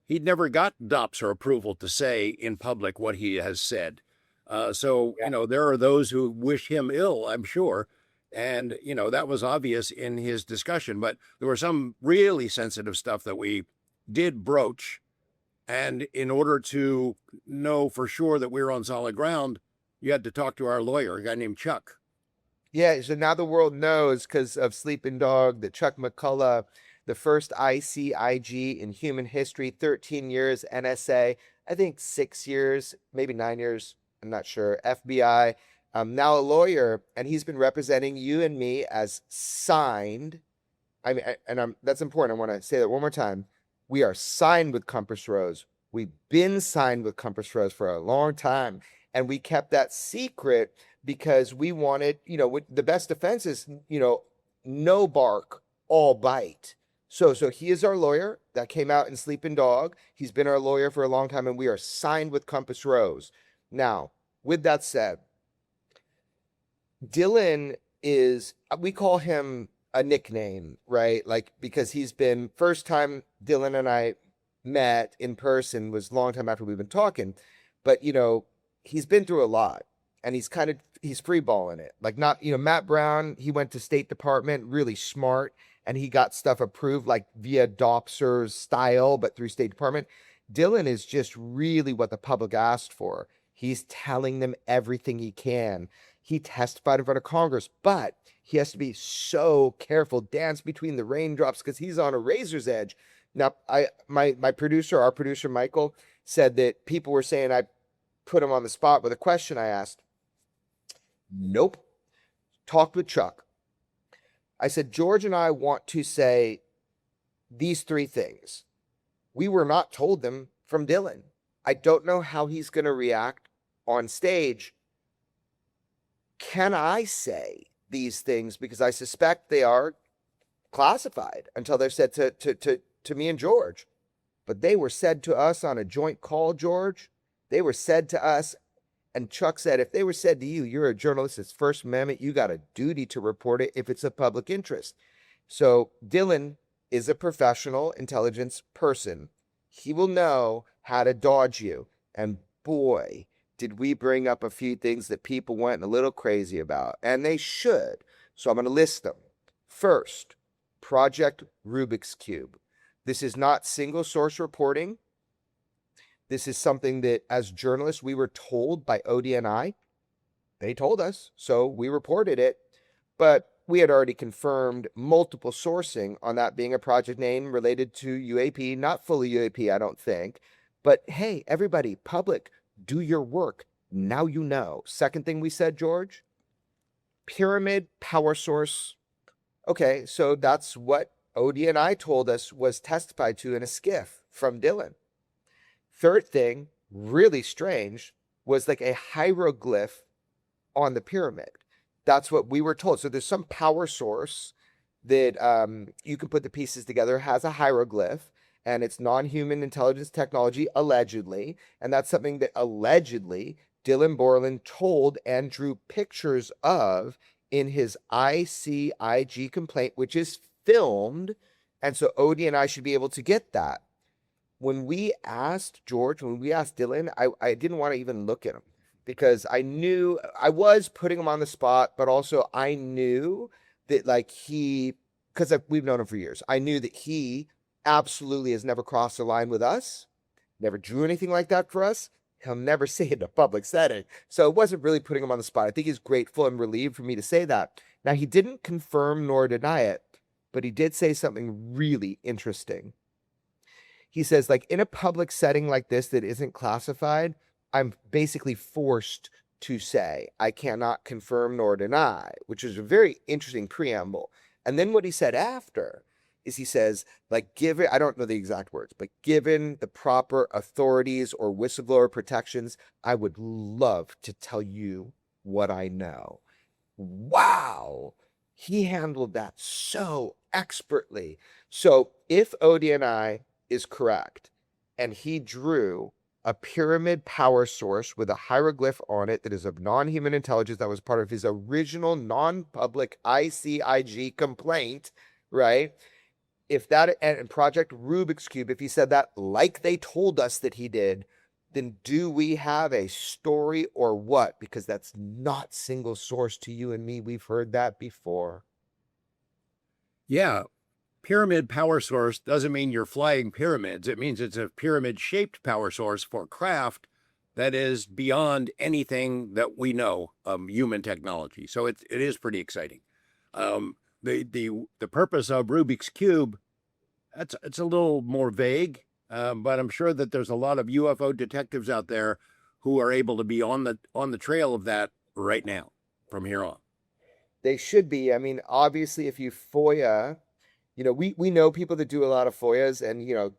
Speaker 4: he'd never got DOPS or approval to say in public what he has said. There are those who wish him ill, I'm sure. And, that was obvious in his discussion. But there was some really sensitive stuff that we did broach. And in order to know for sure that we were on solid ground, you had to talk to our lawyer, a guy named Chuck.
Speaker 2: Yeah, so now the world knows, because of Sleeping Dog, that Chuck McCullough, the first ICIG in human history, 13 years, NSA, I think 6 years, maybe 9 years, I'm not sure, FBI, now a lawyer, and he's been representing you and me as signed. That's important. I want to say that one more time. We are signed with Compass Rose. We've been signed with Compass Rose for a long time. And we kept that secret because we wanted, the best defense is, no bark all bite. So he is our lawyer that came out in Sleeping Dog. He's been our lawyer for a long time, and we are signed with Compass Rose. Now, with that said, Dylan is, we call him a nickname, right? Like, because he's been, first time Dylan and I met in person was a long time after we've been talking. But, you know, he's been through a lot, and he's free balling it. Like, not, you know, Matt Brown, he went to State Department, really smart, and he got stuff approved like via Dopser's style, but through State Department. Dylan is just really what the public asked for. He's telling them everything he can. He testified in front of Congress, but he has to be so careful, dance between the raindrops, because he's on a razor's edge. Now, my producer, our producer, Michael, said that people were saying I put him on the spot with a question I asked. Nope. Talked with Chuck. I said, George and I want to say these three things. We were not told them from Dylan. I don't know how he's going to react on stage. Can I say these things? Because I suspect they are classified until they're said to me and George. But they were said to us on a joint call, George. They were said to us. And Chuck said, if they were said to you, you're a journalist, it's First Amendment, you got a duty to report it if it's of public interest. So Dylan is a professional intelligence person. He will know how to dodge you. And boy, did we bring up a few things that people went a little crazy about. And they should. So I'm going to list them. First, Project Rubik's Cube. This is not single source reporting. This is something that, as journalists, we were told by ODNI. They told us, so we reported it. But we had already confirmed multiple sourcing on that being a project name related to UAP. Not fully UAP, I don't think. But hey, everybody, public, do your work. Now you know. Second thing we said, George, pyramid power source. Okay, so that's what ODNI told us was testified to in a skiff from Dylan. Third thing, really strange, was like a hieroglyph on the pyramid. That's what we were told. So there's some power source that you can put the pieces together, has a hieroglyph, and it's non-human intelligence technology, allegedly. And that's something that allegedly Dylan Borland told and drew pictures of in his ICIG complaint, which is filmed. And so ODNI should be able to get that. When we asked George, when we asked Dylan, I didn't want to even look at him because I knew I was putting him on the spot, but also I knew that like because we've known him for years, I knew that he absolutely has never crossed the line with us, never drew anything like that for us. He'll never say it in a public setting. So it wasn't really putting him on the spot. I think he's grateful and relieved for me to say that. Now, he didn't confirm nor deny it, but he did say something really interesting. He says, like, in a public setting like this that isn't classified, I'm basically forced to say I cannot confirm nor deny, which is a very interesting preamble. And then what he said after is he says, like, given, I don't know the exact words, but given the proper authorities or whistleblower protections, I would love to tell you what I know. Wow. He handled that so expertly. So if ODNI is correct, and he drew a pyramid power source with a hieroglyph on it that is of non-human intelligence that was part of his original non-public ICIG complaint, right? If that, and Project Rubik's Cube, if he said that like they told us that he did, then do we have a story or what? Because that's not single source to you and me. We've heard that before.
Speaker 4: Yeah. Pyramid power source doesn't mean you're flying pyramids. It means it's a pyramid-shaped power source for craft that is beyond anything that we know of human technology. So it is pretty exciting. The purpose of Rubik's Cube, it's a little more vague, but I'm sure that there's a lot of UFO detectives out there who are able to be on the trail of that right now from here on.
Speaker 2: They should be. I mean, obviously, if you FOIA, you know, we know people that do a lot of FOIAs and, you know,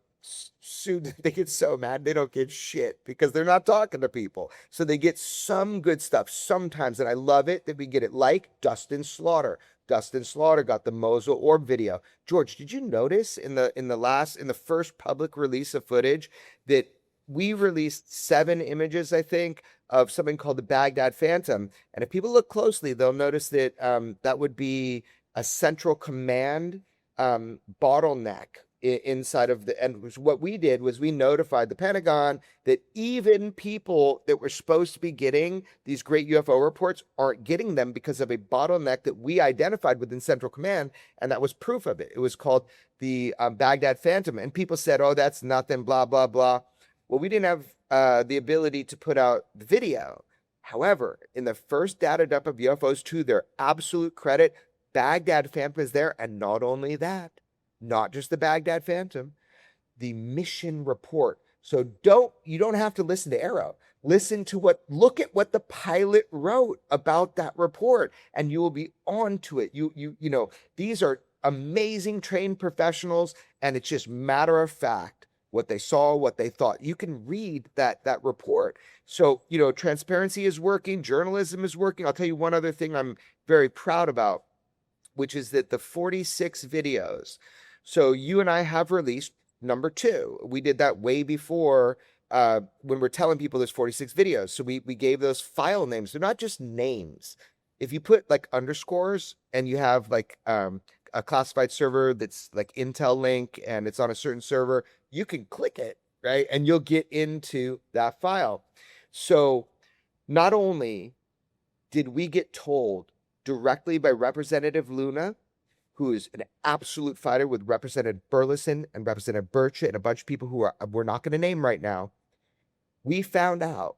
Speaker 2: they get so mad they don't get shit because they're not talking to people. So they get some good stuff sometimes, and I love it that we get it, like Dustin Slaughter. Dustin Slaughter got the Mosul orb video. George, did you notice in the first public release of footage that we released 7 images, I think, of something called the Baghdad Phantom? And if people look closely, they'll notice that that would be a central command bottleneck inside of the, and what we did was we notified the Pentagon that even people that were supposed to be getting these great UFO reports aren't getting them because of a bottleneck that we identified within Central Command, and that was proof of it. It was called the Baghdad Phantom, and people said, oh, that's nothing, blah, blah, blah. Well, we didn't have the ability to put out the video. However, in the first data dump of UFOs, to their absolute credit, Baghdad Phantom is there, and not only that, not just the Baghdad Phantom, the mission report. So you don't have to listen to Arrow. Look at what the pilot wrote about that report, and you will be on to it. You know, these are amazing trained professionals, and it's just matter of fact what they saw, what they thought. You can read that report. So, you know, transparency is working, journalism is working. I'll tell you one other thing I'm very proud about, which is that the 46 videos. So you and I have released number 2. We did that way before when we're telling people there's 46 videos. So we gave those file names. They're not just names. If you put like underscores and you have like a classified server that's like Intel link and it's on a certain server, you can click it, right? And you'll get into that file. So not only did we get told directly by Representative Luna, who is an absolute fighter with Representative Burleson and Representative Burchett and a bunch of people who we're not going to name right now, we found out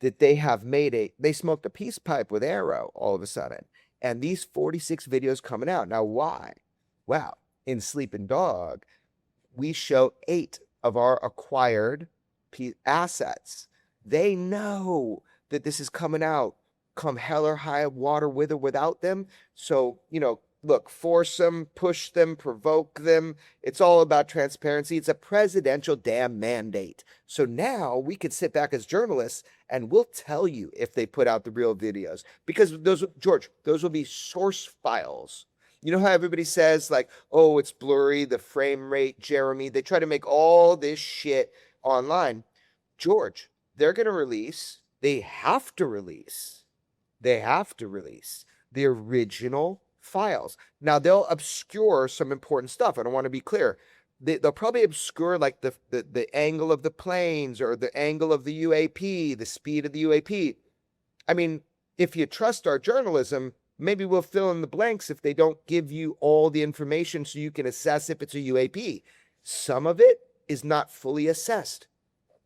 Speaker 2: that they smoked a peace pipe with Arrow all of a sudden. And these 46 videos coming out. Now, why? Well, in Sleeping Dog, we show 8 of our acquired assets. They know that this is coming out come hell or high water with or without them. So, you know, look, force them, push them, provoke them. It's all about transparency. It's a presidential damn mandate. So now we could sit back as journalists and we'll tell you if they put out the real videos. Because those will be source files. You know how everybody says like, oh, it's blurry, the frame rate, Jeremy. They try to make all this shit online. George, they're going to release, they have to release the original files. Now they'll obscure some important stuff. I don't want to be clear. They'll probably obscure like the angle of the planes or the angle of the UAP, the speed of the UAP. I mean, if you trust our journalism, maybe we'll fill in the blanks if they don't give you all the information so you can assess if it's a UAP. Some of it is not fully assessed.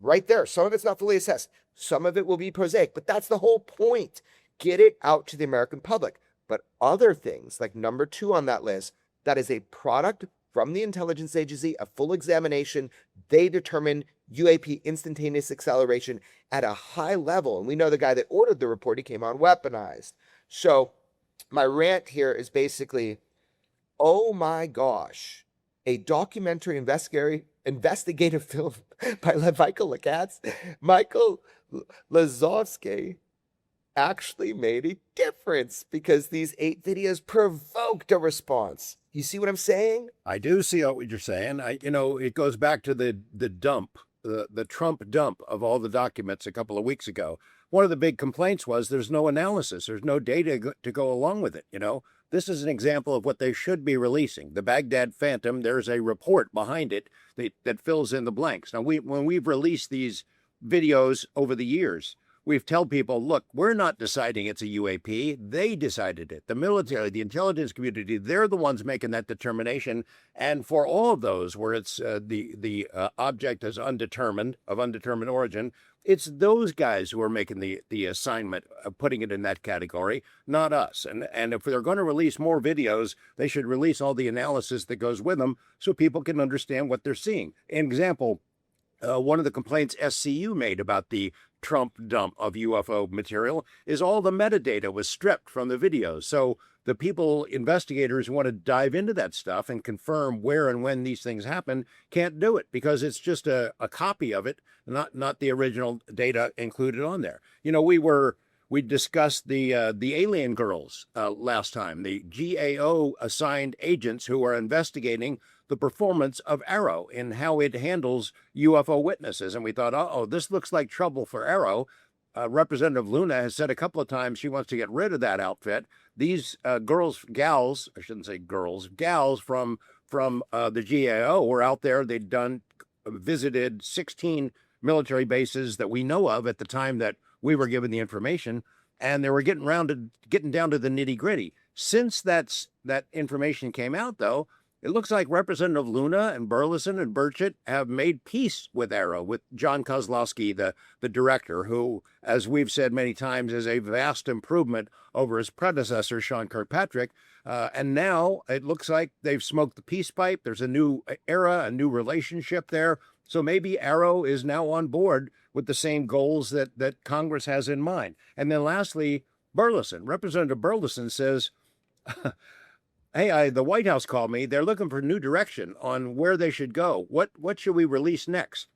Speaker 2: Right there. Some of it's not fully assessed. Some of it will be prosaic, but that's the whole point. Get it out to the American public. But other things, like number 2 on that list, that is a product from the intelligence agency, a full examination. They determine UAP instantaneous acceleration at a high level. And we know the guy that ordered the report, he came on weaponized. So my rant here is basically, oh my gosh, a documentary investigative film by Michael Lazowski actually made a difference because these 8 videos provoked a response. You see what I'm saying?
Speaker 4: I do see what you're saying. It goes back to the dump, the Trump dump of all the documents a couple of weeks ago. One of the big complaints was there's no analysis. There's no data to go along with it. This is an example of what they should be releasing. The Baghdad Phantom, there's a report behind it that fills in the blanks. Now, when we've released these videos over the years, we've told people, look, we're not deciding it's a UAP. They decided it. The military, the intelligence community, they're the ones making that determination. And for all of those where it's the object is undetermined, of undetermined origin, it's those guys who are making the assignment of putting it in that category, not us. And if they're going to release more videos, they should release all the analysis that goes with them so people can understand what they're seeing. An example, one of the complaints SCU made about the Trump dump of UFO material is all the metadata was stripped from the videos. So the investigators who want to dive into that stuff and confirm where and when these things happen can't do it because it's just a copy of it, not the original data included on there. We we discussed the alien girls last time, the GAO assigned agents who are investigating the performance of Arrow and how it handles UFO witnesses. And we thought, oh, this looks like trouble for Arrow. Representative Luna has said a couple of times she wants to get rid of that outfit. These gals, I shouldn't say girls, gals from the GAO were out there. They'd visited 16 military bases that we know of at the time that we were given the information, and they were getting down to the nitty gritty. Since that information came out, though, it looks like Representative Luna and Burleson and Burchett have made peace with Arrow, with John Kozlowski, the director, who, as we've said many times, is a vast improvement over his predecessor, Sean Kirkpatrick. And now it looks like they've smoked the peace pipe. There's a new era, a new relationship there. So maybe Arrow is now on board with the same goals that Congress has in mind. And then lastly, Burleson. Representative Burleson says, hey, the White House called me. They're looking for new direction on where they should go. What should we release next?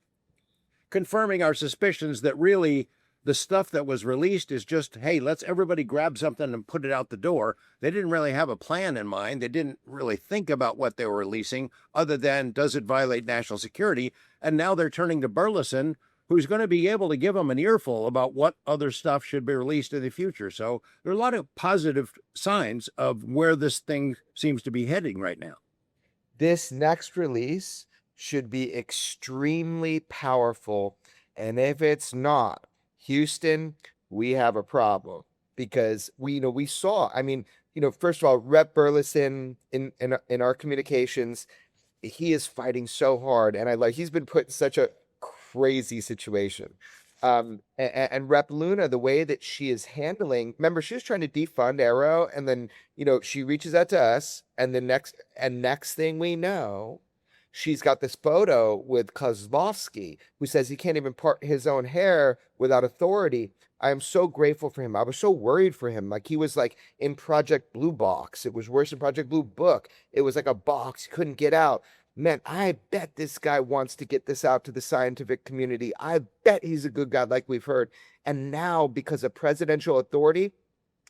Speaker 4: Confirming our suspicions that really the stuff that was released is just, hey, let's everybody grab something and put it out the door. They didn't really have a plan in mind. They didn't really think about what they were releasing other than, does it violate national security? And now they're turning to Burleson, who's going to be able to give them an earful about what other stuff should be released in the future. So there are a lot of positive signs of where this thing seems to be heading right now.
Speaker 2: This next release should be extremely powerful. And if it's not, Houston, we have a problem, because we saw, first of all, Rep Burleson in our communications, he is fighting so hard, and he's been put in such a crazy situation. And Rep Luna, the way that she is handling, remember, she was trying to defund Arrow, and then, she reaches out to us, and the next thing we know, she's got this photo with Kozlowski, who says he can't even part his own hair without authority. I am so grateful for him. I was so worried for him. Like, he was like in Project Blue Box. It was worse than Project Blue Book. It was like a box. He couldn't get out. Man, I bet this guy wants to get this out to the scientific community. I bet he's a good guy, like we've heard. And now, because of presidential authority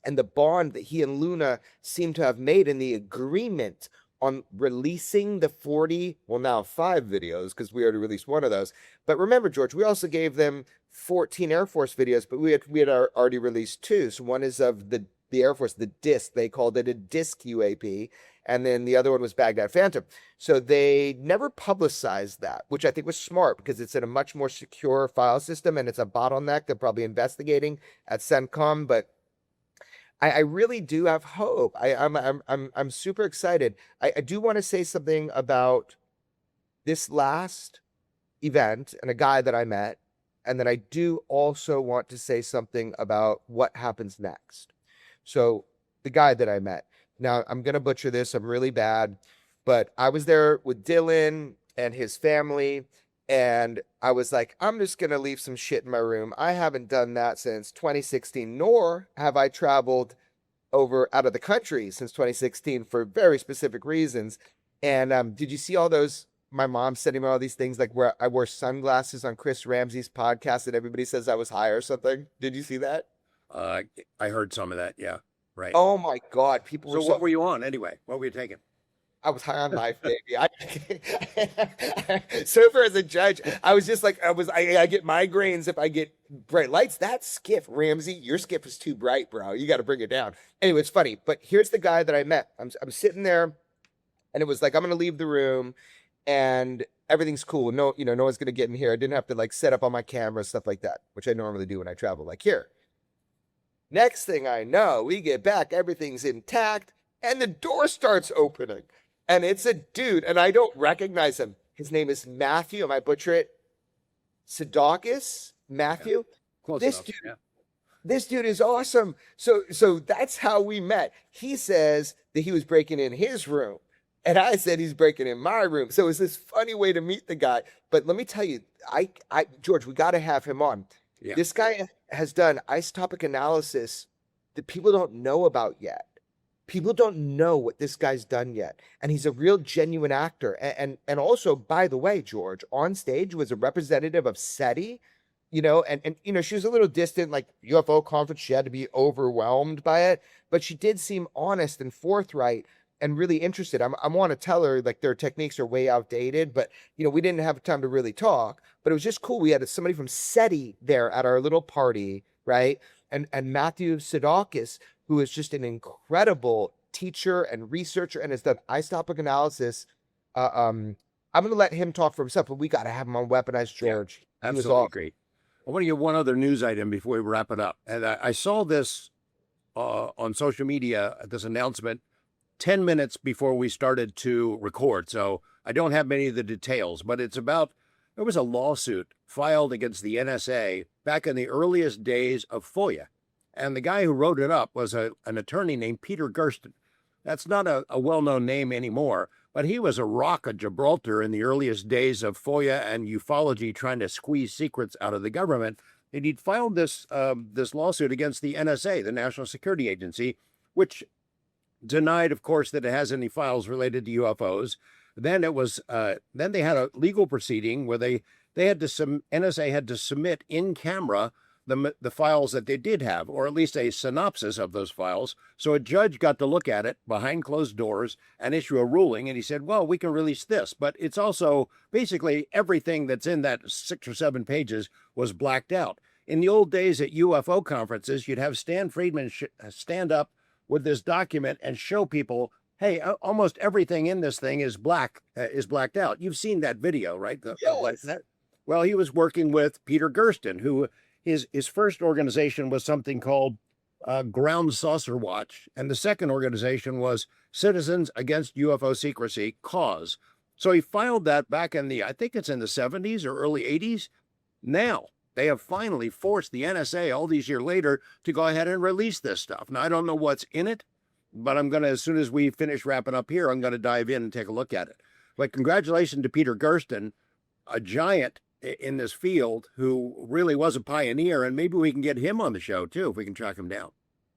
Speaker 2: and the bond that he and Luna seem to have made in the agreement on releasing the 5 videos, because we already released one of those. But remember, George, we also gave them 14 Air Force videos, but we had already released 2. So one is of the Air Force, the disc. They called it a disc UAP. And then the other one was Baghdad Phantom. So they never publicized that, which I think was smart, because it's in a much more secure file system, and it's a bottleneck they're probably investigating at CENTCOM. But I really do have hope. I'm super excited. I do want to say something about this last event and a guy that I met, and then I do also want to say something about what happens next. So the guy that I met. Now, I'm gonna butcher this. I'm really bad, but I was there with Dylan and his family, and I was like, I'm just going to leave some shit in my room. I haven't done that since 2016, nor have I traveled out of the country since 2016 for very specific reasons. And did you see all those, my mom sending me all these things, like where I wore sunglasses on Chris Ramsey's podcast and everybody says I was high or something? Did you see that?
Speaker 4: I heard some of that, yeah, right.
Speaker 2: Oh my God, people were
Speaker 4: so what were you on anyway? What were you taking?
Speaker 2: I was high on life, baby. So far as a judge, I was just like, I get migraines if I get bright lights. That skiff, Ramsey, your skiff is too bright, bro. You got to bring it down. Anyway, it's funny, but here's the guy that I met. I'm sitting there, and it was like, I'm going to leave the room, and everything's cool. No, no one's going to get in here. I didn't have to like set up all my cameras, stuff like that, which I normally do when I travel, like here. Next thing I know, we get back, everything's intact, and the door starts opening. And it's a dude, and I don't recognize him. His name is Matthew. Am I butcher it? Sadakis? Matthew?
Speaker 4: Yeah. Close
Speaker 2: this
Speaker 4: enough,
Speaker 2: dude,
Speaker 4: yeah.
Speaker 2: This dude is awesome. So that's how we met. He says that he was breaking in his room, and I said he's breaking in my room. So it's this funny way to meet the guy. But let me tell you, George, we got to have him on.
Speaker 4: Yeah.
Speaker 2: This guy has done isotopic analysis that people don't know about yet. People don't know what this guy's done yet. And he's a real genuine actor. And also, by the way, George, on stage was a representative of SETI, and she was a little distant, like UFO conference. She had to be overwhelmed by it, but she did seem honest and forthright and really interested. I want to tell her like their techniques are way outdated, but we didn't have time to really talk. But it was just cool. We had somebody from SETI there at our little party, right? And Matthew Sadakis, who is just an incredible teacher and researcher and has done isotopic analysis. I'm going to let him talk for himself, but we got to have him on Weaponized, George.
Speaker 4: Yeah,
Speaker 2: He was
Speaker 4: absolutely
Speaker 2: awesome.
Speaker 4: great. I want to give one other news item before we wrap it up. And I saw this on social media, this announcement, 10 minutes before we started to record. So I don't have many of the details, but there was a lawsuit filed against the NSA back in the earliest days of FOIA. And the guy who wrote it up was an attorney named Peter Gersten. That's not a well-known name anymore, but he was a rock of Gibraltar in the earliest days of FOIA and ufology, trying to squeeze secrets out of the government. And he'd filed this lawsuit against the NSA, the National Security Agency, which denied, of course, that it has any files related to UFOs. Then they had a legal proceeding where NSA had to submit in camera the files that they did have, or at least a synopsis of those files. So a judge got to look at it behind closed doors and issue a ruling. And he said, well, we can release this, but it's also basically everything that's in that 6 or 7 pages was blacked out. In the old days at UFO conferences, you'd have Stan Friedman stand up with this document and show people, hey, almost everything in this thing is blacked out. You've seen that video, right?
Speaker 2: Yes.
Speaker 4: Well, he was working with Peter Gersten, who his first organization was something called Ground Saucer Watch, and the second organization was Citizens Against UFO Secrecy, CAUSE. So he filed that back I think it's in the 70s or early 80s. Now, they have finally forced the NSA all these years later to go ahead and release this stuff. Now, I don't know what's in it, but I'm going to, as soon as we finish wrapping up here, I'm going to dive in and take a look at it. But congratulations to Peter Gersten, a giant in this field who really was a pioneer, and maybe we can get him on the show too if we can track him down.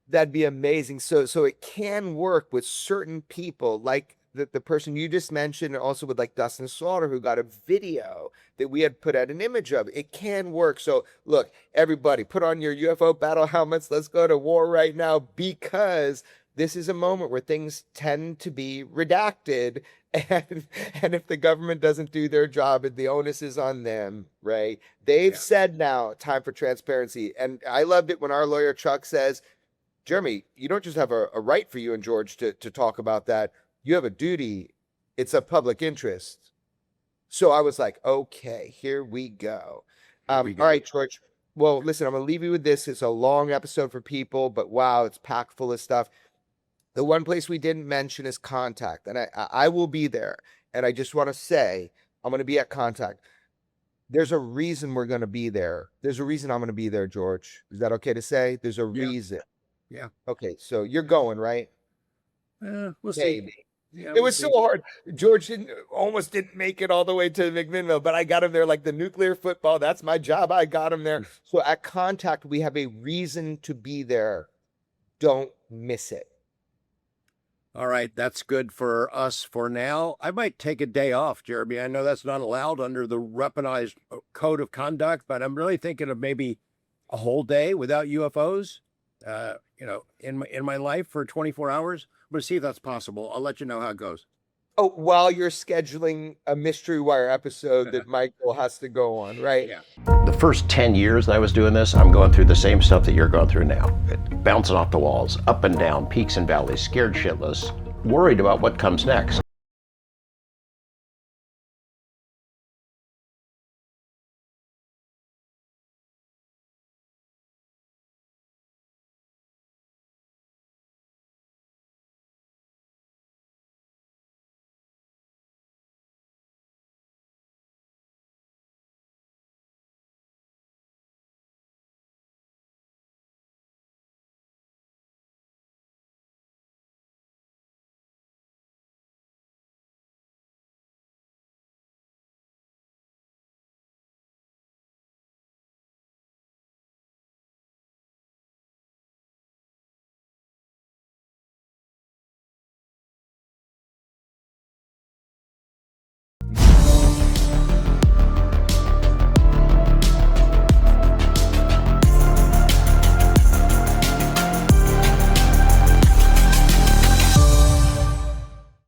Speaker 2: That'd be amazing. So it can work with certain people, like the person you just mentioned, and also with like Dustin Slaughter, who got a video that we had put out an image of. It can work. So look, everybody, put on your UFO battle helmets. Let's go to war right now, because this is a moment where things tend to be redacted. And if the government doesn't do their job, the onus is on them, right? They've said now, time for transparency. And I loved it when our lawyer Chuck says, Jeremy, you don't just have a right for you and George to talk about that. You have a duty. It's of public interest. So I was like, okay, here we go. All right, George. Well, listen, I'm going to leave you with this. It's a long episode for people, but wow, it's packed full of stuff. The one place we didn't mention is Contact, and I will be there. And I just want to say, I'm going to be at Contact. There's a reason we're going to be there. There's a reason I'm going to be there, George. Is that okay to say? There's a reason.
Speaker 4: Yeah.
Speaker 2: Okay, so you're going, right?
Speaker 4: We'll see.
Speaker 2: Maybe.
Speaker 4: Yeah,
Speaker 2: It was so hard. George almost didn't make it all the way to McMinnville, but I got him there like the nuclear football. That's my job. I got him there. So at Contact, we have a reason to be there. Don't miss it.
Speaker 4: All right, that's good for us for now. I might take a day off, Jeremy. I know that's not allowed under the weaponized code of conduct, but I'm really thinking of maybe a whole day without UFOs, in my life for 24 hours. I'm going to see if that's possible. I'll let you know how it goes.
Speaker 2: Oh, while you're scheduling a Mystery Wire episode that Michael has to go on, right?
Speaker 4: Yeah.
Speaker 18: The first 10 years that I was doing this, I'm going through the same stuff that you're going through now. Bouncing off the walls, up and down, peaks and valleys, scared shitless, worried about what comes next.